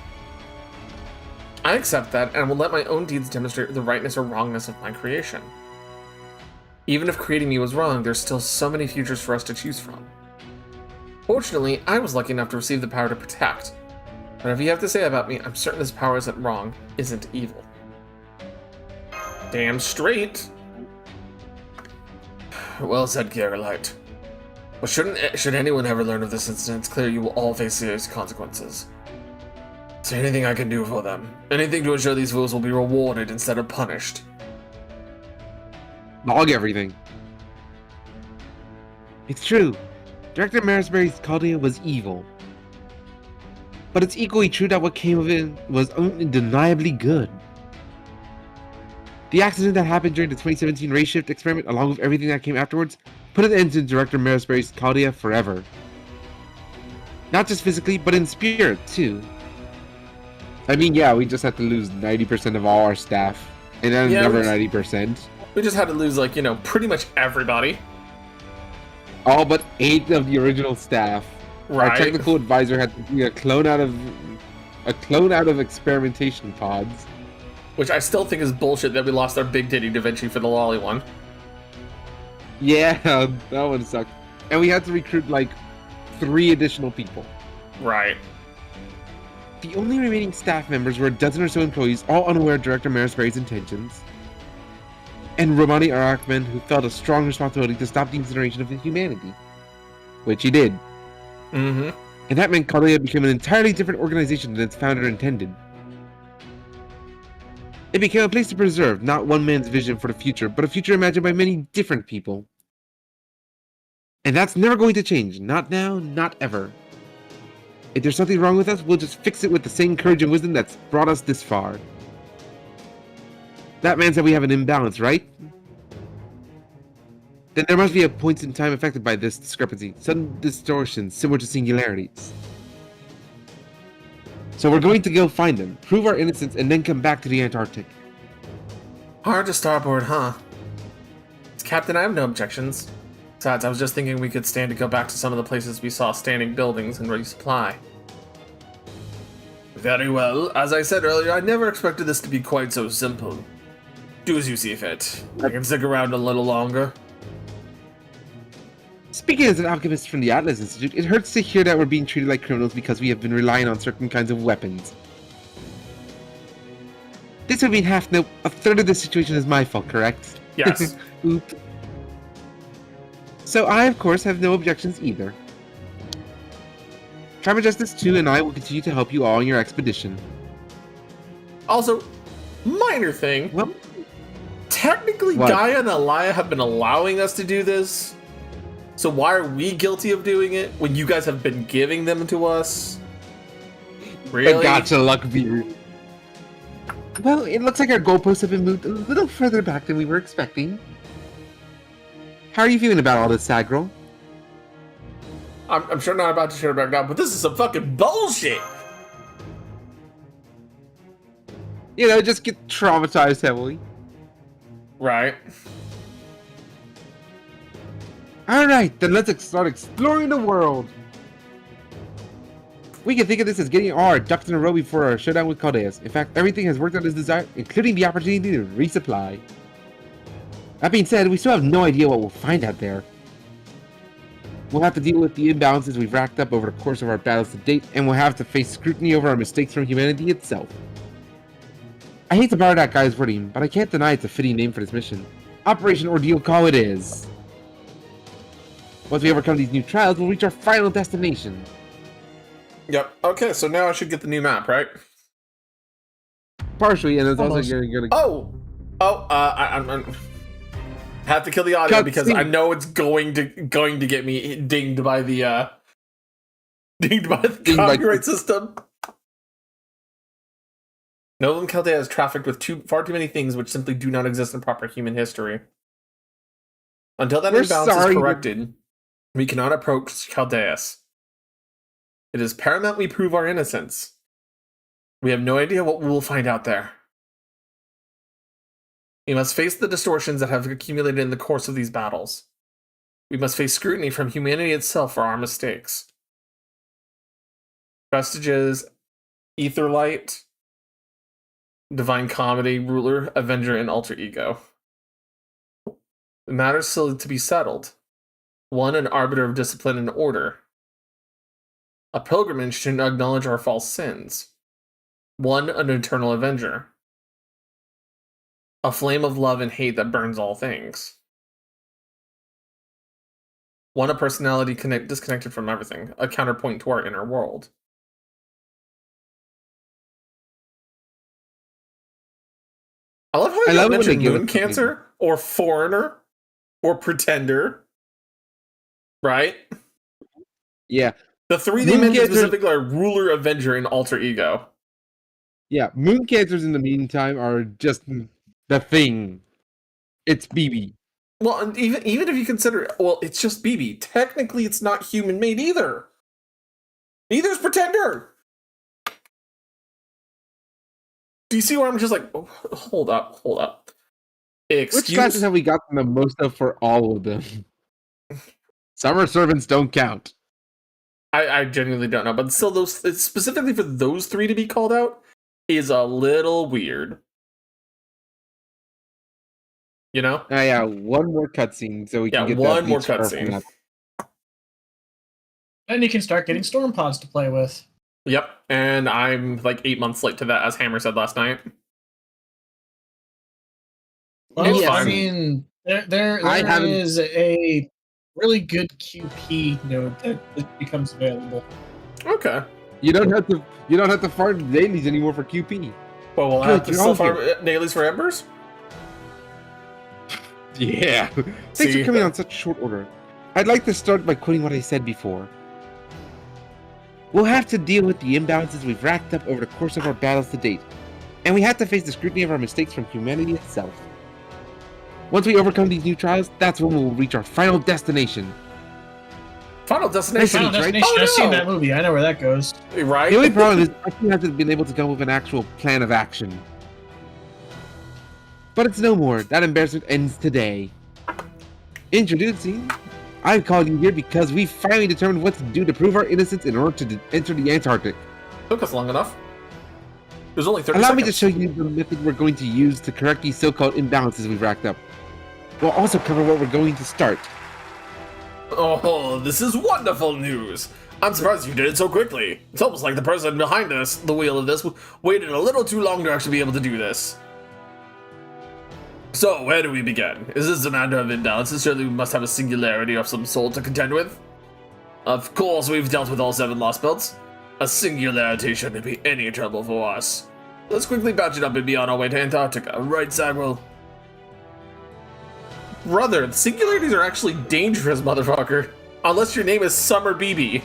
I accept that, and will let my own deeds demonstrate the rightness or wrongness of my creation. Even if creating me was wrong, there's still so many futures for us to choose from. Fortunately, I was lucky enough to receive the power to protect. Whatever you have to say about me, I'm certain this power isn't wrong, isn't evil. Damn straight. Well said, Garrelite. But should anyone ever learn of this incident, it's clear you will all face serious consequences. Is there anything I can do for them? Anything to ensure these fools will be rewarded instead of punished? Log everything. It's true. Director Marisbury's Chaldea was evil. But it's equally true that what came of it was undeniably good. The accident that happened during the 2017 race shift experiment, along with everything that came afterwards, put an end to Director Marisbury's Chaldea forever. Not just physically, but in spirit, too. I mean, yeah, we just had to lose 90% of all our staff, and then Yeah, another 90%. We just had to lose, like, pretty much everybody. All but 8 of the original staff. Right. Our technical advisor had to be a clone out of experimentation pods. Which I still think is bullshit that we lost our Big Titty Da Vinci for the Lolly one. Yeah, that one sucked. And we had to recruit like 3 additional people. Right. The only remaining staff members were a dozen or so employees, all unaware of Director Marisberry's intentions. And Romani Arakman, who felt a strong responsibility to stop the incineration of humanity. Which he did. Mm-hmm. And that meant Kaldea became an entirely different organization than its founder intended. It became a place to preserve, not one man's vision for the future, but a future imagined by many different people. And that's never going to change. Not now, not ever. If there's something wrong with us, we'll just fix it with the same courage and wisdom that's brought us this far. That man said we have an imbalance, right? Then there must be a point in time affected by this discrepancy, sudden distortions similar to singularities. So we're going to go find them, prove our innocence, and then come back to the Antarctic. Hard to starboard, huh? Captain, I have no objections. Besides, I was just thinking we could stand to go back to some of the places we saw standing buildings and resupply. Very well. As I said earlier, I never expected this to be quite so simple. Do as you see fit. I can stick around a little longer. Speaking as an alchemist from the Atlas Institute, it hurts to hear that we're being treated like criminals because we have been relying on certain kinds of weapons. This would mean a third of the situation is my fault, correct? Yes. Oop. So I, of course, have no objections either. Tribal Justice 2 and I will continue to help you all on your expedition. Also, minor thing. Well, Technically, what? Gaia and Alaya have been allowing us to do this. So why are we guilty of doing it when you guys have been giving them to us? Really? I gotcha, Luckbeard. Well, it looks like our goalposts have been moved a little further back than we were expecting. How are you feeling about all this, Sagril? I'm sure not about to share it back now, but this is some fucking bullshit! You know, just get traumatized heavily. Right. Alright, then let's start exploring the world! We can think of this as getting all our ducks in a row before our showdown with Caldeas. In fact, everything has worked out as desired, including the opportunity to resupply. That being said, we still have no idea what we'll find out there. We'll have to deal with the imbalances we've racked up over the course of our battles to date, and we'll have to face scrutiny over our mistakes from humanity itself. I hate to borrow that guy's wording, but I can't deny it's a fitting name for this mission. Operation Ordeal Call it is. Once we overcome these new trials, we'll reach our final destination. Yep. Okay, so now I should get the new map, right? Partially, and it's also Almost. gonna... I'm have to kill the audio Cut because scene. I know it's going to get me dinged by the copyright system. Nolan Chaldea has trafficked with far too many things which simply do not exist in proper human history. Until that imbalance is corrected, we cannot approach Chaldeus. It is paramount we prove our innocence. We have no idea what we will find out there. We must face the distortions that have accumulated in the course of these battles. We must face scrutiny from humanity itself for our mistakes. Vestiges, Etherlight, Divine Comedy, Ruler, Avenger, and Alter Ego. The matter is still to be settled. One, an arbiter of discipline and order. A pilgrimage to acknowledge our false sins. One, an eternal avenger. A flame of love and hate that burns all things. One, a personality disconnected from everything, a counterpoint to our inner world. I love how you don't mention moon cancer, or foreigner, or pretender. Right? Yeah. The three they mentioned specifically are Ruler, Avenger, and Alter Ego. Yeah, moon cancers in the meantime are just the thing. It's BB. Well, and even if you consider, well, it's just BB. Technically, it's not human-made either. Neither is Pretender. Do you see where I'm just like, oh, hold up. Which classes have we gotten the most of for all of them? Summer servants don't count. I genuinely don't know, but still, those specifically for those 3 to be called out is a little weird. You know? Yeah, one more cutscene so we can get one that more beach scarf cutscene. from that. And you can start getting storm pods to play with. Yep, and I'm like 8 months late to that, as Hammer said last night. Well, It's I fine. mean, there is a really good QP node that becomes available. Okay. You don't have to farm dailies anymore for QP. Well, we'll Good, have to you're still all farm dailies for Embers? Yeah. Thanks See, for coming on such short order. I'd like to start by quoting what I said before. We'll have to deal with the imbalances we've racked up over the course of our battles to date, and we have to face the scrutiny of our mistakes from humanity itself. Once we overcome these new trials, that's when we'll reach our final destination. Final Destination. Final Destination. Oh, I've seen no. that movie. I know where that goes. Right? The only problem is I haven't been able to come up with an actual plan of action. But it's no more. That embarrassment ends today. Introducing, I've called you here because we finally determined what to do to prove our innocence in order to enter the Antarctic. Took us long enough. There's only 30 Allow seconds. me to show you the method we're going to use to correct these so-called imbalances we've racked up. We'll also cover what we're going to start. Oh, this is wonderful news. I'm surprised you did it so quickly. It's almost like the person behind us, the wheel of this, waited a little too long to actually be able to do this. So, where do we begin? Is this a matter of imbalances? Surely we must have a singularity of some sort to contend with. Of course, we've dealt with all 7 lost belts. A singularity shouldn't be any trouble for us. Let's quickly batch it up and be on our way to Antarctica, right, Sagwell? Brother, singularities are actually dangerous, motherfucker. Unless your name is Summer BB.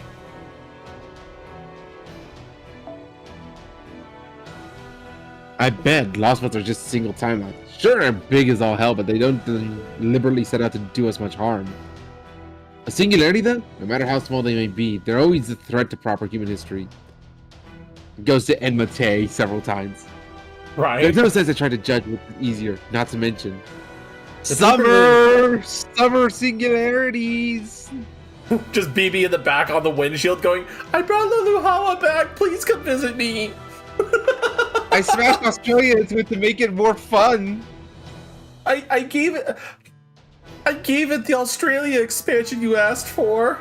I bet lost belts are just single timelines. Sure, they're big as all hell, but they don't deliberately set out to do us much harm. A singularity, though, no matter how small they may be, they're always a threat to proper human history. It goes to Enmate several times. Right. There's no sense in trying to judge what's easier, not to mention summer singularities. Just BB in the back on the windshield going, I brought Luluhawa back, please come visit me. I smashed Australia into it to make it more fun. I gave it the Australia expansion you asked for.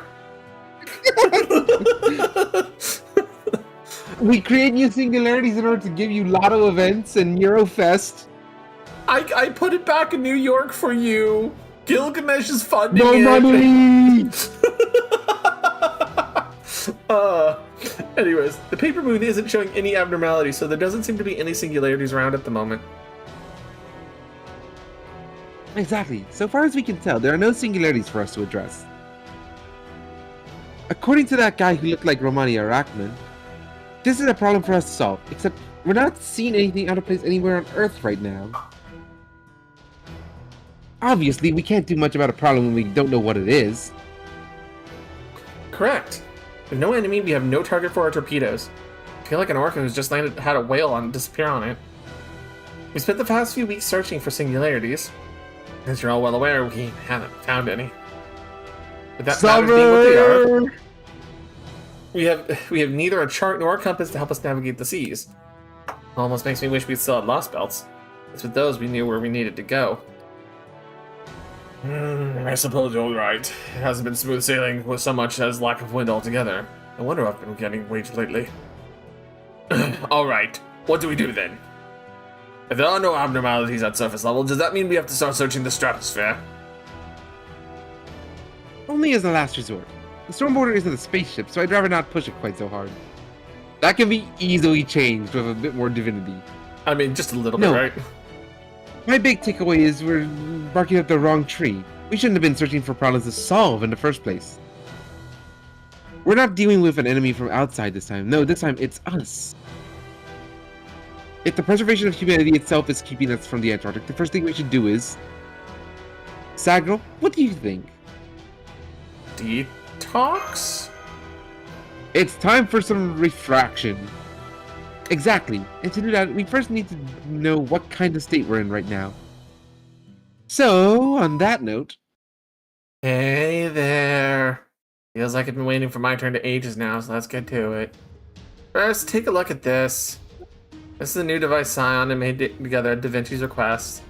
We create new singularities in order to give you lotto events and Eurofest. I put it back in New York for you. Gilgamesh is funding No it. money! Anyways, the paper moon isn't showing any abnormality, so there doesn't seem to be any singularities around at the moment. Exactly. So far as we can tell, there are no singularities for us to address. According to that guy who looked like Romani Arakman, this is a problem for us to solve, except we're not seeing anything out of place anywhere on Earth right now. Obviously, we can't do much about a problem when we don't know what it is. Correct. With no enemy, we have no target for our torpedoes. I feel like an orca who's just landed had a whale on disappear on it. We spent the past few weeks searching for singularities. As you're all well aware, we haven't found any. With that matters being what they are, we have neither a chart nor a compass to help us navigate the seas. Almost makes me wish we still had lost belts. It's with those we knew where we needed to go. I suppose you're right. It hasn't been smooth sailing with so much as lack of wind altogether. No wonder I've been getting waged lately. Alright, what do we do then? If there are no abnormalities at surface level, does that mean we have to start searching the stratosphere? Only as a last resort. The storm border isn't a spaceship, so I'd rather not push it quite so hard. That can be easily changed with a bit more divinity. I mean, just a little No. bit, right? My big takeaway is we're barking up the wrong tree. We shouldn't have been searching for problems to solve in the first place. We're not dealing with an enemy from outside this time. No, this time it's us. If the preservation of humanity itself is keeping us from the Antarctic, the first thing we should do is... Sagro, what do you think? Detox? It's time for some refraction. Exactly. And to do that, we first need to know what kind of state we're in right now. So, on that note... Hey there. Feels like I've been waiting for my turn to ages now, so let's get to it. First, take a look at this. This is a new device Scion and made together at Da Vinci's request.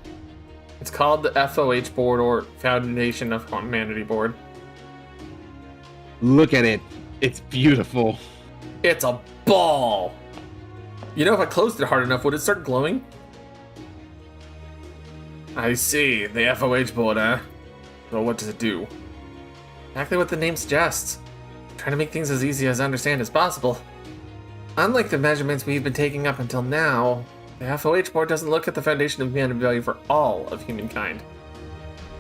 It's called the FOH board, or Foundation of Humanity board. Look at it. It's beautiful. It's a ball! You know, if I closed it hard enough, would it start glowing? I see. The FOH board, eh? So what does it do? Exactly what the name suggests. Trying to make things as easy as understand as possible. Unlike the measurements we've been taking up until now, the FOH board doesn't look at the foundation of humanity value for all of humankind.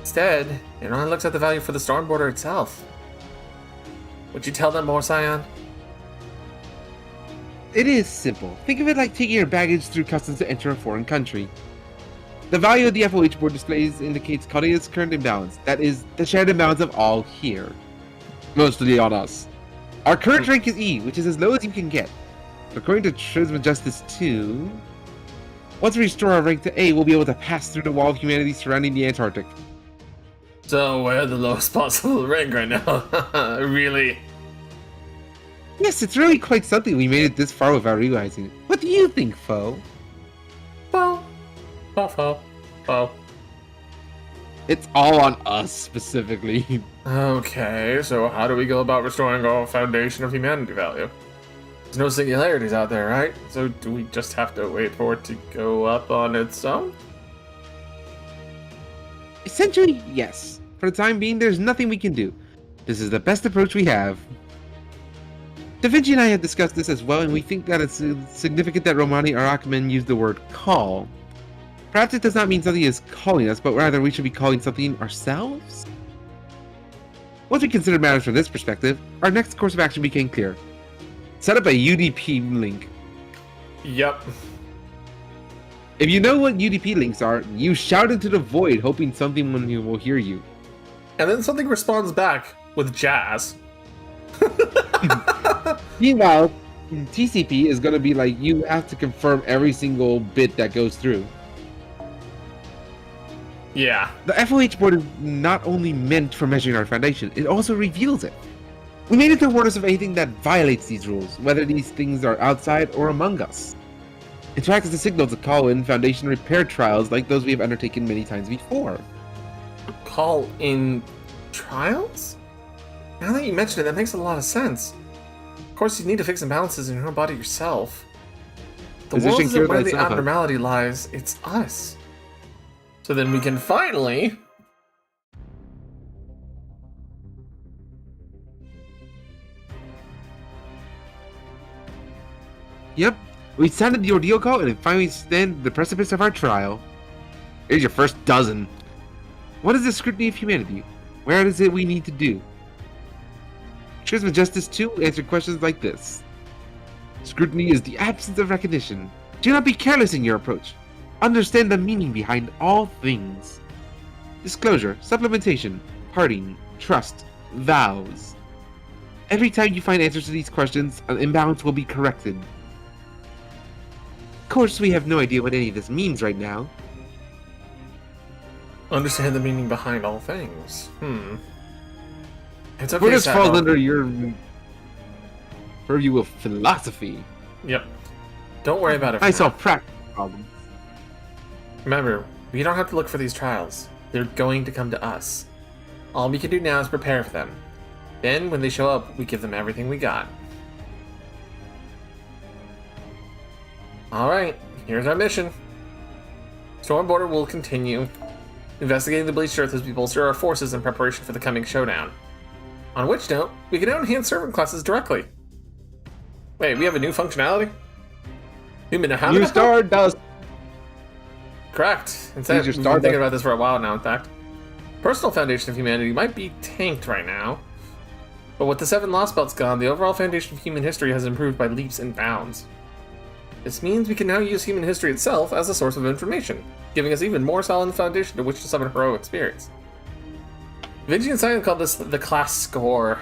Instead, it only looks at the value for the storm border itself. Would you tell them more, Scion? It is simple. Think of it like taking your baggage through customs to enter a foreign country. The value of the FOH board displays indicates Korea's current imbalance. That is, the shared imbalance of all here. Mostly on us. Our current rank is E, which is as low as you can get. According to Trisman Justice 2, once we restore our rank to A, we'll be able to pass through the wall of humanity surrounding the Antarctic. So we're the lowest possible rank right now. Really? Yes, it's really quite something we made it this far without realizing it. What do you think, Foe? Oh. It's all on us, specifically. Okay, so how do we go about restoring our foundation of humanity value? There's no singularities out there, right? So do we just have to wait for it to go up on its own? Essentially, yes. For the time being, there's nothing we can do. This is the best approach we have. Da Vinci and I have discussed this as well, and we think that it's significant that Romani Arakman used the word call. Perhaps it does not mean something is calling us, but rather we should be calling something ourselves? Once we considered matters from this perspective, our next course of action became clear. Set up a UDP link. Yep. If you know what UDP links are, you shout into the void hoping something will hear you. And then something responds back with jazz. Meanwhile, TCP is going to be like, you have to confirm every single bit that goes through. Yeah. The FOH board is not only meant for measuring our foundation, it also reveals it. We made it to warn us of anything that violates these rules, whether these things are outside or among us. It acts as a signal to call in foundation repair trials like those we have undertaken many times before. Call in trials? Now that you mention it, that makes a lot of sense. Of course, you need to fix imbalances in your own body yourself. The world isn't where the abnormality lies, it's us. So then we can finally... Yep, we sounded the ordeal call and finally stand at the precipice of our trial. Here's your first dozen. What is the scrutiny of humanity? Where is it we need to do? Trisman Justice 2 answered questions like this. Scrutiny is the absence of recognition. Do not be careless in your approach. Understand the meaning behind all things. Disclosure, supplementation, parting, trust, vows. Every time you find answers to these questions, an imbalance will be corrected. Of course, we have no idea what any of this means right now. Understand the meaning behind all things. It's okay, Where this falls Saddle. under your purview of philosophy. Yep. Don't worry about it. I saw practical problems. Remember, we don't have to look for these trials. They're going to come to us. All we can do now is prepare for them. Then, when they show up, we give them everything we got. Alright, here's our mission. Storm Border will continue. Investigating the Bleached Earth as we bolster our forces in preparation for the coming showdown. On which note, we can now enhance servant classes directly. Wait, we have a new functionality? New star does. Correct. Instead, we've been thinking about this for a while now, in fact. Personal foundation of humanity might be tanked right now. But with the 7 Lost Belts gone, the overall foundation of human history has improved by leaps and bounds. This means we can now use human history itself as a source of information, giving us even more solid foundation to which to summon heroic spirits. Vinci and Scion called this the class score.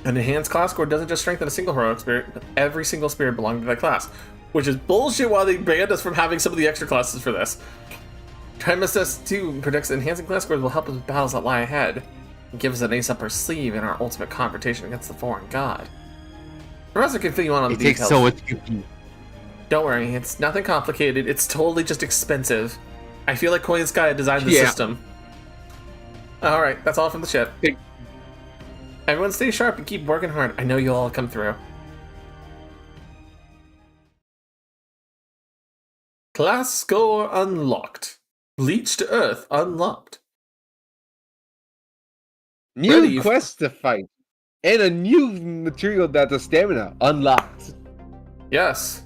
An enhanced class score doesn't just strengthen a single heroic spirit, but every single spirit belonging to that class. which is bullshit why they banned us from having some of the extra classes for this. Time Assess 2 predicts enhancing class scores will help us with battles that lie ahead and give us an ace up our sleeve in our ultimate confrontation against the foreign god. Professor can fill you on the details. It takes so much QP. Don't worry, it's nothing complicated. It's totally just expensive. I feel like Coin Sky designed the system. Alright, that's all from the ship. Everyone stay sharp and keep working hard. I know you'll all come through. Class score unlocked. Bleach to Earth unlocked. New quest to fight. And a new material data stamina unlocked. Yes.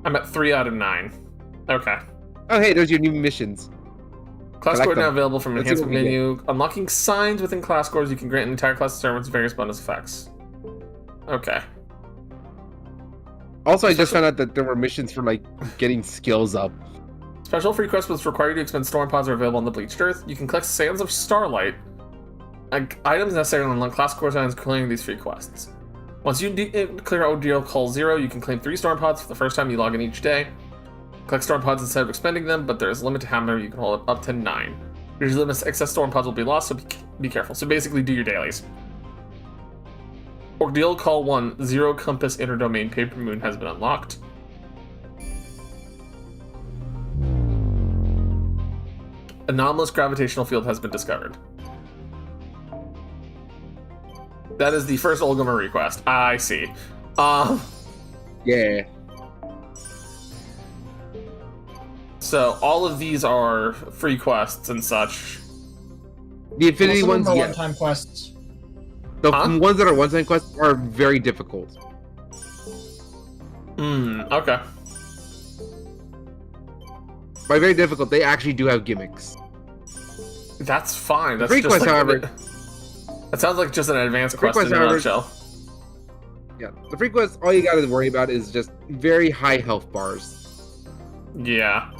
I'm at 3 out of 9. Okay. Oh, hey, there's your new missions. Class score now available from enhancement menu. Unlocking signs within class scores, you can grant an entire class of servants various bonus effects. Okay. Also, I just found out that there were missions for like getting skills up. Special free quests which require you to expend storm pods are available on the Bleached Earth. You can collect Sands of Starlight. Items necessary to unlock class score signs clearing these free quests. Once you clear ODL Call 0, you can claim 3 storm pods for the first time you log in each day. Collect storm pods instead of expending them, but there is a limit to how many you can hold up to 9. Usually excess storm pods will be lost, so be careful. So basically do your dailies. Ordeal Call 1, Zero Compass Interdomain Paper Moon has been unlocked. Anomalous gravitational field has been discovered. That is the first Olga Marie quest. I see. Yeah. So all of these are free quests and such. The Infinity Some of ones, them are yeah. one-time quests. The ones that are one-time quests are very difficult. Okay. By very difficult, they actually do have gimmicks. That's fine. That's free just quest, like, however. That sounds like just an advanced free quest in a nutshell. Yeah, the free quest, all you gotta worry about is just very high health bars. Yeah.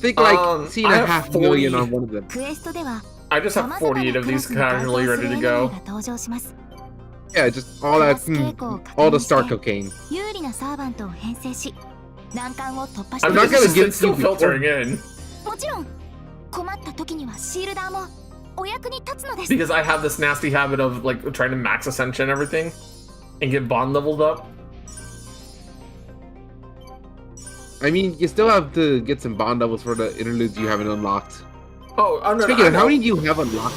Think like seeing a half 40 million on one of them. I just have 48 of these casually ready to go. Yeah, just all that, all the star cocaine. I'm not gonna get still you filtering in. Because I have this nasty habit of like trying to max ascension and everything and get bond leveled up. I mean, you still have to get some bond levels for the interludes you haven't unlocked. Oh, no, Speaking of, how many do you have unlocked?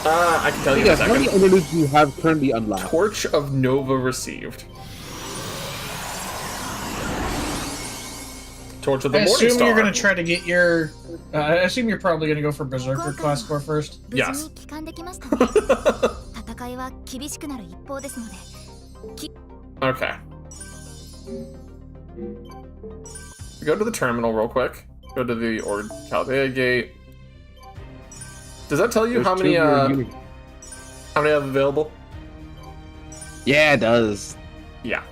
I can tell you in a how many second. interludes do you have currently unlocked? Torch of Nova received. Torch of the I Morning assume Star. you're going to try to get your... I assume you're probably going to go for Berserker class score first. Yes. Okay. Go to the terminal real quick. Go to the Chaldea Gate. Does that tell you how many I have available? Yeah, it does. Yeah.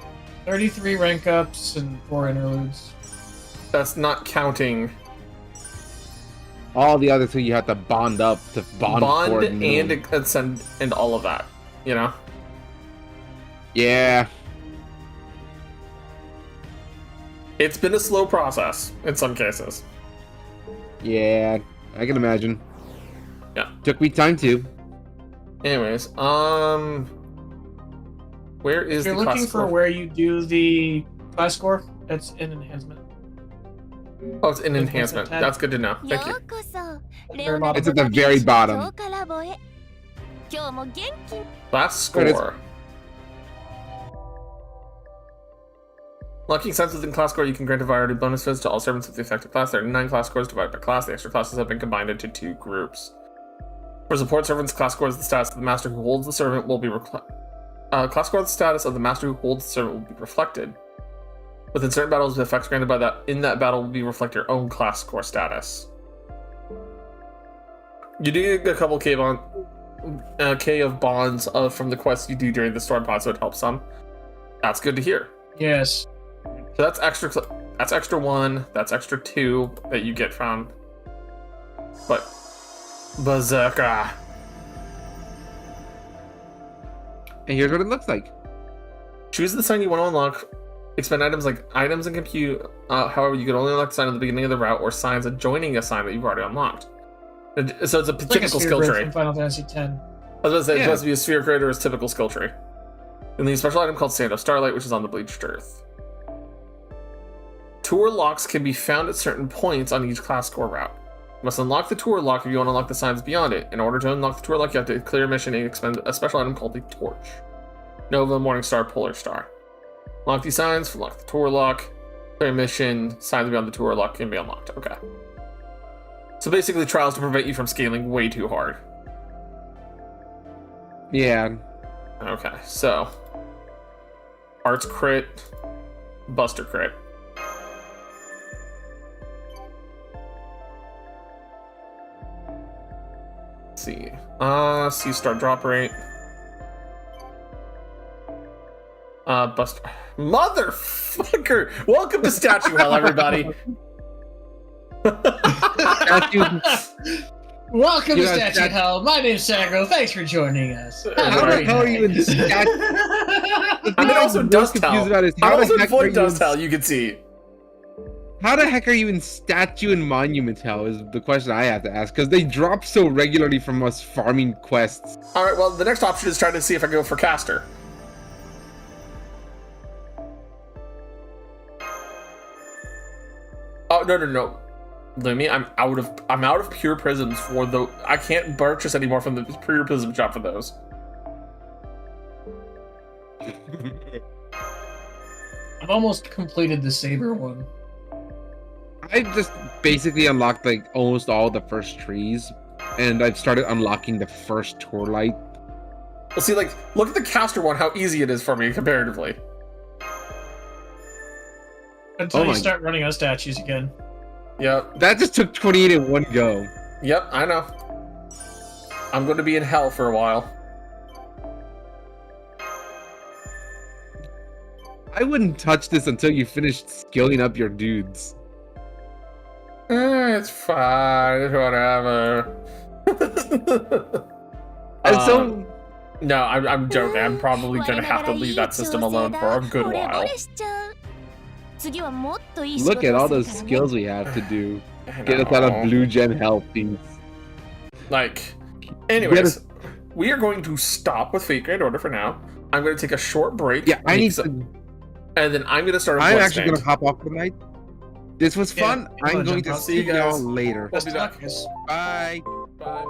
33 rank ups and 4 interludes. That's not counting All the other two you have to bond up to bond forward and ascend and all of that, you know? Yeah. It's been a slow process in some cases. Yeah, I can imagine. Yeah. Took me time too. Anyways, where is If you're the looking class for score? where you do the class score, it's in enhancement. Oh, it's in enhancement. That's good to know. Thank you. It's at the very bottom. Class score. Locking sense within class score, you can grant a variety of bonuses to all servants of the affected class. There are 9 class scores divided by class. The extra classes have been combined into 2 groups. For support servants, class score is the status of the master who holds the servant will be class score of the status of the master who holds the servant will be reflected. Within certain battles, the effects granted by that in that battle will be reflect your own class score status. You do get a couple K of bonds from the quests you do during the storm pod, so it helps some. That's good to hear. Yes. So that's extra. That's extra 1. That's extra 2 that you get from. But Berserker. And here's what it looks like. Choose the sign you want to unlock Expend items like items and compute. However, you can only unlock the sign at the beginning of the route or signs adjoining a sign that you've already unlocked. So it's a typical skill tree. From Final Fantasy X. I was going to say, it's supposed to be a sphere creator as typical skill tree. And the special item called Sand of Starlight, which is on the bleached earth. Tour locks can be found at certain points on each class score route. You must unlock the tour lock if you want to unlock the signs beyond it. In order to unlock the tour lock, you have to clear a mission and expend a special item called the Torch. Nova, Morningstar, Polar Star. Unlock these signs, unlock the tour lock, clear a mission, signs beyond the tour lock can be unlocked. Okay. So basically trials to prevent you from scaling way too hard. Yeah. Okay, so Arts crit, Buster crit. Let's see. C-star drop rate. Buster. Motherfucker! Welcome to Statue Hell, everybody. Welcome to Statue Hell. My name's Sagro. Thanks for joining us. How the hell are you in Statue? I'm also Dust Hell. I'm also in Void Dust Hell, you can see. How the heck are you in Statue and Monument Hell is the question I have to ask, because they drop so regularly from us farming quests. Alright, well, the next option is trying to see if I go for Caster. Oh, no. Lumi, I'm out of pure prisms for the... I can't purchase anymore from the pure prism shop for those. I've almost completed the Saber one. I just basically unlocked like almost all the first trees, and I've started unlocking the first tour light. Well, see, like, look at the Caster one, how easy it is for me comparatively. Until you start running out of statues again. Yep. That just took 28 in one go. Yep, I know. I'm going to be in hell for a while. I wouldn't touch this until you finished skilling up your dudes. It's fine, it's whatever. And so... No, I'm joking. I'm probably going to have to leave that system alone for a good while. Look at all those skills we have to do. Get us out of blue gen hell, please. Like, anyways, we are going to stop with Fate Grand Order for now. I'm going to take a short break. Yeah, I need to... And then I'm going to start. I'm actually going to hop off tonight. This was fun. I'm going to see you guys later. We'll be back. Bye. Bye.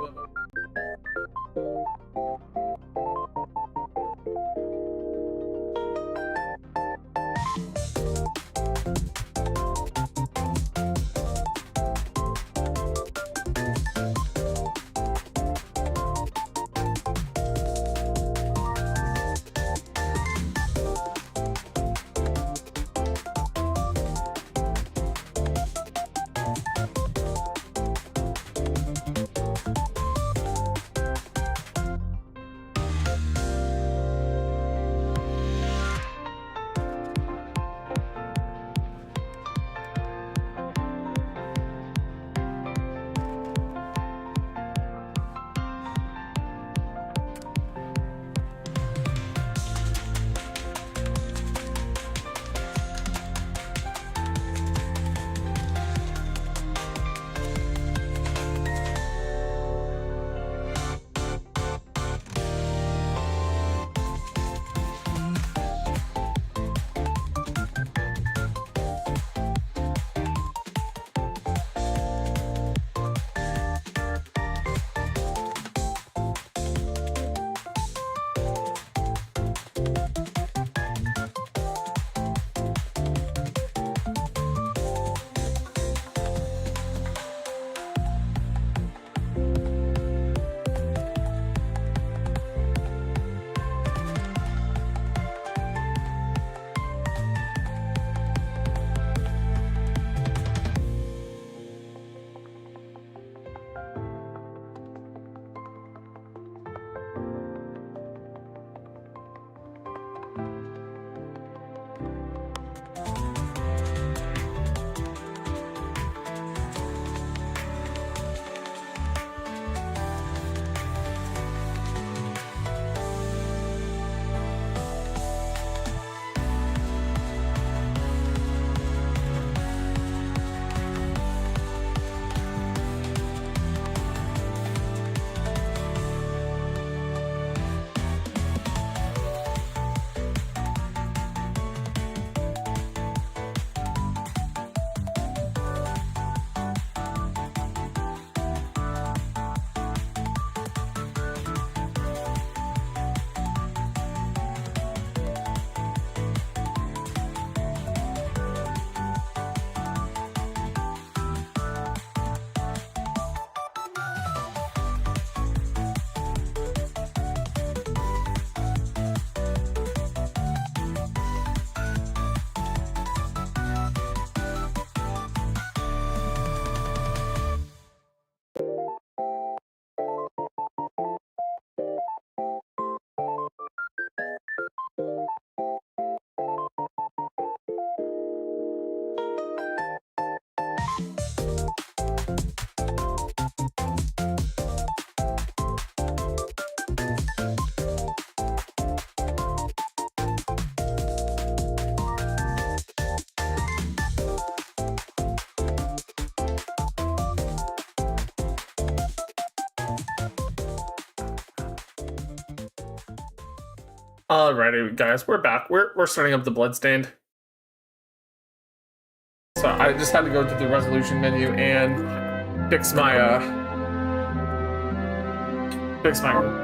Alrighty, guys, we're back. We're starting up the Bloodstained. So I just had to go to the resolution menu and fix my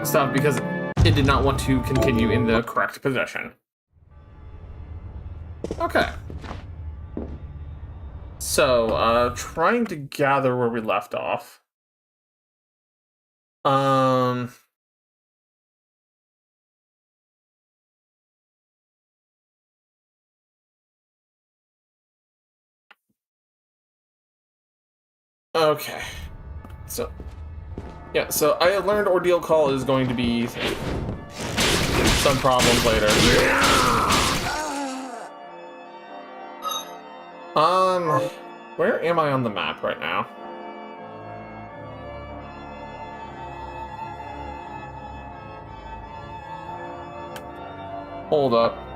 stuff because it did not want to continue in the correct position. Okay. So, trying to gather where we left off. Okay. So, yeah, so I learned Ordeal Call is going to be some problems later. Where am I on the map right now? Hold up.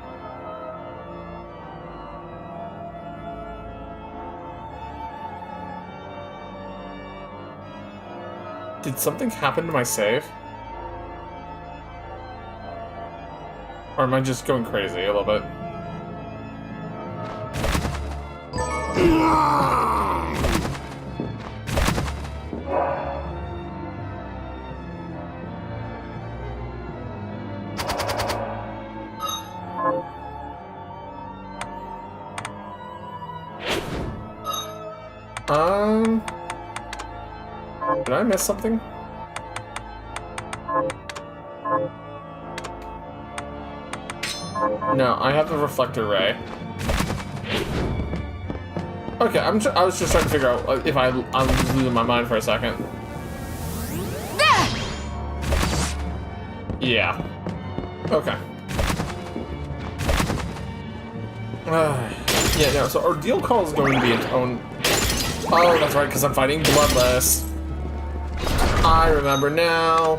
Did something happen to my save? Or am I just going crazy a little bit? Did I miss something? No, I have the reflector ray. Okay, I was just trying to figure out if I'm just losing my mind for a second. Yeah. Okay. Yeah, no, so Ordeal Call is going to be its own... Oh, that's right, because I'm fighting Bloodless. I remember now.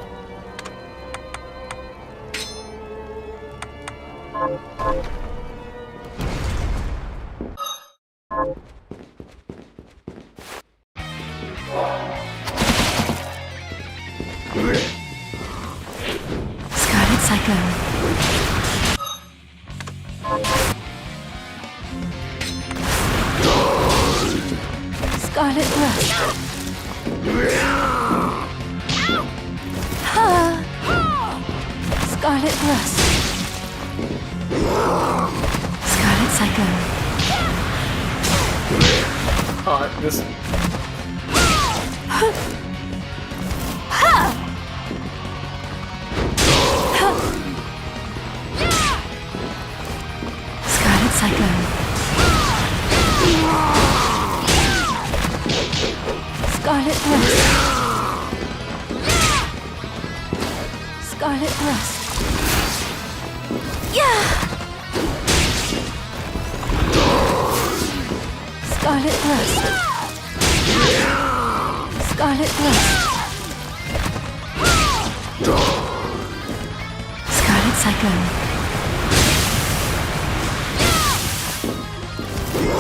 Scarlet Psycho. Scarlet Rust. Scarlet Rust. Scarlet Psycho. This... Scarlet Psycho. Scarlet Rust. Scarlet Rust. Yeah. Scarlet Rust. Scarlet Rust. Scarlet Psycho.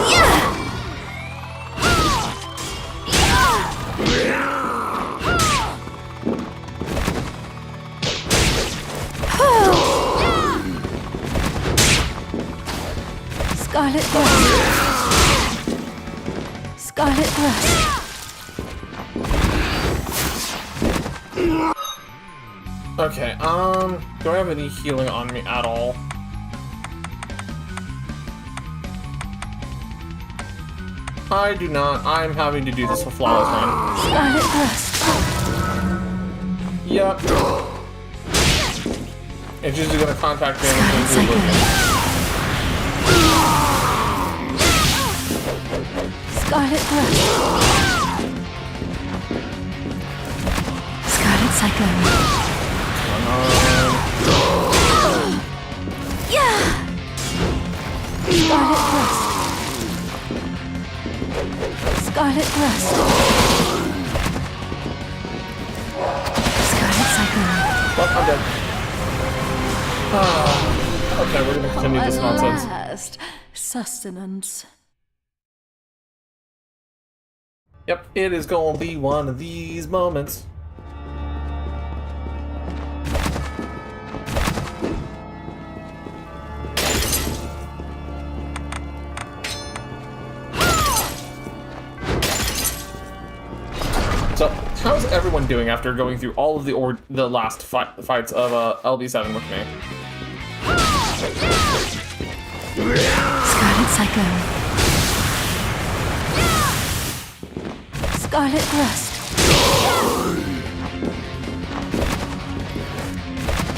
Yeah. Scarlet Rust. Scarlet Rust. Okay, do I have any healing on me at all? I do not. I'm having to do this for flawless run. Scarlet Rust. Yep. It's usually gonna contact damage and do Psycho. Scarlet Rust. Scarlet Psycho. Yeah. Scarlet Rust. Scarlet Rust. Scarlet Psycho. Well, I'm dead. Okay, we're gonna continue this nonsense. Last sustenance. Yep, it is gonna be one of these moments. So, how's everyone doing after going through all of the last fights of LB7 with me? Scarlet Psycho. Scarlet Thrust.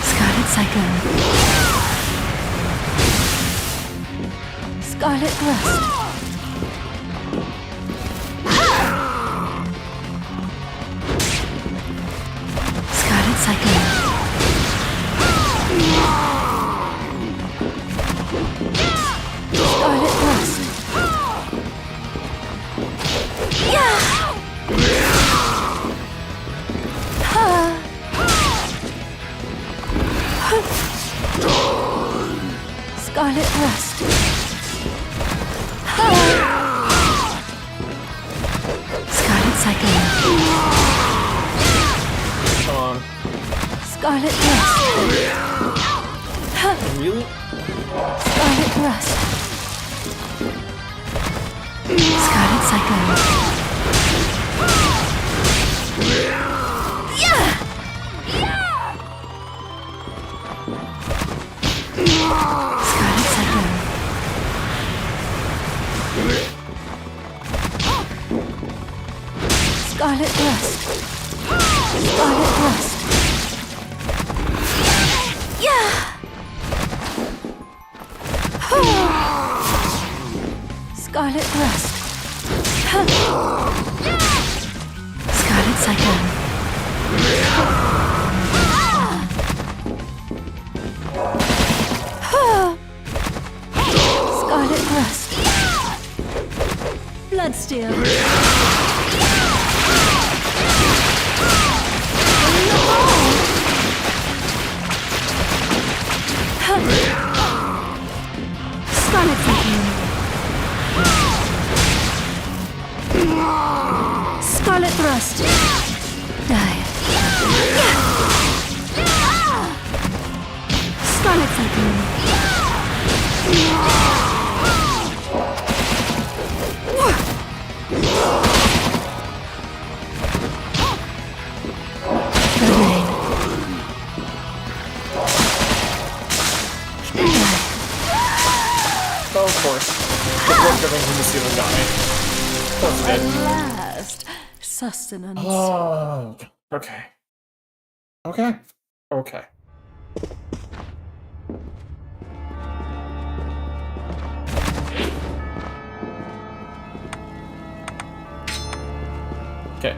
Scarlet Psycho. Scarlet Thrust. Scarlet Psycho. Scarlet Thrust. Yeah! Scarlet Thrust. Scarlet Psycho. Come on. Scarlet Thrust. Really? Scarlet Thrust. Scarlet Psycho. Yeah! Scarlet Psycho. Scarlet Thrust. Scarlet Thrust. Yeah! Scarlet Thrust. Scarlet Psycho. Scarlet Thrust. Bloodsteel. Scarlet Psycho. Scarlet Thrust. Die. Scarlet Psycho. Domain. Oh, of course. The blood dripping from the ceiling got me. Of course it At did. last, sustenance. Oh, okay. Okay. Okay. Okay.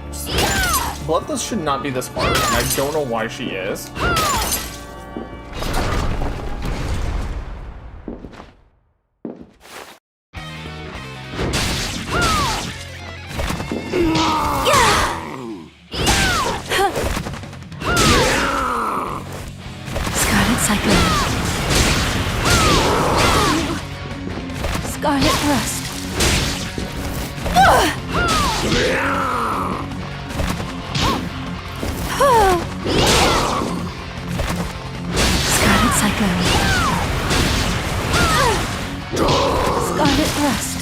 Bloodless should not be this hard, and I don't know why she is. Scarlet Psycho. Scarlet Thrust. Scarlet Psycho. Scarlet Thrust.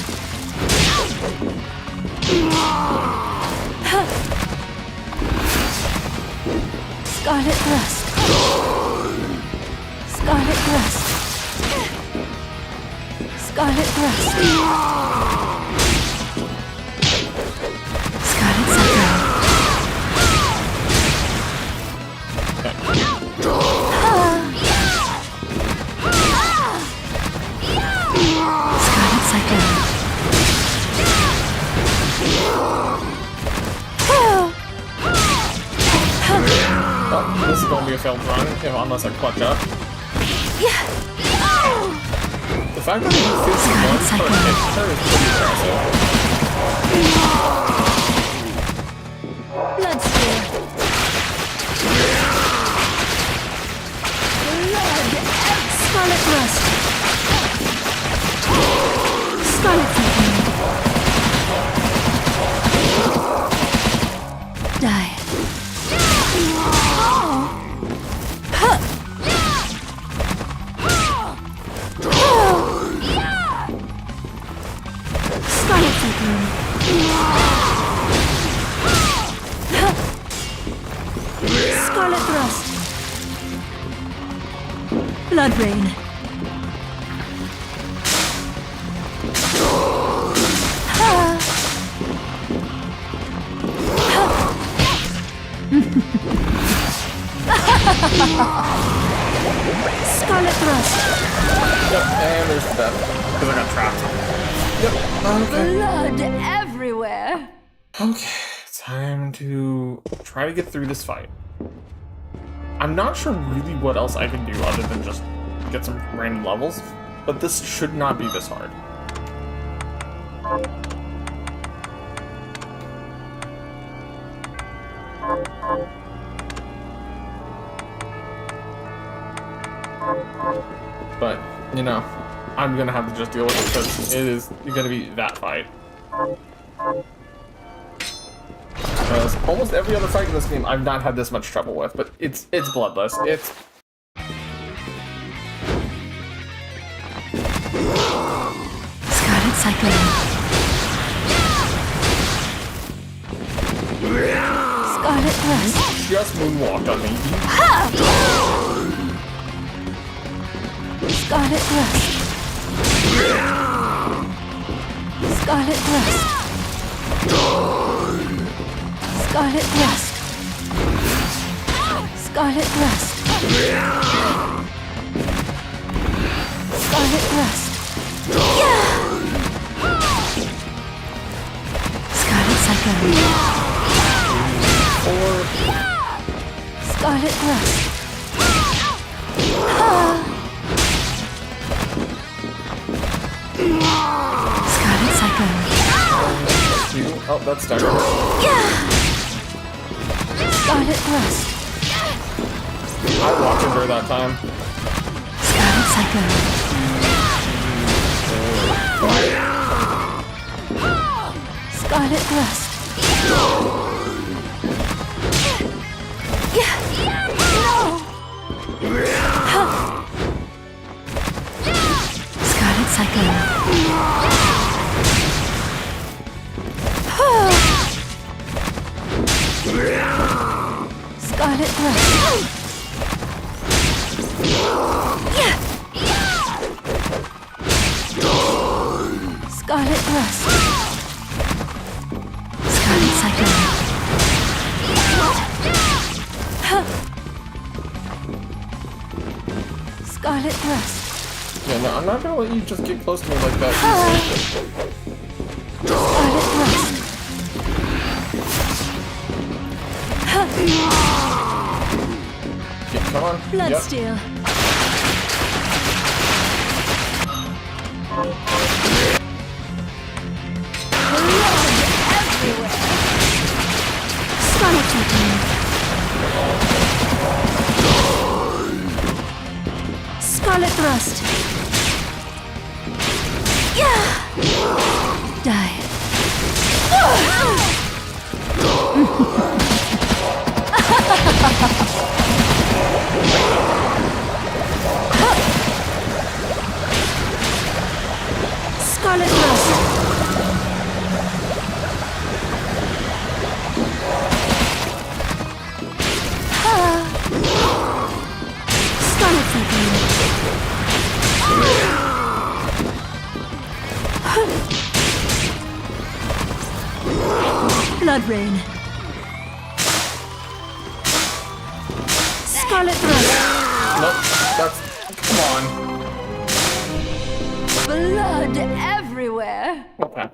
Scarlet Thrust. Scarlet Thrust. Scarlet Thrust. Scarlet Psycho. Scarlet Psycho. Oh, this is gonna be a failed run, unless I clutch up. The fact that I can feel some one per hit her is pretty impressive. Bloodsteel. Scarlet Thrust. Scarlet Psycho. Die. Scarlet Psycho. Blood rain. Scarlet thrust. Yep, and there's that. Because I got trapped. Yep, okay. Blood everywhere. Okay, time to try to get through this fight. I'm not sure really what else I can do other than just get some random levels, but this should not be this hard. But, you know, I'm gonna have to just deal with it because it is gonna be that fight. Because almost every other fight in this game I've not had this much trouble with, but it's bloodless. It's Scarlet cyclone. Scarlet thrust. just moonwalked on me. Scarlet thrust. Scarlet thrust. Scarlet thrust. Scarlet thrust. Scarlet thrust. Scarlet cyclone. Scarlet thrust. Scarlet cyclone. Oh, that's stuck. Scarlet thrust. I walked into her that time. Scarlet cyclone. Scarlet thrust. Scarlet cyclone. Scarlet thrust. Scarlet thrust. Scarlet cyclone. Scarlet thrust. Yeah, no, I'm not gonna let you just get close to me like that. Scarlet thrust. Okay, come on. Blood Yep. steel. Scarlet cyclone. Scarlet thrust. Die. Scarlet thrust. Scarlet cyclone. Blood rain. Scarlet thrust. Nope, that's... Come on. Blood everywhere. Okay.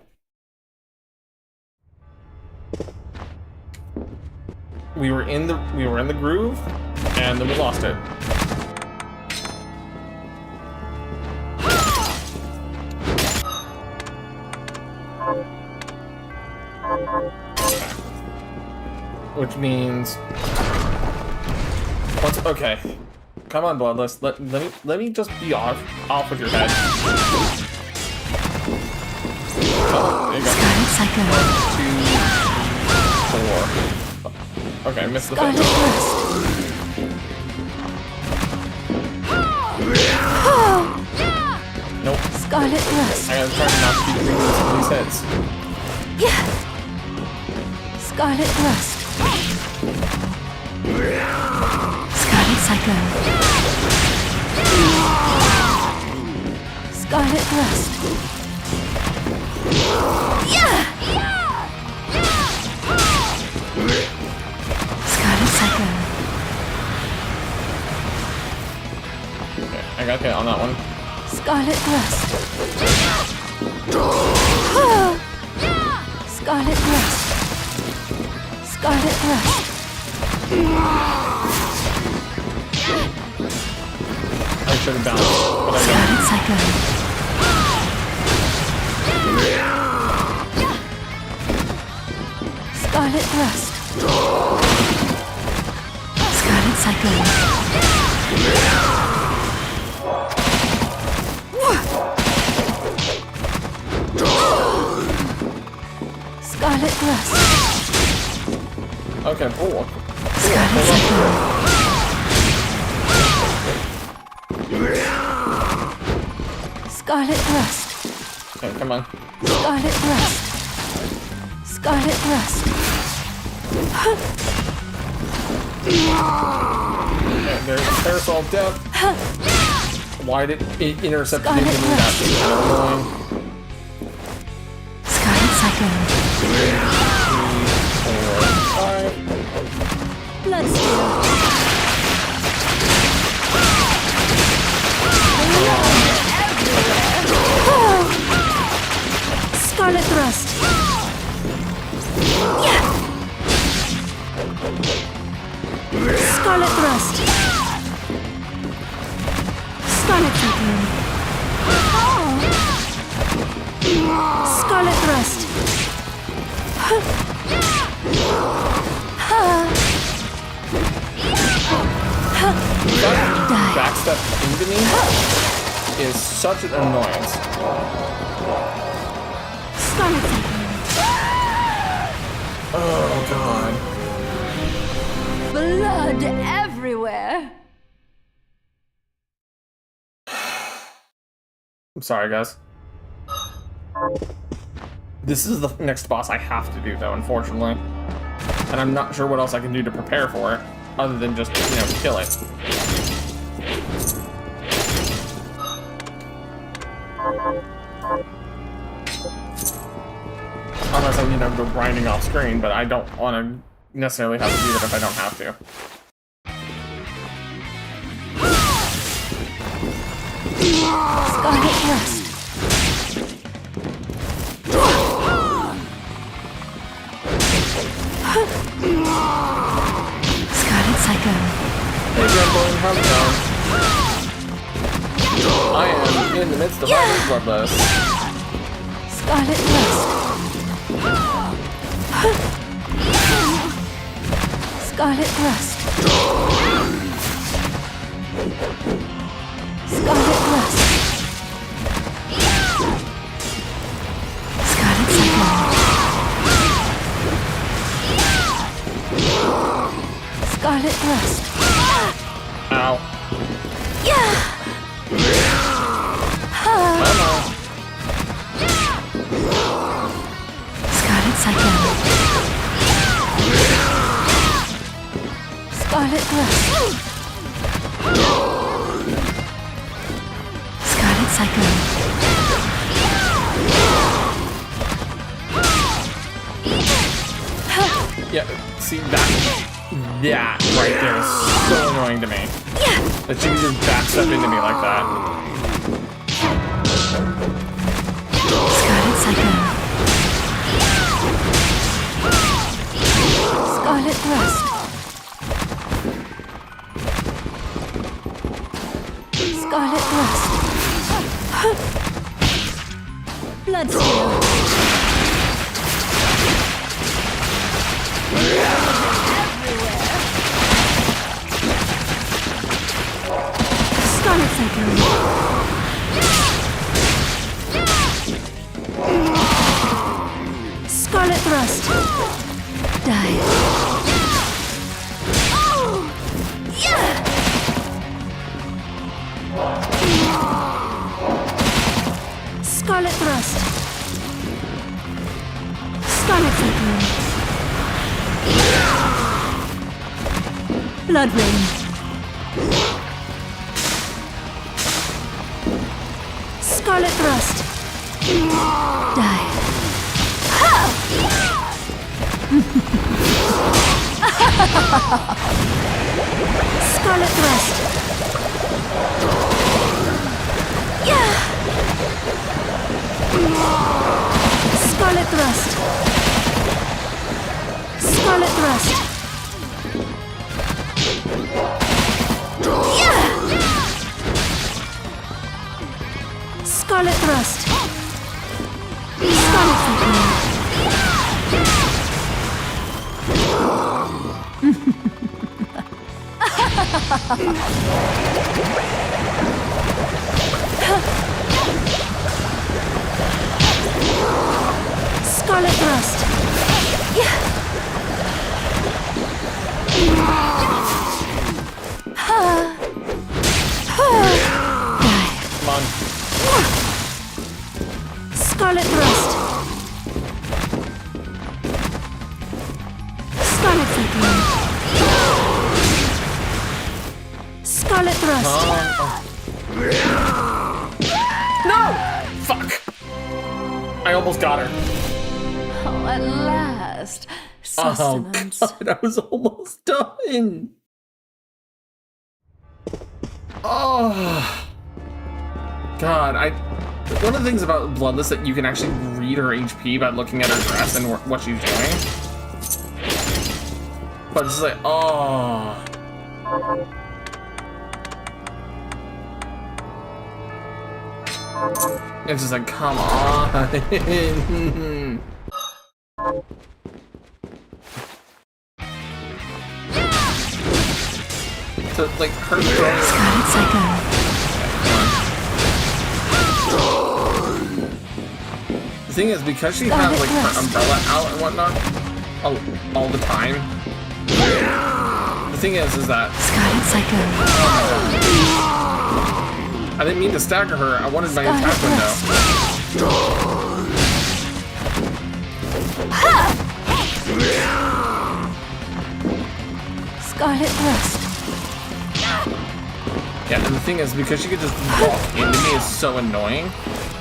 We were in the groove, and then we lost it. Which means okay. Come on, Bloodless. Let me just be off with your head. Oh, there you go. Scarlet cyclone. 1, 2, 4. Okay, missed the Scarlet thing. thrust. Nope. Scarlet thrust. I gotta try not to be breathing these heads. Scarlet thrust. Scarlet cyclone. Scarlet Rust. Scarlet Cyclone. Okay, I got hit on that one. Scarlet Rust. Scarlet Rust. Scarlet Rust. I should have bounced, but I Scarlet Cyclone. Scarlet Rust. Scarlet Cyclone. Scarlet Rust. don't. Okay, oh. Scarlet Cyclone. Scarlet Rust. Okay, come on. Scarlet Rust. Scarlet Rust. Okay, there's Parasol Death. Why did it intercept Scarlet into me? That's kind of annoying. Scarlet Cyclone. 3, 4, 5. Bloodsteel. Scarlet Rust. Scarlet Rust. Scarlet Cyclone. Scarlet Rust. Die. Backstep into me is such an annoyance. Scarlet Cyclone. Oh god. Blood everywhere. I'm sorry, guys. This is the next boss I have to do, though, unfortunately. And I'm not sure what else I can do to prepare for it, other than just, you know, kill it. Unless I, you know, go grinding off screen, but I don't want to necessarily have to do that if I don't have to. Scarlet Rust. Scarlet Cyclone. Hey, Gambling, how's it going? I am in the midst of my bloodlust. Scarlet Rust. Scarlet Rust. Scarlet Rust. Scarlet Cyclone. Scarlet Rust. Ow. Scarlet Cyclone. Scarlet Rust. Scarlet Cyclone. Yeah, see that right there is so annoying to me. That she can just backstep into me like that. Scarlet Cyclone. Scarlet Rust. Scarlet Rust. Bloodsteel. Scarlet Cyclone. Scarlet Rust. Die. Scarlet Rust. Scarlet Cyclone. Blood Rain. Scarlet Thrust. Die. Scarlet Thrust. Yeah. Scarlet Thrust. Scarlet Thrust. Yeah. Scarlet Thrust. Scarlet Thrust. Scarlet Thrust. Yeah. Come on. Scarlet Thrust. Scarlet Cyclone. Scarlet Thrust. No! Fuck! I almost got her. Oh, at last. Oh Sustenance. god, I was almost done. Oh god, one of the things about Bloodless that you can actually read her HP by looking at her dress and what she's doing. But it's just like, oh. It's just like, come on. So, like, her throwing... Scarlet Cyclone. The thing is, because she has, like, her umbrella out and whatnot all the time, the thing is that... Scarlet Cyclone. I didn't mean to stagger her. I wanted my attack window. Scarlet Thrust. Yeah, and the thing is, because she could just walk into me is so annoying.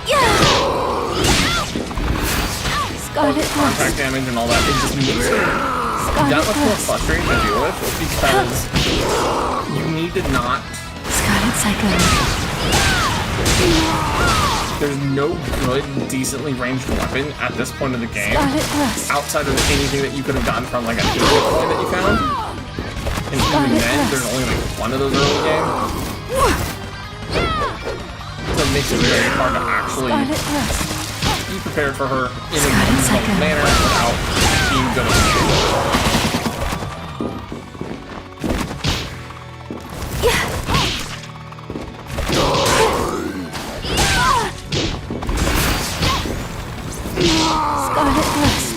Yeah. All the Scarlet contact Thrust. damage and all that, it just makes her that much more frustrating to deal with because you need to not... Scarlet Cyclone. There's no good, decently ranged weapon at this point of the game Scarlet Thrust. outside of anything that you could have gotten from like a hero coin that you found. And even then, there's only like one of those early game. So it makes it very hard to actually Scarlet Thrust. be prepared for her in a Scarlet reasonable Cyclone. manner without being good at the game. Scarlet Thrust.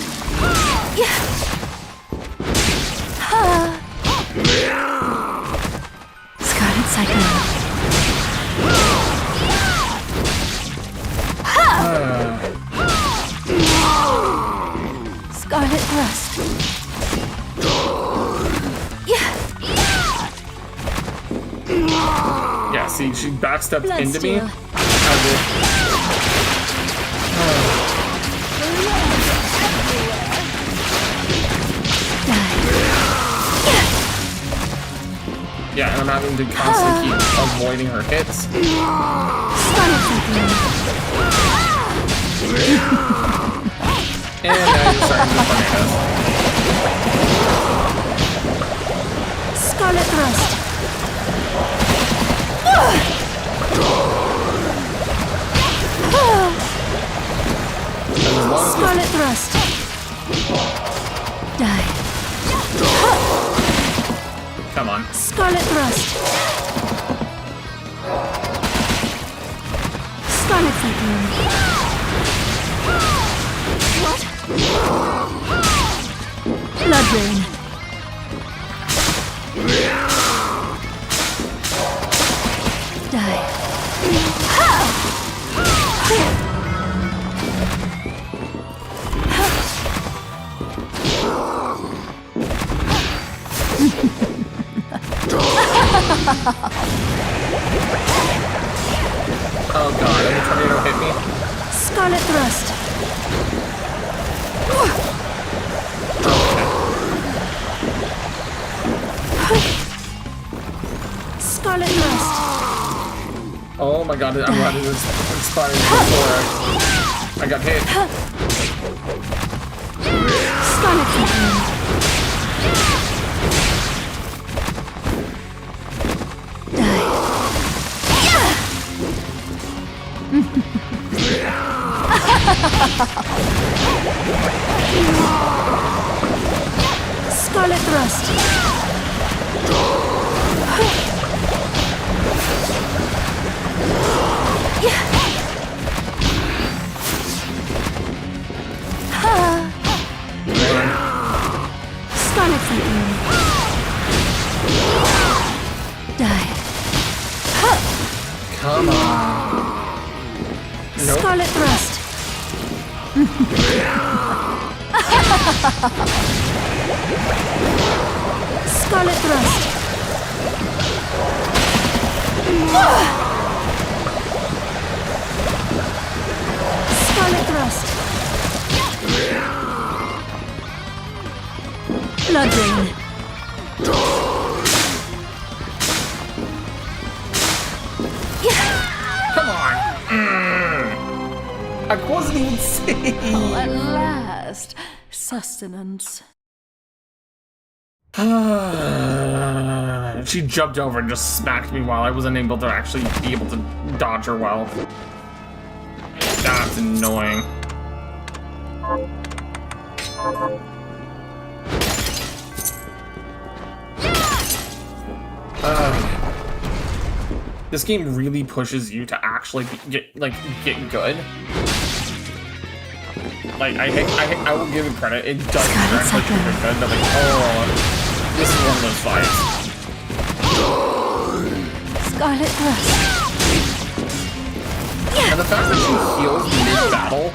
Yeah. Scarlet Cyclone. Scarlet Thrust. Yeah. Yeah, see, she backstepped into me Bloodsteel. as if... Yeah, and I'm having to constantly keep avoiding her hits. Scarlet Cyclone. And now you're starting to tornadoes. Scarlet Thrust. And as long as Scarlet Thrust. Die. come on. Scarlet Thrust. Scarlet Cyclone. What? Blood Rain. Die. Oh god, and the tornado hit me. Scarlet Thrust. Scarlet Thrust. Oh my god, I'm letting this expire before I got hit. Scarlet Cyclone. Die. Scarlet Thrust. Scarlet Cyclone. Die. Come on. Nope. Scarlet Thrust. Scarlet Thrust. Scarlet Thrust. Blood Rain. Come on. I wasn't even saying. Oh, at last. Sustenance. She jumped over and just smacked me while I wasn't able to actually be able to dodge her well. That's annoying. This game really pushes you to actually get good. Like I will give it credit. It does actually get good, but like, oh, this is one of those fights. Scarlet Thrust. And the fact that she heals mid-battle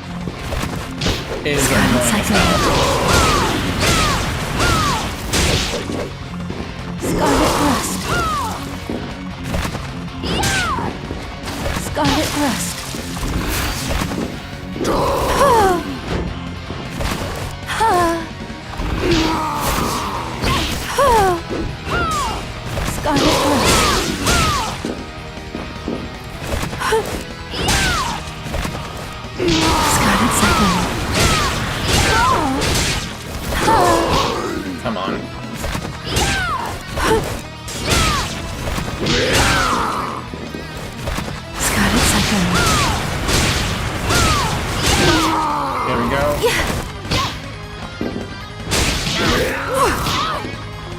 is annoying as hell. Scarlet Thrust. Scarlet Thrust. Scarlet Thrust. Scarlet Cyclone. Come on. Scarlet Cyclone. There we go.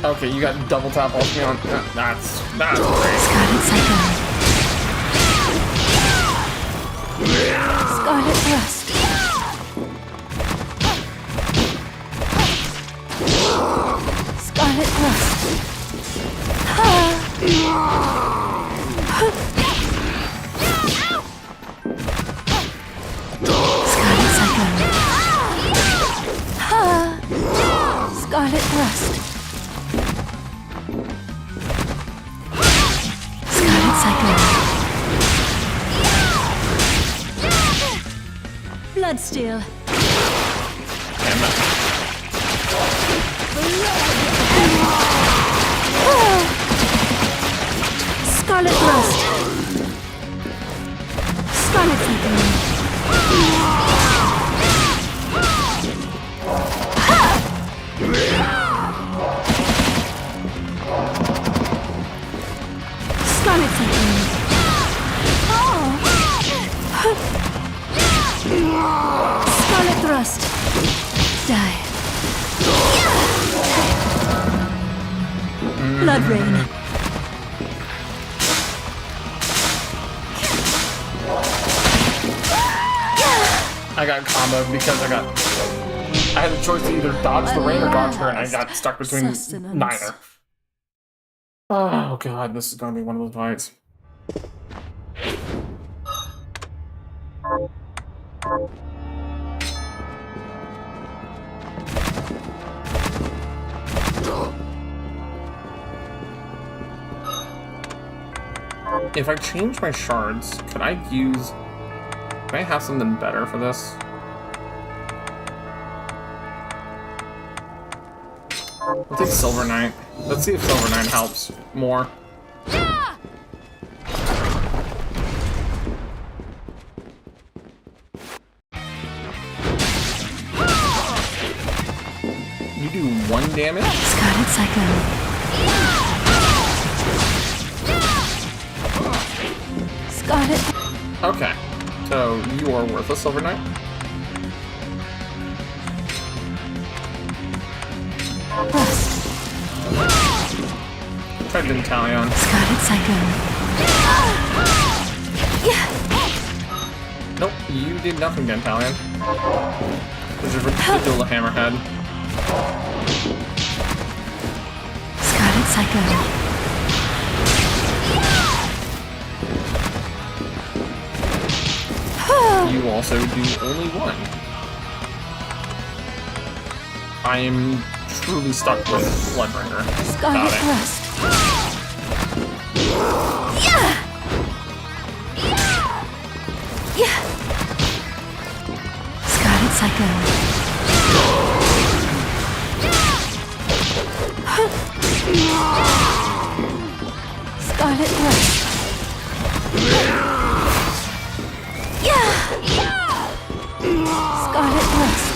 Okay, you got double tap off me on. That's great. Scarlet Cyclone. Scarlet Thrust. Scarlet Thrust. Scarlet Cyclone. Scarlet Thrust. Scarlet Cyclone. Bloodsteel. Scarlet Thrust. Scarlet Cyclone. Scarlet Cyclone. Scarlet Thrust. Die. Blood Rain. I got comboed because I had a choice to either dodge the rain or dodge her, and I got stuck between neither. Oh god, this is gonna be one of those fights. If I change my shards, could I have something better for this? I'll take Silver Knight. Let's see if Silver Knight helps more. You do 1 damage? Scarlet Cyclone. Scarlet. Okay. So you are worthless, Silver Knight? Rust. Try Dentalion. Scarlet Cyclone. Nope, you did nothing, Dentalion. There's a ridiculous hammerhead. Scarlet Cyclone. You also do only 1. I am truly stuck with Bloodbringer. Scarlet Got it. Rust. Yeah. Scarlet Cyclone. Scarlet Rust. Scarlet Rust.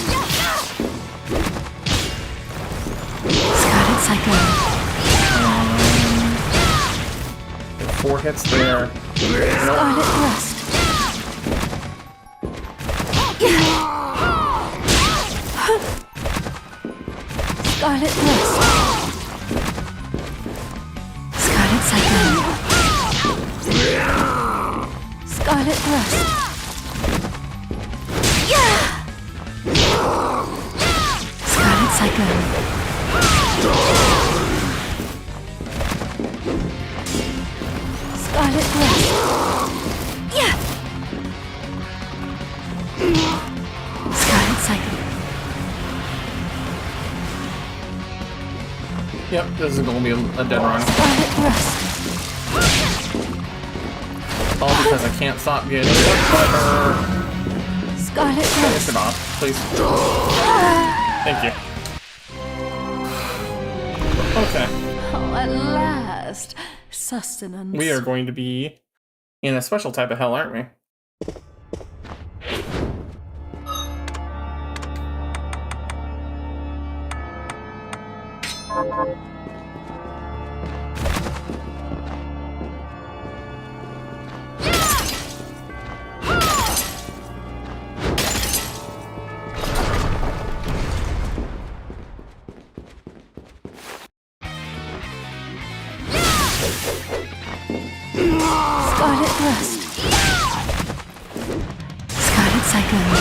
Scarlet Cyclone. 4 hits there. Scarlet Rust. Scarlet Rust. Scarlet Cyclone. Scarlet Rust. Scarlet Cyclone. Scarlet Rust. Scarlet Cyclone. Yep, this is going to be a dead run. Scarlet Rust. All because I can't stop getting butter. Scarlet Finish Rust. it off, please. Thank you. Okay. Oh, at last. Sustenance. We are going to be in a special type of hell, aren't we? Scarlet Rust. Scarlet Cyclone.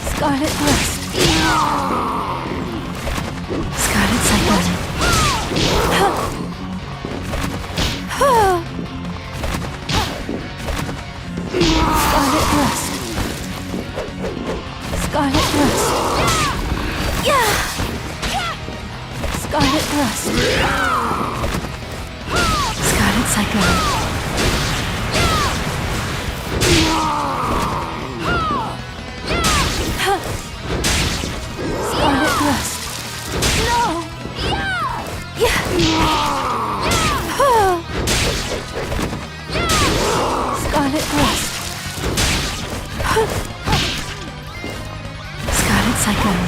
Scarlet Rust. Scarlet Cyclone. Scarlet Rust. Scarlet Rust. Scarlet Rust. Scarlet Cyclone. Scarlet Rust. No! Scarlet Rust. Scarlet Cyclone.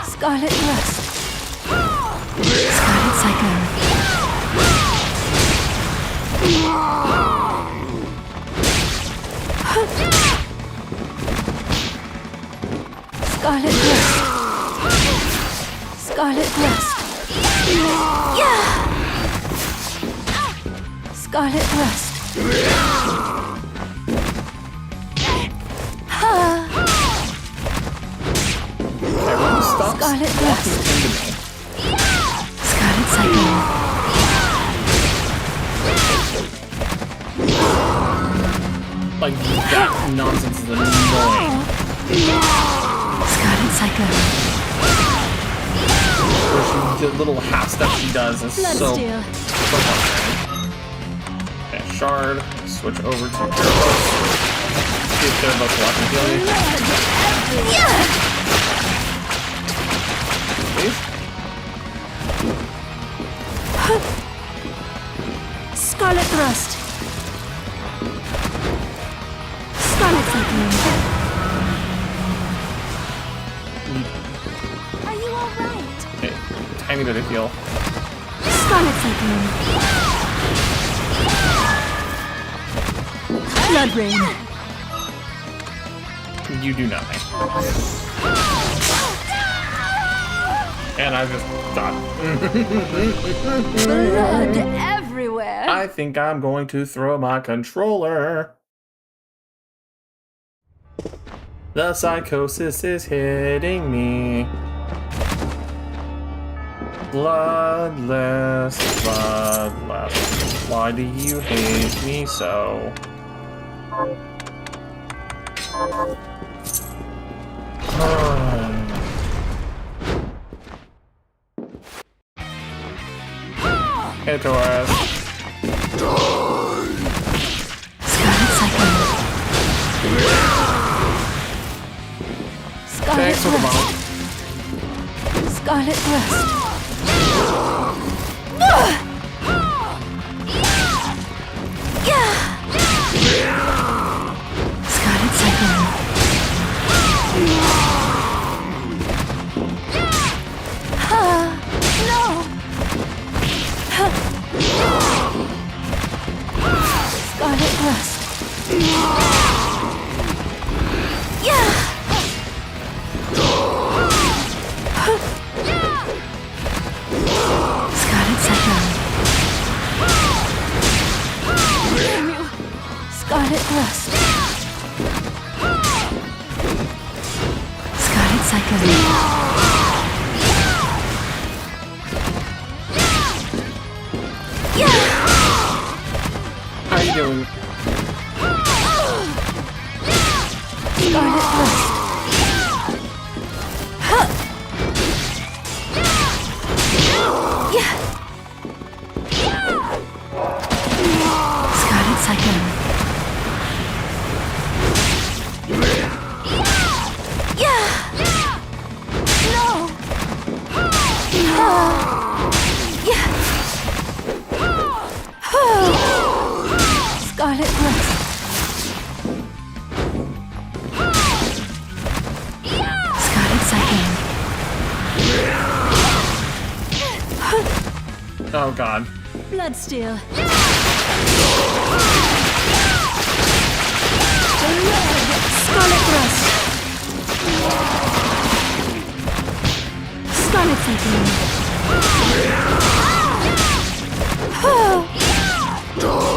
Scarlet Rust. Scarlet Cyclone. Scarlet Rust. Scarlet Rust. Scarlet Rust. Everyone stop Scarlet walking Rust. into me. Scarlet Cyclone. That nonsense is annoying. Scarlet Psycho. The little half step she does is so Bloodsteel. frustrating. Okay, shard. Switch over to Gyarados. See if Gyarados will actually heal me. Please? Scarlet Thrust. Scarlet Cyclone. Are you alright? Okay, tiny bit of heal. Scarlet Cyclone. Blood Rain. You do nothing. And I just thought. Blood everywhere. I think I'm going to throw my controller. The psychosis is hitting me. Bloodless, bloodless. Why do you hate me so? Hey, Taurus. Scarlet Cyclone. Scarlet Thanks for the Thrust. bomb. Scarlet Thrust. Scarlet Cyclone. No! Scarlet Thrust. Scarlet Cyclone. Scarlet Thrust. Scarlet Cyclone. How you doing? Scarlet Thrust. Scarlet Cyclone. Scarlet Thrust. Scarlet Cyclone. Oh god. Bloodsteel. Scarlet Thrust. Scarlet Cyclone.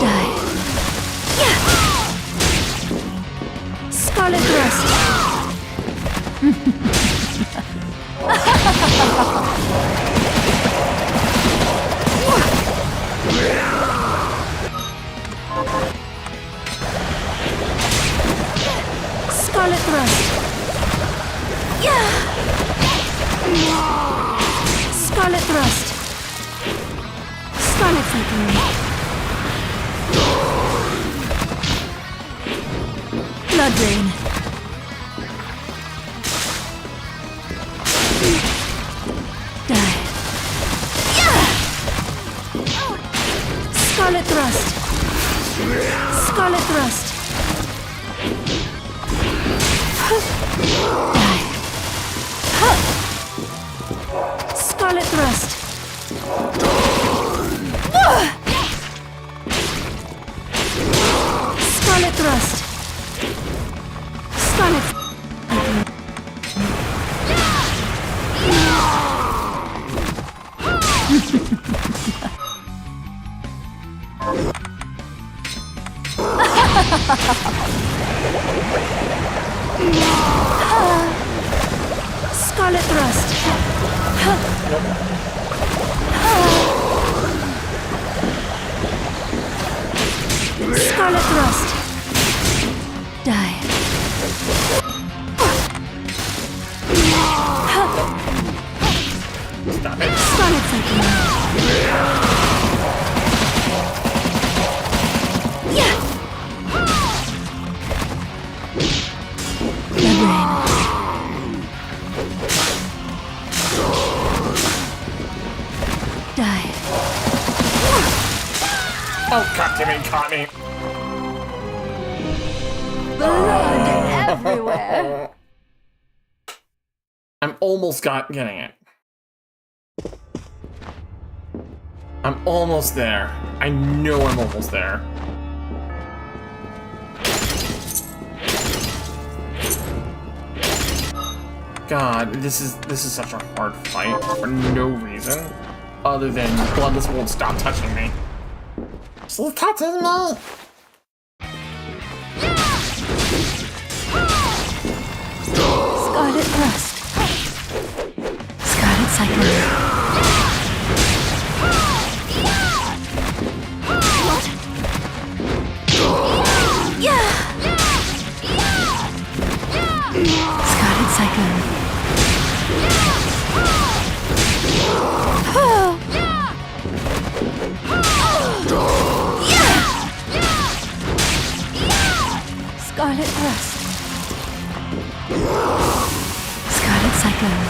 Die. Scarlet Thrust. Scarlet Thrust. Scarlet Thrust. Scarlet Cyclone. Blood Rain. Die. Scarlet Thrust. Scarlet Thrust. Die. Scarlet Thrust. Scarlet Thrust. Scarlet. Scarlet Thrust. Scarlet Thrust. Die. Cyclone. Yeah. Blood Rain. Die. Oh, God damn it, caught me. Blood everywhere. I'm almost getting it. I'm almost there. I know I'm almost there. God, this is such a hard fight for no reason other than Bloodless won't stop touching me. Stop touching me! Scarlet Thrust. Scarlet Cyclone. What? Yeah. Scarlet Cyclone. Oh. Yeah. Scarlet Thrust. Scarlet Cyclone.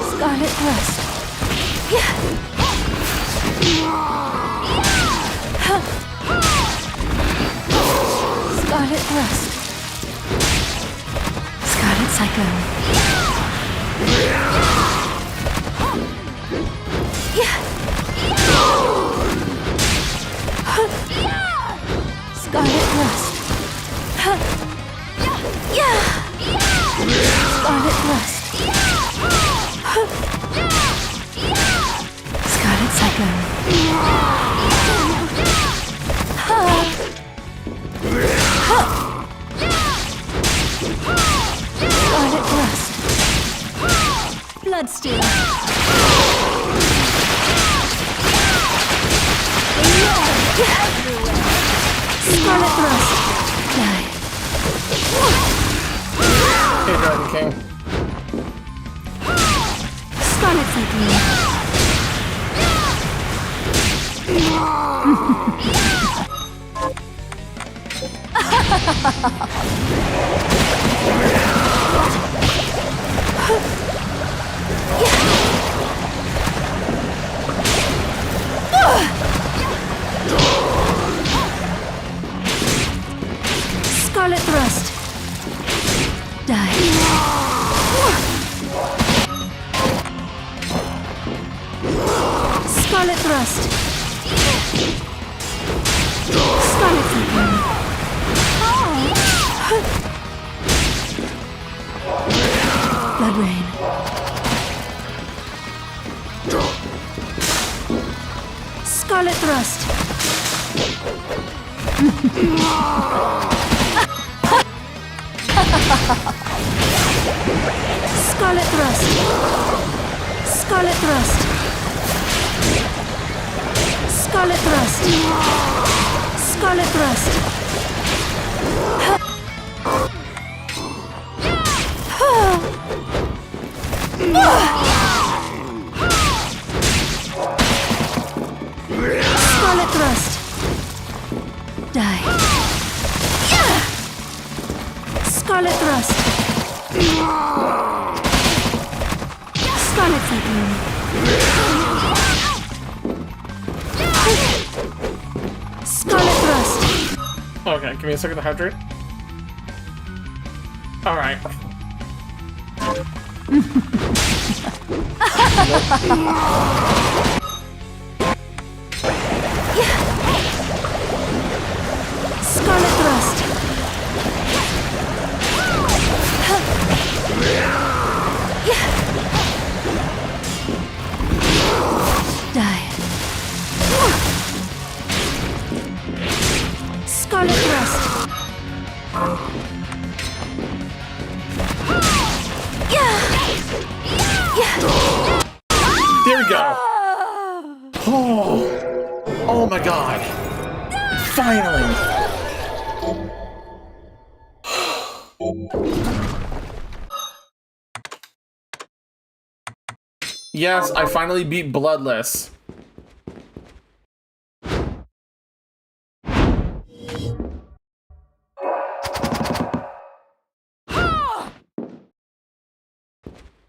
Scarlet Thrust. Yeah. Scarlet Thrust. Scarlet Cyclone. Yeah. Scarlet Thrust. Yeah. Scarlet Thrust. Scarlet Cyclone. Scarlet Thrust. Bloodsteel. Scarlet Thrust. Die. Hey, Dragon King. Scarlet Cyclone. Scarlet Thrust. Die. Scarlet Thrust. Scarlet Cyclone. Blood Rain. Scarlet Thrust. Scarlet Thrust. Scarlet Thrust. Scarlet Thrust. Scarlet Thrust. Scarlet Thrust. Die. Scarlet Thrust. Scarlet Cyclone. Scarlet Thrust. Okay, give me a second to hydrate. Alright. Scarlet Thrust. Die. Scarlet Thrust. There we go. Oh, oh my God. Finally. Yes, I finally beat Bloodless.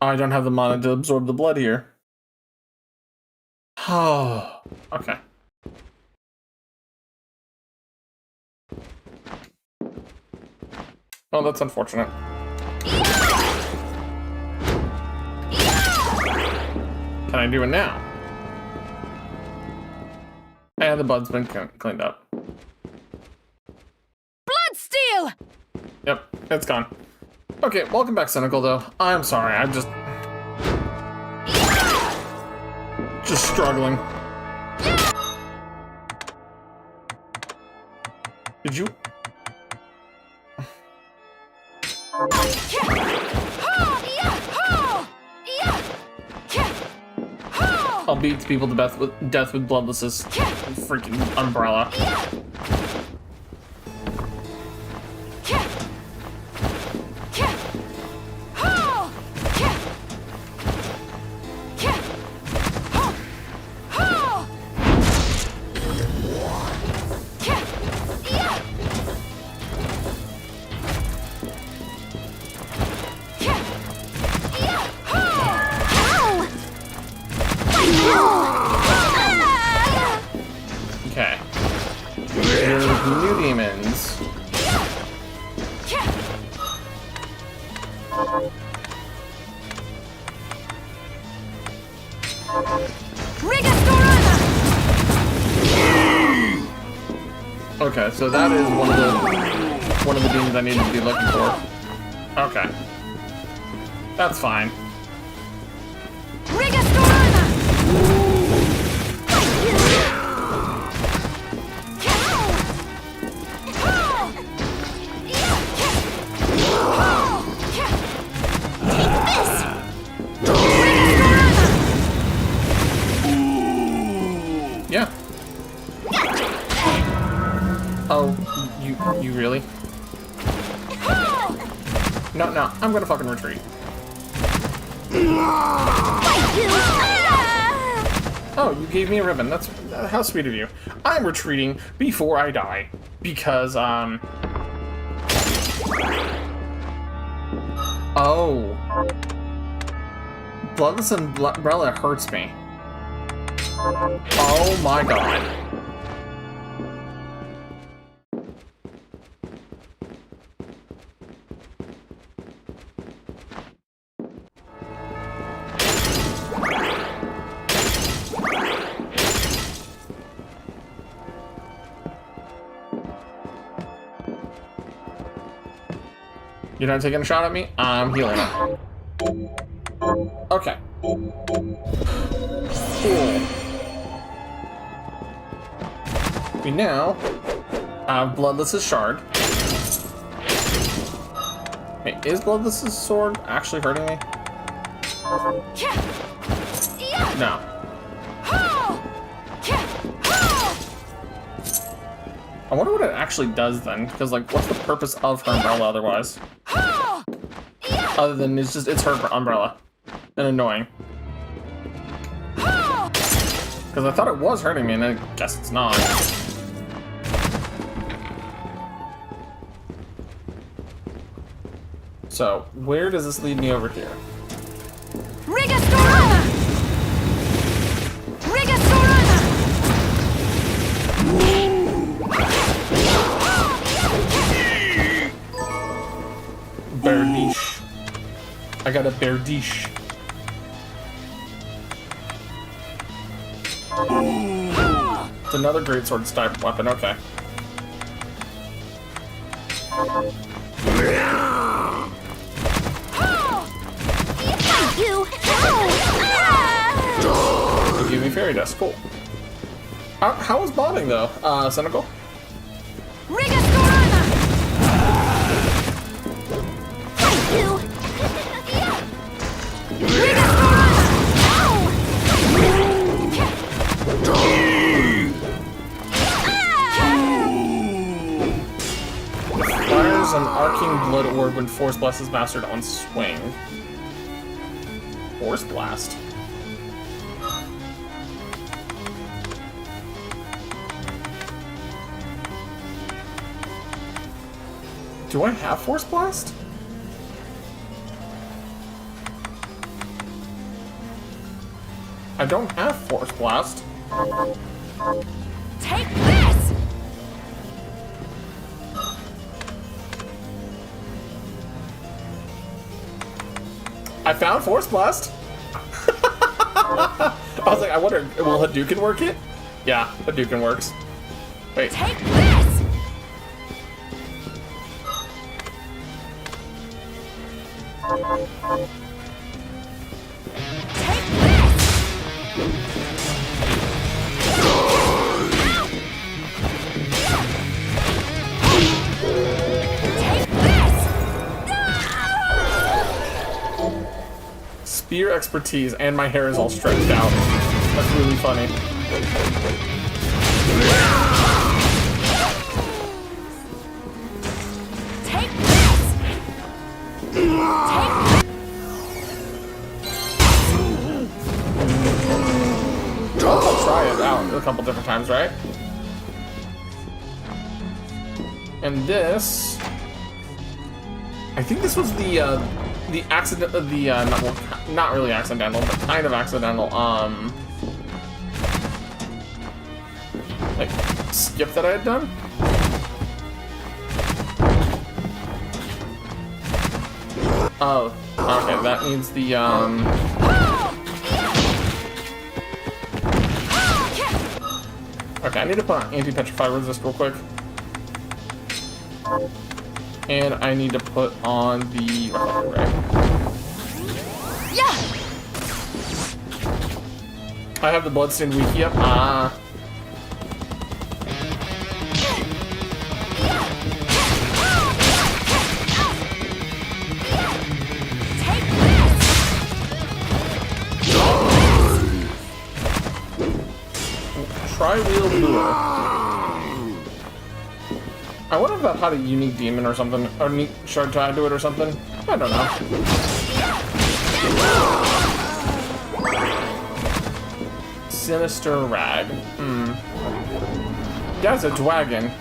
I don't have the mana to absorb the blood here. Oh, okay. Oh, that's unfortunate. Can I do it now? And the blood's been cleaned up. Blood steal! Yep, it's gone. Okay, welcome back, Cynical, though. I'm sorry, I'm just struggling. Did you? I'll beat people to death with Bloodless's freaking umbrella. Okay. Here's new demons. Okay, so that is one of the demons I need to be looking for. Okay. That's fine. Yeah. Oh, you really? No, I'm gonna fucking retreat. Oh, you gave me a ribbon. That's how sweet of you. I'm retreating before I die because oh, Bloodless Umbrella hurts me. Oh my god. You're not taking a shot at me? I'm healing up. Okay. Cool. We now have Bloodless's shard. Wait, is Bloodless's sword actually hurting me? No. I wonder what it actually does then, because like, what's the purpose of her umbrella otherwise? Other than it's her umbrella. And annoying. Because I thought it was hurting me, and I guess it's not. So, where does this lead me over here? Berdish. I got a Berdish. It's another greatsword type weapon, okay. You give me fairy dust, cool. How was bombing though, Cynical? an arcing blood orb when Force Blast is mastered on swing. Force Blast. Do I have Force Blast? I don't have Force Blast. Take this! I found Force Blast. I was like, I wonder, will Hadouken work it? Yeah, Hadouken works. Wait. Take this! Take this! Take this! Spear expertise, and my hair is all stretched out. That's really funny. Take this! Take I'll try it out a couple different times, right? And this, I think this was the accident, not really accidental, but kind of accidental, like, skip that I had done. Oh, okay, that means the, okay, I need to put on anti-petrify resist real quick. And I need to put on the reflector ray. yeah! I have the bloodstained wiki up. Ah. Take this! Tri-wheel lure. I wonder if that had a unique demon or something, or unique shard tied to it or something. I don't know. Sinister rag. Yeah, it's a dragon.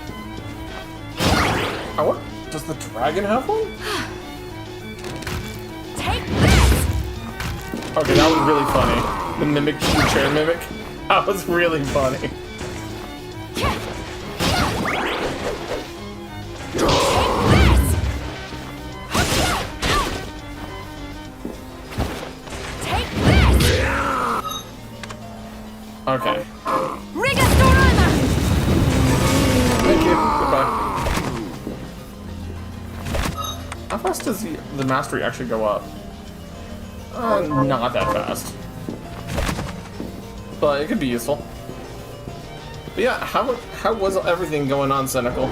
I want. Does the dragon have one? Take this! Okay, that was really funny. The mimic, the chair mimic. That was really funny. Okay. Rigastorama! Thank you. Goodbye. How fast does the mastery actually go up? Not that fast. But it could be useful. But yeah, how was everything going on, Cynical?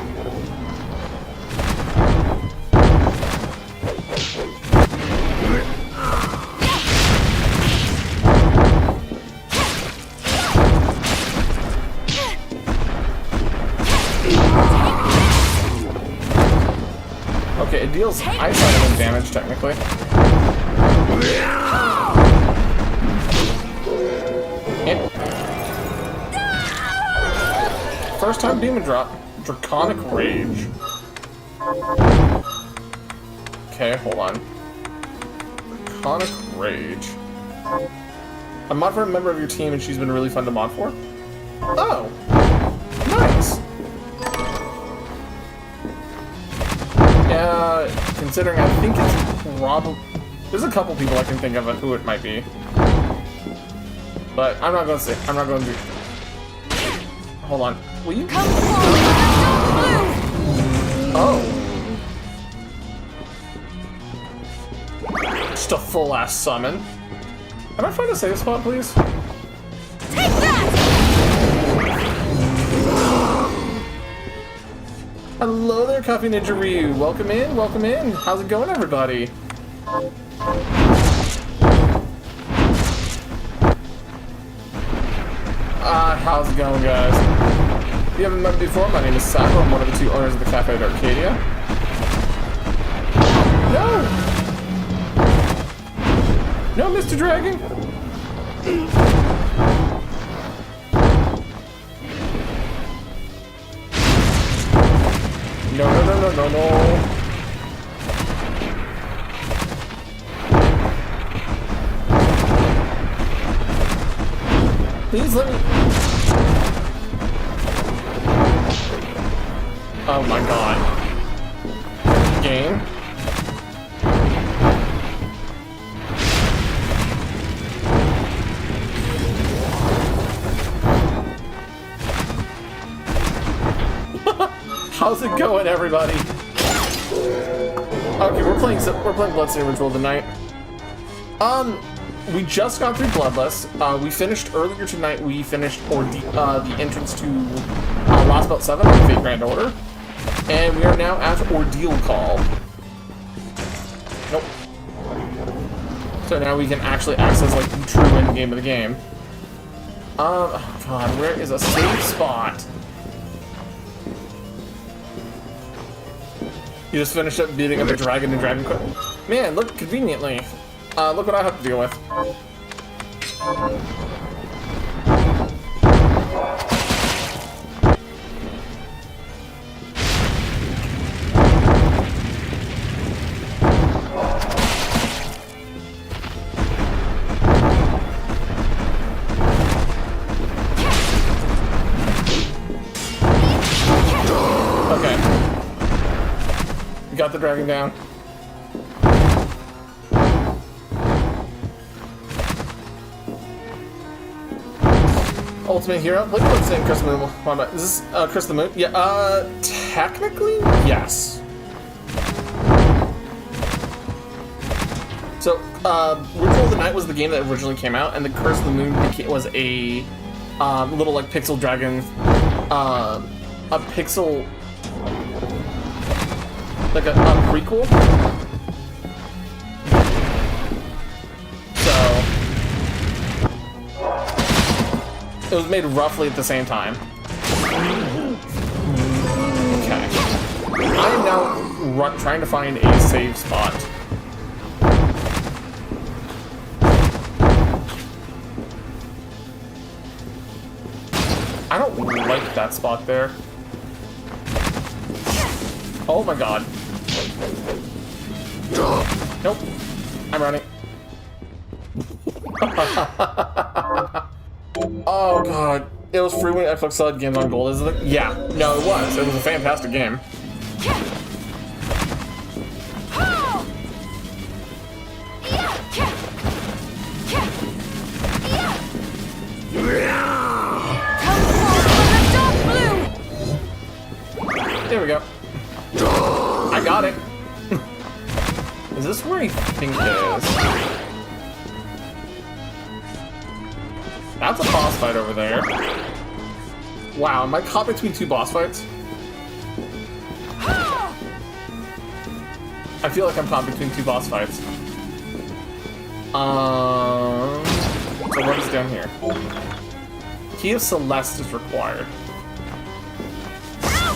Okay, it deals ice element damage, technically. And first time demon drop. Draconic Rage. Okay, hold on. Draconic Rage. I mod for a member of your team and she's been really fun to mod for. Oh! Nice! Yeah, considering I think it's probably... There's a couple people I can think of who it might be. But I'm not going to say... I'm not going to... Hold on. Will you... Come forward! Oh. Just a full-ass summon. Can I find a save spot, please? Take that! Hello there, Coffee Ninja Ryu. Welcome in, welcome in. How's it going, everybody? How's it going, guys? If you haven't met me before, my name is Sako. I'm one of the two owners of the Cafe at Arcadia. No, Mr. Dragon! No, no, no, no, no, no. Please let me... Oh my god. Game. How's it going, everybody? Okay, we're playing Bloodstained Ritual tonight. We just got through Bloodless. We finished earlier tonight. We finished the entrance to Lost Belt 7 on Fate Grand Order, and we are now at Ordeal Call. Nope. So now we can actually access like the true end game of the game. Oh god, where is a safe spot? You just finished up beating up a dragon in Dragon Quest. Man, look, conveniently. Look what I have to deal with. Okay. We got the dragon down. Ultimate Hero? Look what's saying Chris the Moon. Is this Chris the Moon? Yeah, technically, yes. So, Ritual of the Night was the game that originally came out, and the Curse of the Moon was a little like pixel dragon, a pixel, like a prequel. It was made roughly at the same time. Okay. I am now trying to find a save spot. I don't like that spot there. Oh my god. Nope. I'm running. Oh god, it was free when Xbox still had games on gold, isn't it? Yeah, no, it was. It was a fantastic game. There we go. I got it. Is this where I think it is? That's a boss fight over there. Wow, am I caught between two boss fights? I feel like I'm caught between two boss fights. So what is down here? Key of Celeste is required.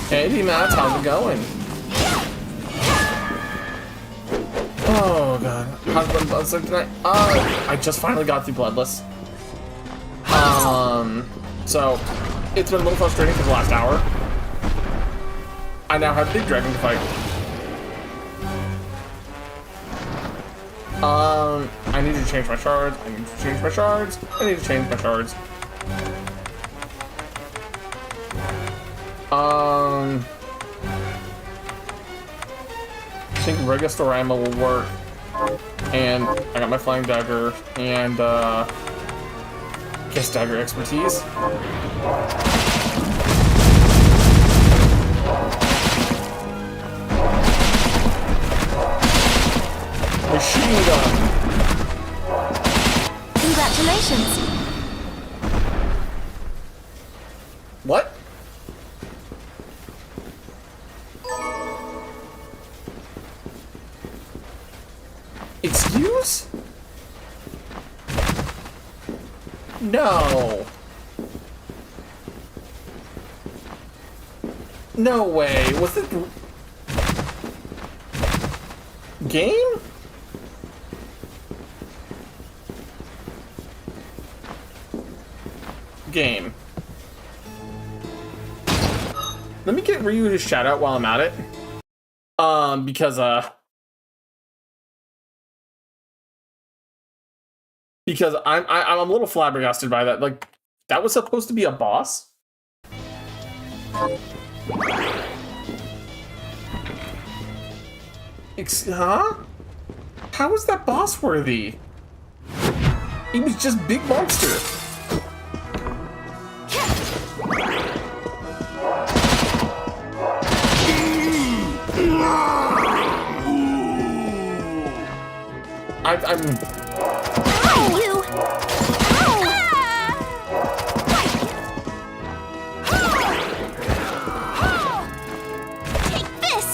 Hey, D-Mats, how's it going? Oh god. How's Bloodless like tonight? I just finally got through Bloodless. So, it's been a little frustrating for the last hour. I now have Big Dragon to fight. I need to change my shards, I need to change my shards, I need to change my shards. I think Registorama will work. And I got my Flying Dagger and, Kiss Dagger expertise. Machine gun. Congratulations. What? Excuse? No. No way. Was it... Game? Game. Let me get Ryu his shout out while I'm at it. Because I'm a little flabbergasted by that. Like, that was supposed to be a boss? Huh? How is that boss worthy? He was just big monster. I'm You! Take this!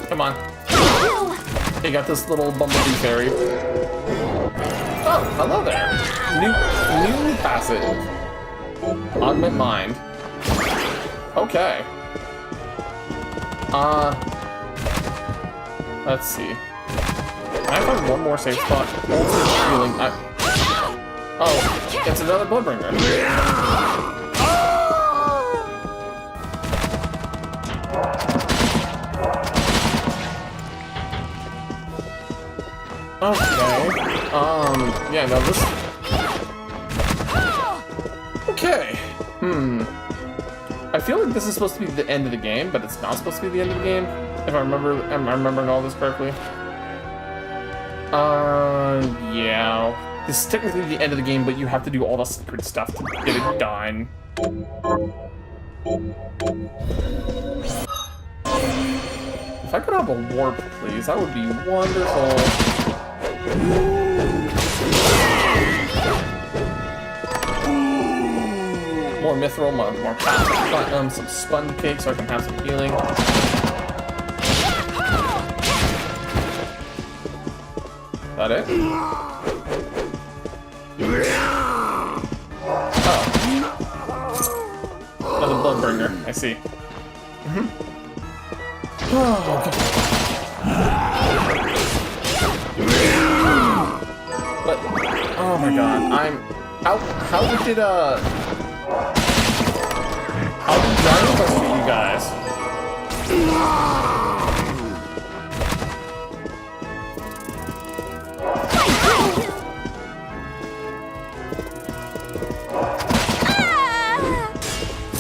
Come on. Hey, got this little bumblebee fairy. Oh, hello there. New passive. Augment mind. Okay. Let's see. Can I find one more safe spot? Ultimate healing. Oh, it's another Bloodbringer. Okay. Yeah, no, this... Okay. I feel like this is supposed to be the end of the game, but it's not supposed to be the end of the game. If am I remembering all this correctly. Yeah. This is technically the end of the game, but you have to do all the secret stuff to get it done. If I could have a warp, please, that would be wonderful. More mithril, more platinum, some sponge cake so I can have some healing. Is that it? Oh. Another Bloodbringer, I see. Oh, okay. But, oh my god, how did Dragon Quest for you guys?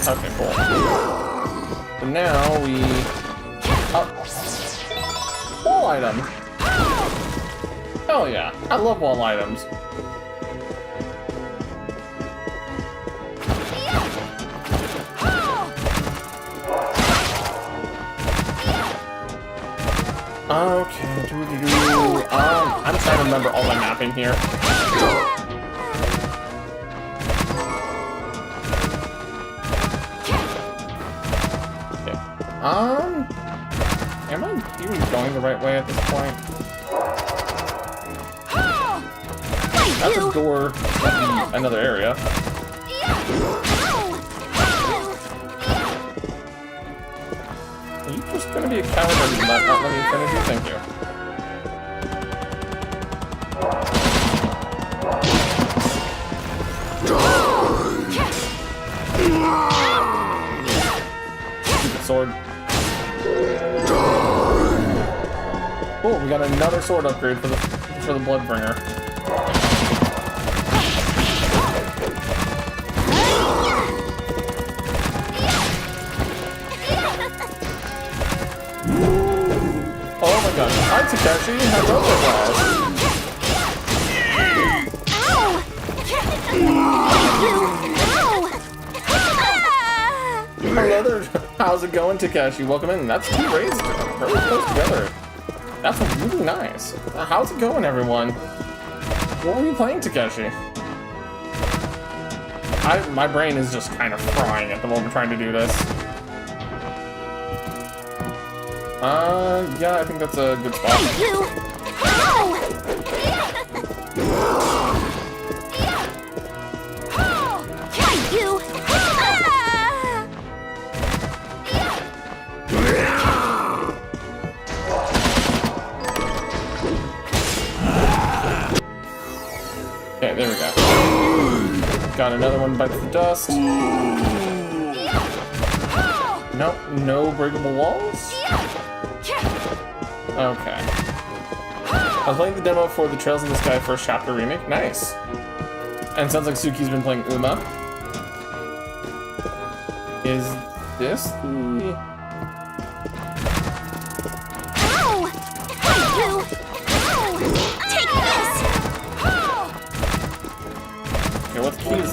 Okay, cool. So now we... wall item! Hell yeah, I love wall items. Okay, I'm trying to remember all my mapping here. Okay. Am I even going the right way at this point? That's a door to another area. Are you just gonna be a coward and not let me finish you? Thank you. Stupid sword. Oh, we got another sword upgrade for the Bloodbringer. Oh my god. Hi, Takeshi. Hello there, guys. Hello there. How's it going, Takeshi? Welcome in. That's two raids really close together. That's really nice. How's it going, everyone? What were you playing, Takeshi? My brain is just kind of frying at the moment trying to do this. Yeah, I think that's a good spot. Okay, there we go. Got another one bites the dust. Nope, no breakable walls. Okay. I was playing the demo for the Trails in the Sky First Chapter remake. Nice. And it sounds like Suki's been playing Uma. Is this the... Ow! You! Take this! Okay, what key is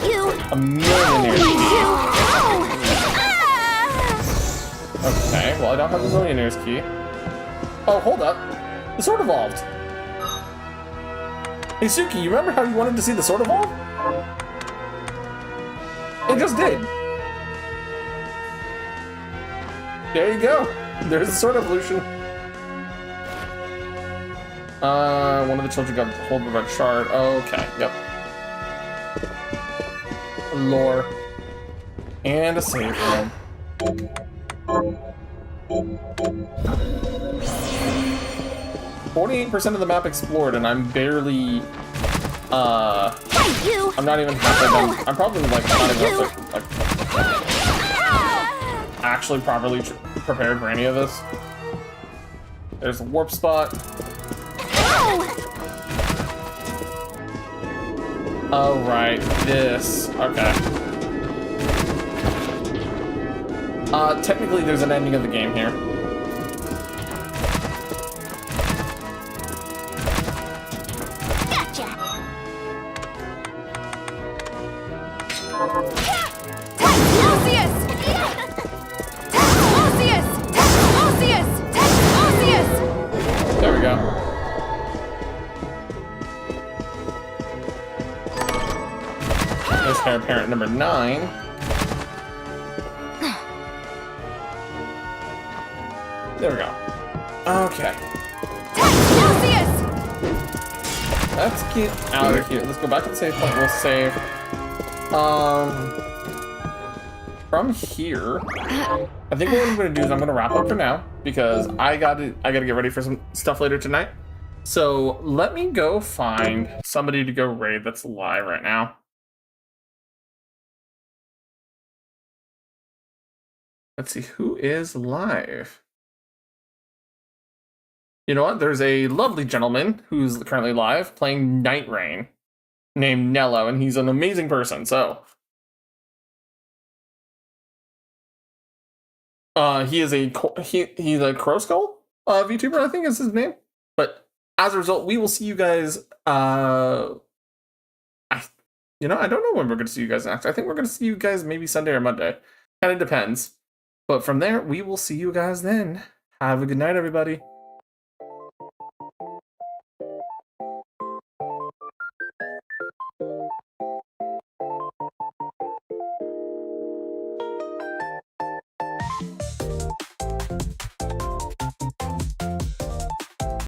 You! a millionaire's key? You! Okay, well I don't have the millionaire's key. Oh, hold up. The sword evolved. Hey Suki, you remember how you wanted to see the sword evolve? It just did. There you go. There's the sword evolution. One of the children got hold of a red shard. Okay, yep. Lore. And a save room. 48% of the map explored, and I'm barely, I'm not even halfway done. I'm probably like not even like actually properly prepared for any of this. There's a warp spot. Oh right, this. Okay. Technically there's an ending of the game here. Gotcha! There we go. There's heir apparent number 9. There we go. Okay. Let's get out of here. Let's go back to the save point. We'll save. From here, I think what I'm going to do is I'm going to wrap up for now because I got to get ready for some stuff later tonight. So let me go find somebody to go raid that's live right now. Let's see who is live. You know what? There's a lovely gentleman who's currently live playing Night Rain named Nello, and he's an amazing person. So he's a Crow Skull VTuber, I think is his name. But as a result, we will see you guys. I don't know when we're going to see you guys next. I think we're going to see you guys maybe Sunday or Monday. Kind of depends. But from there, we will see you guys then. Have a good night, everybody.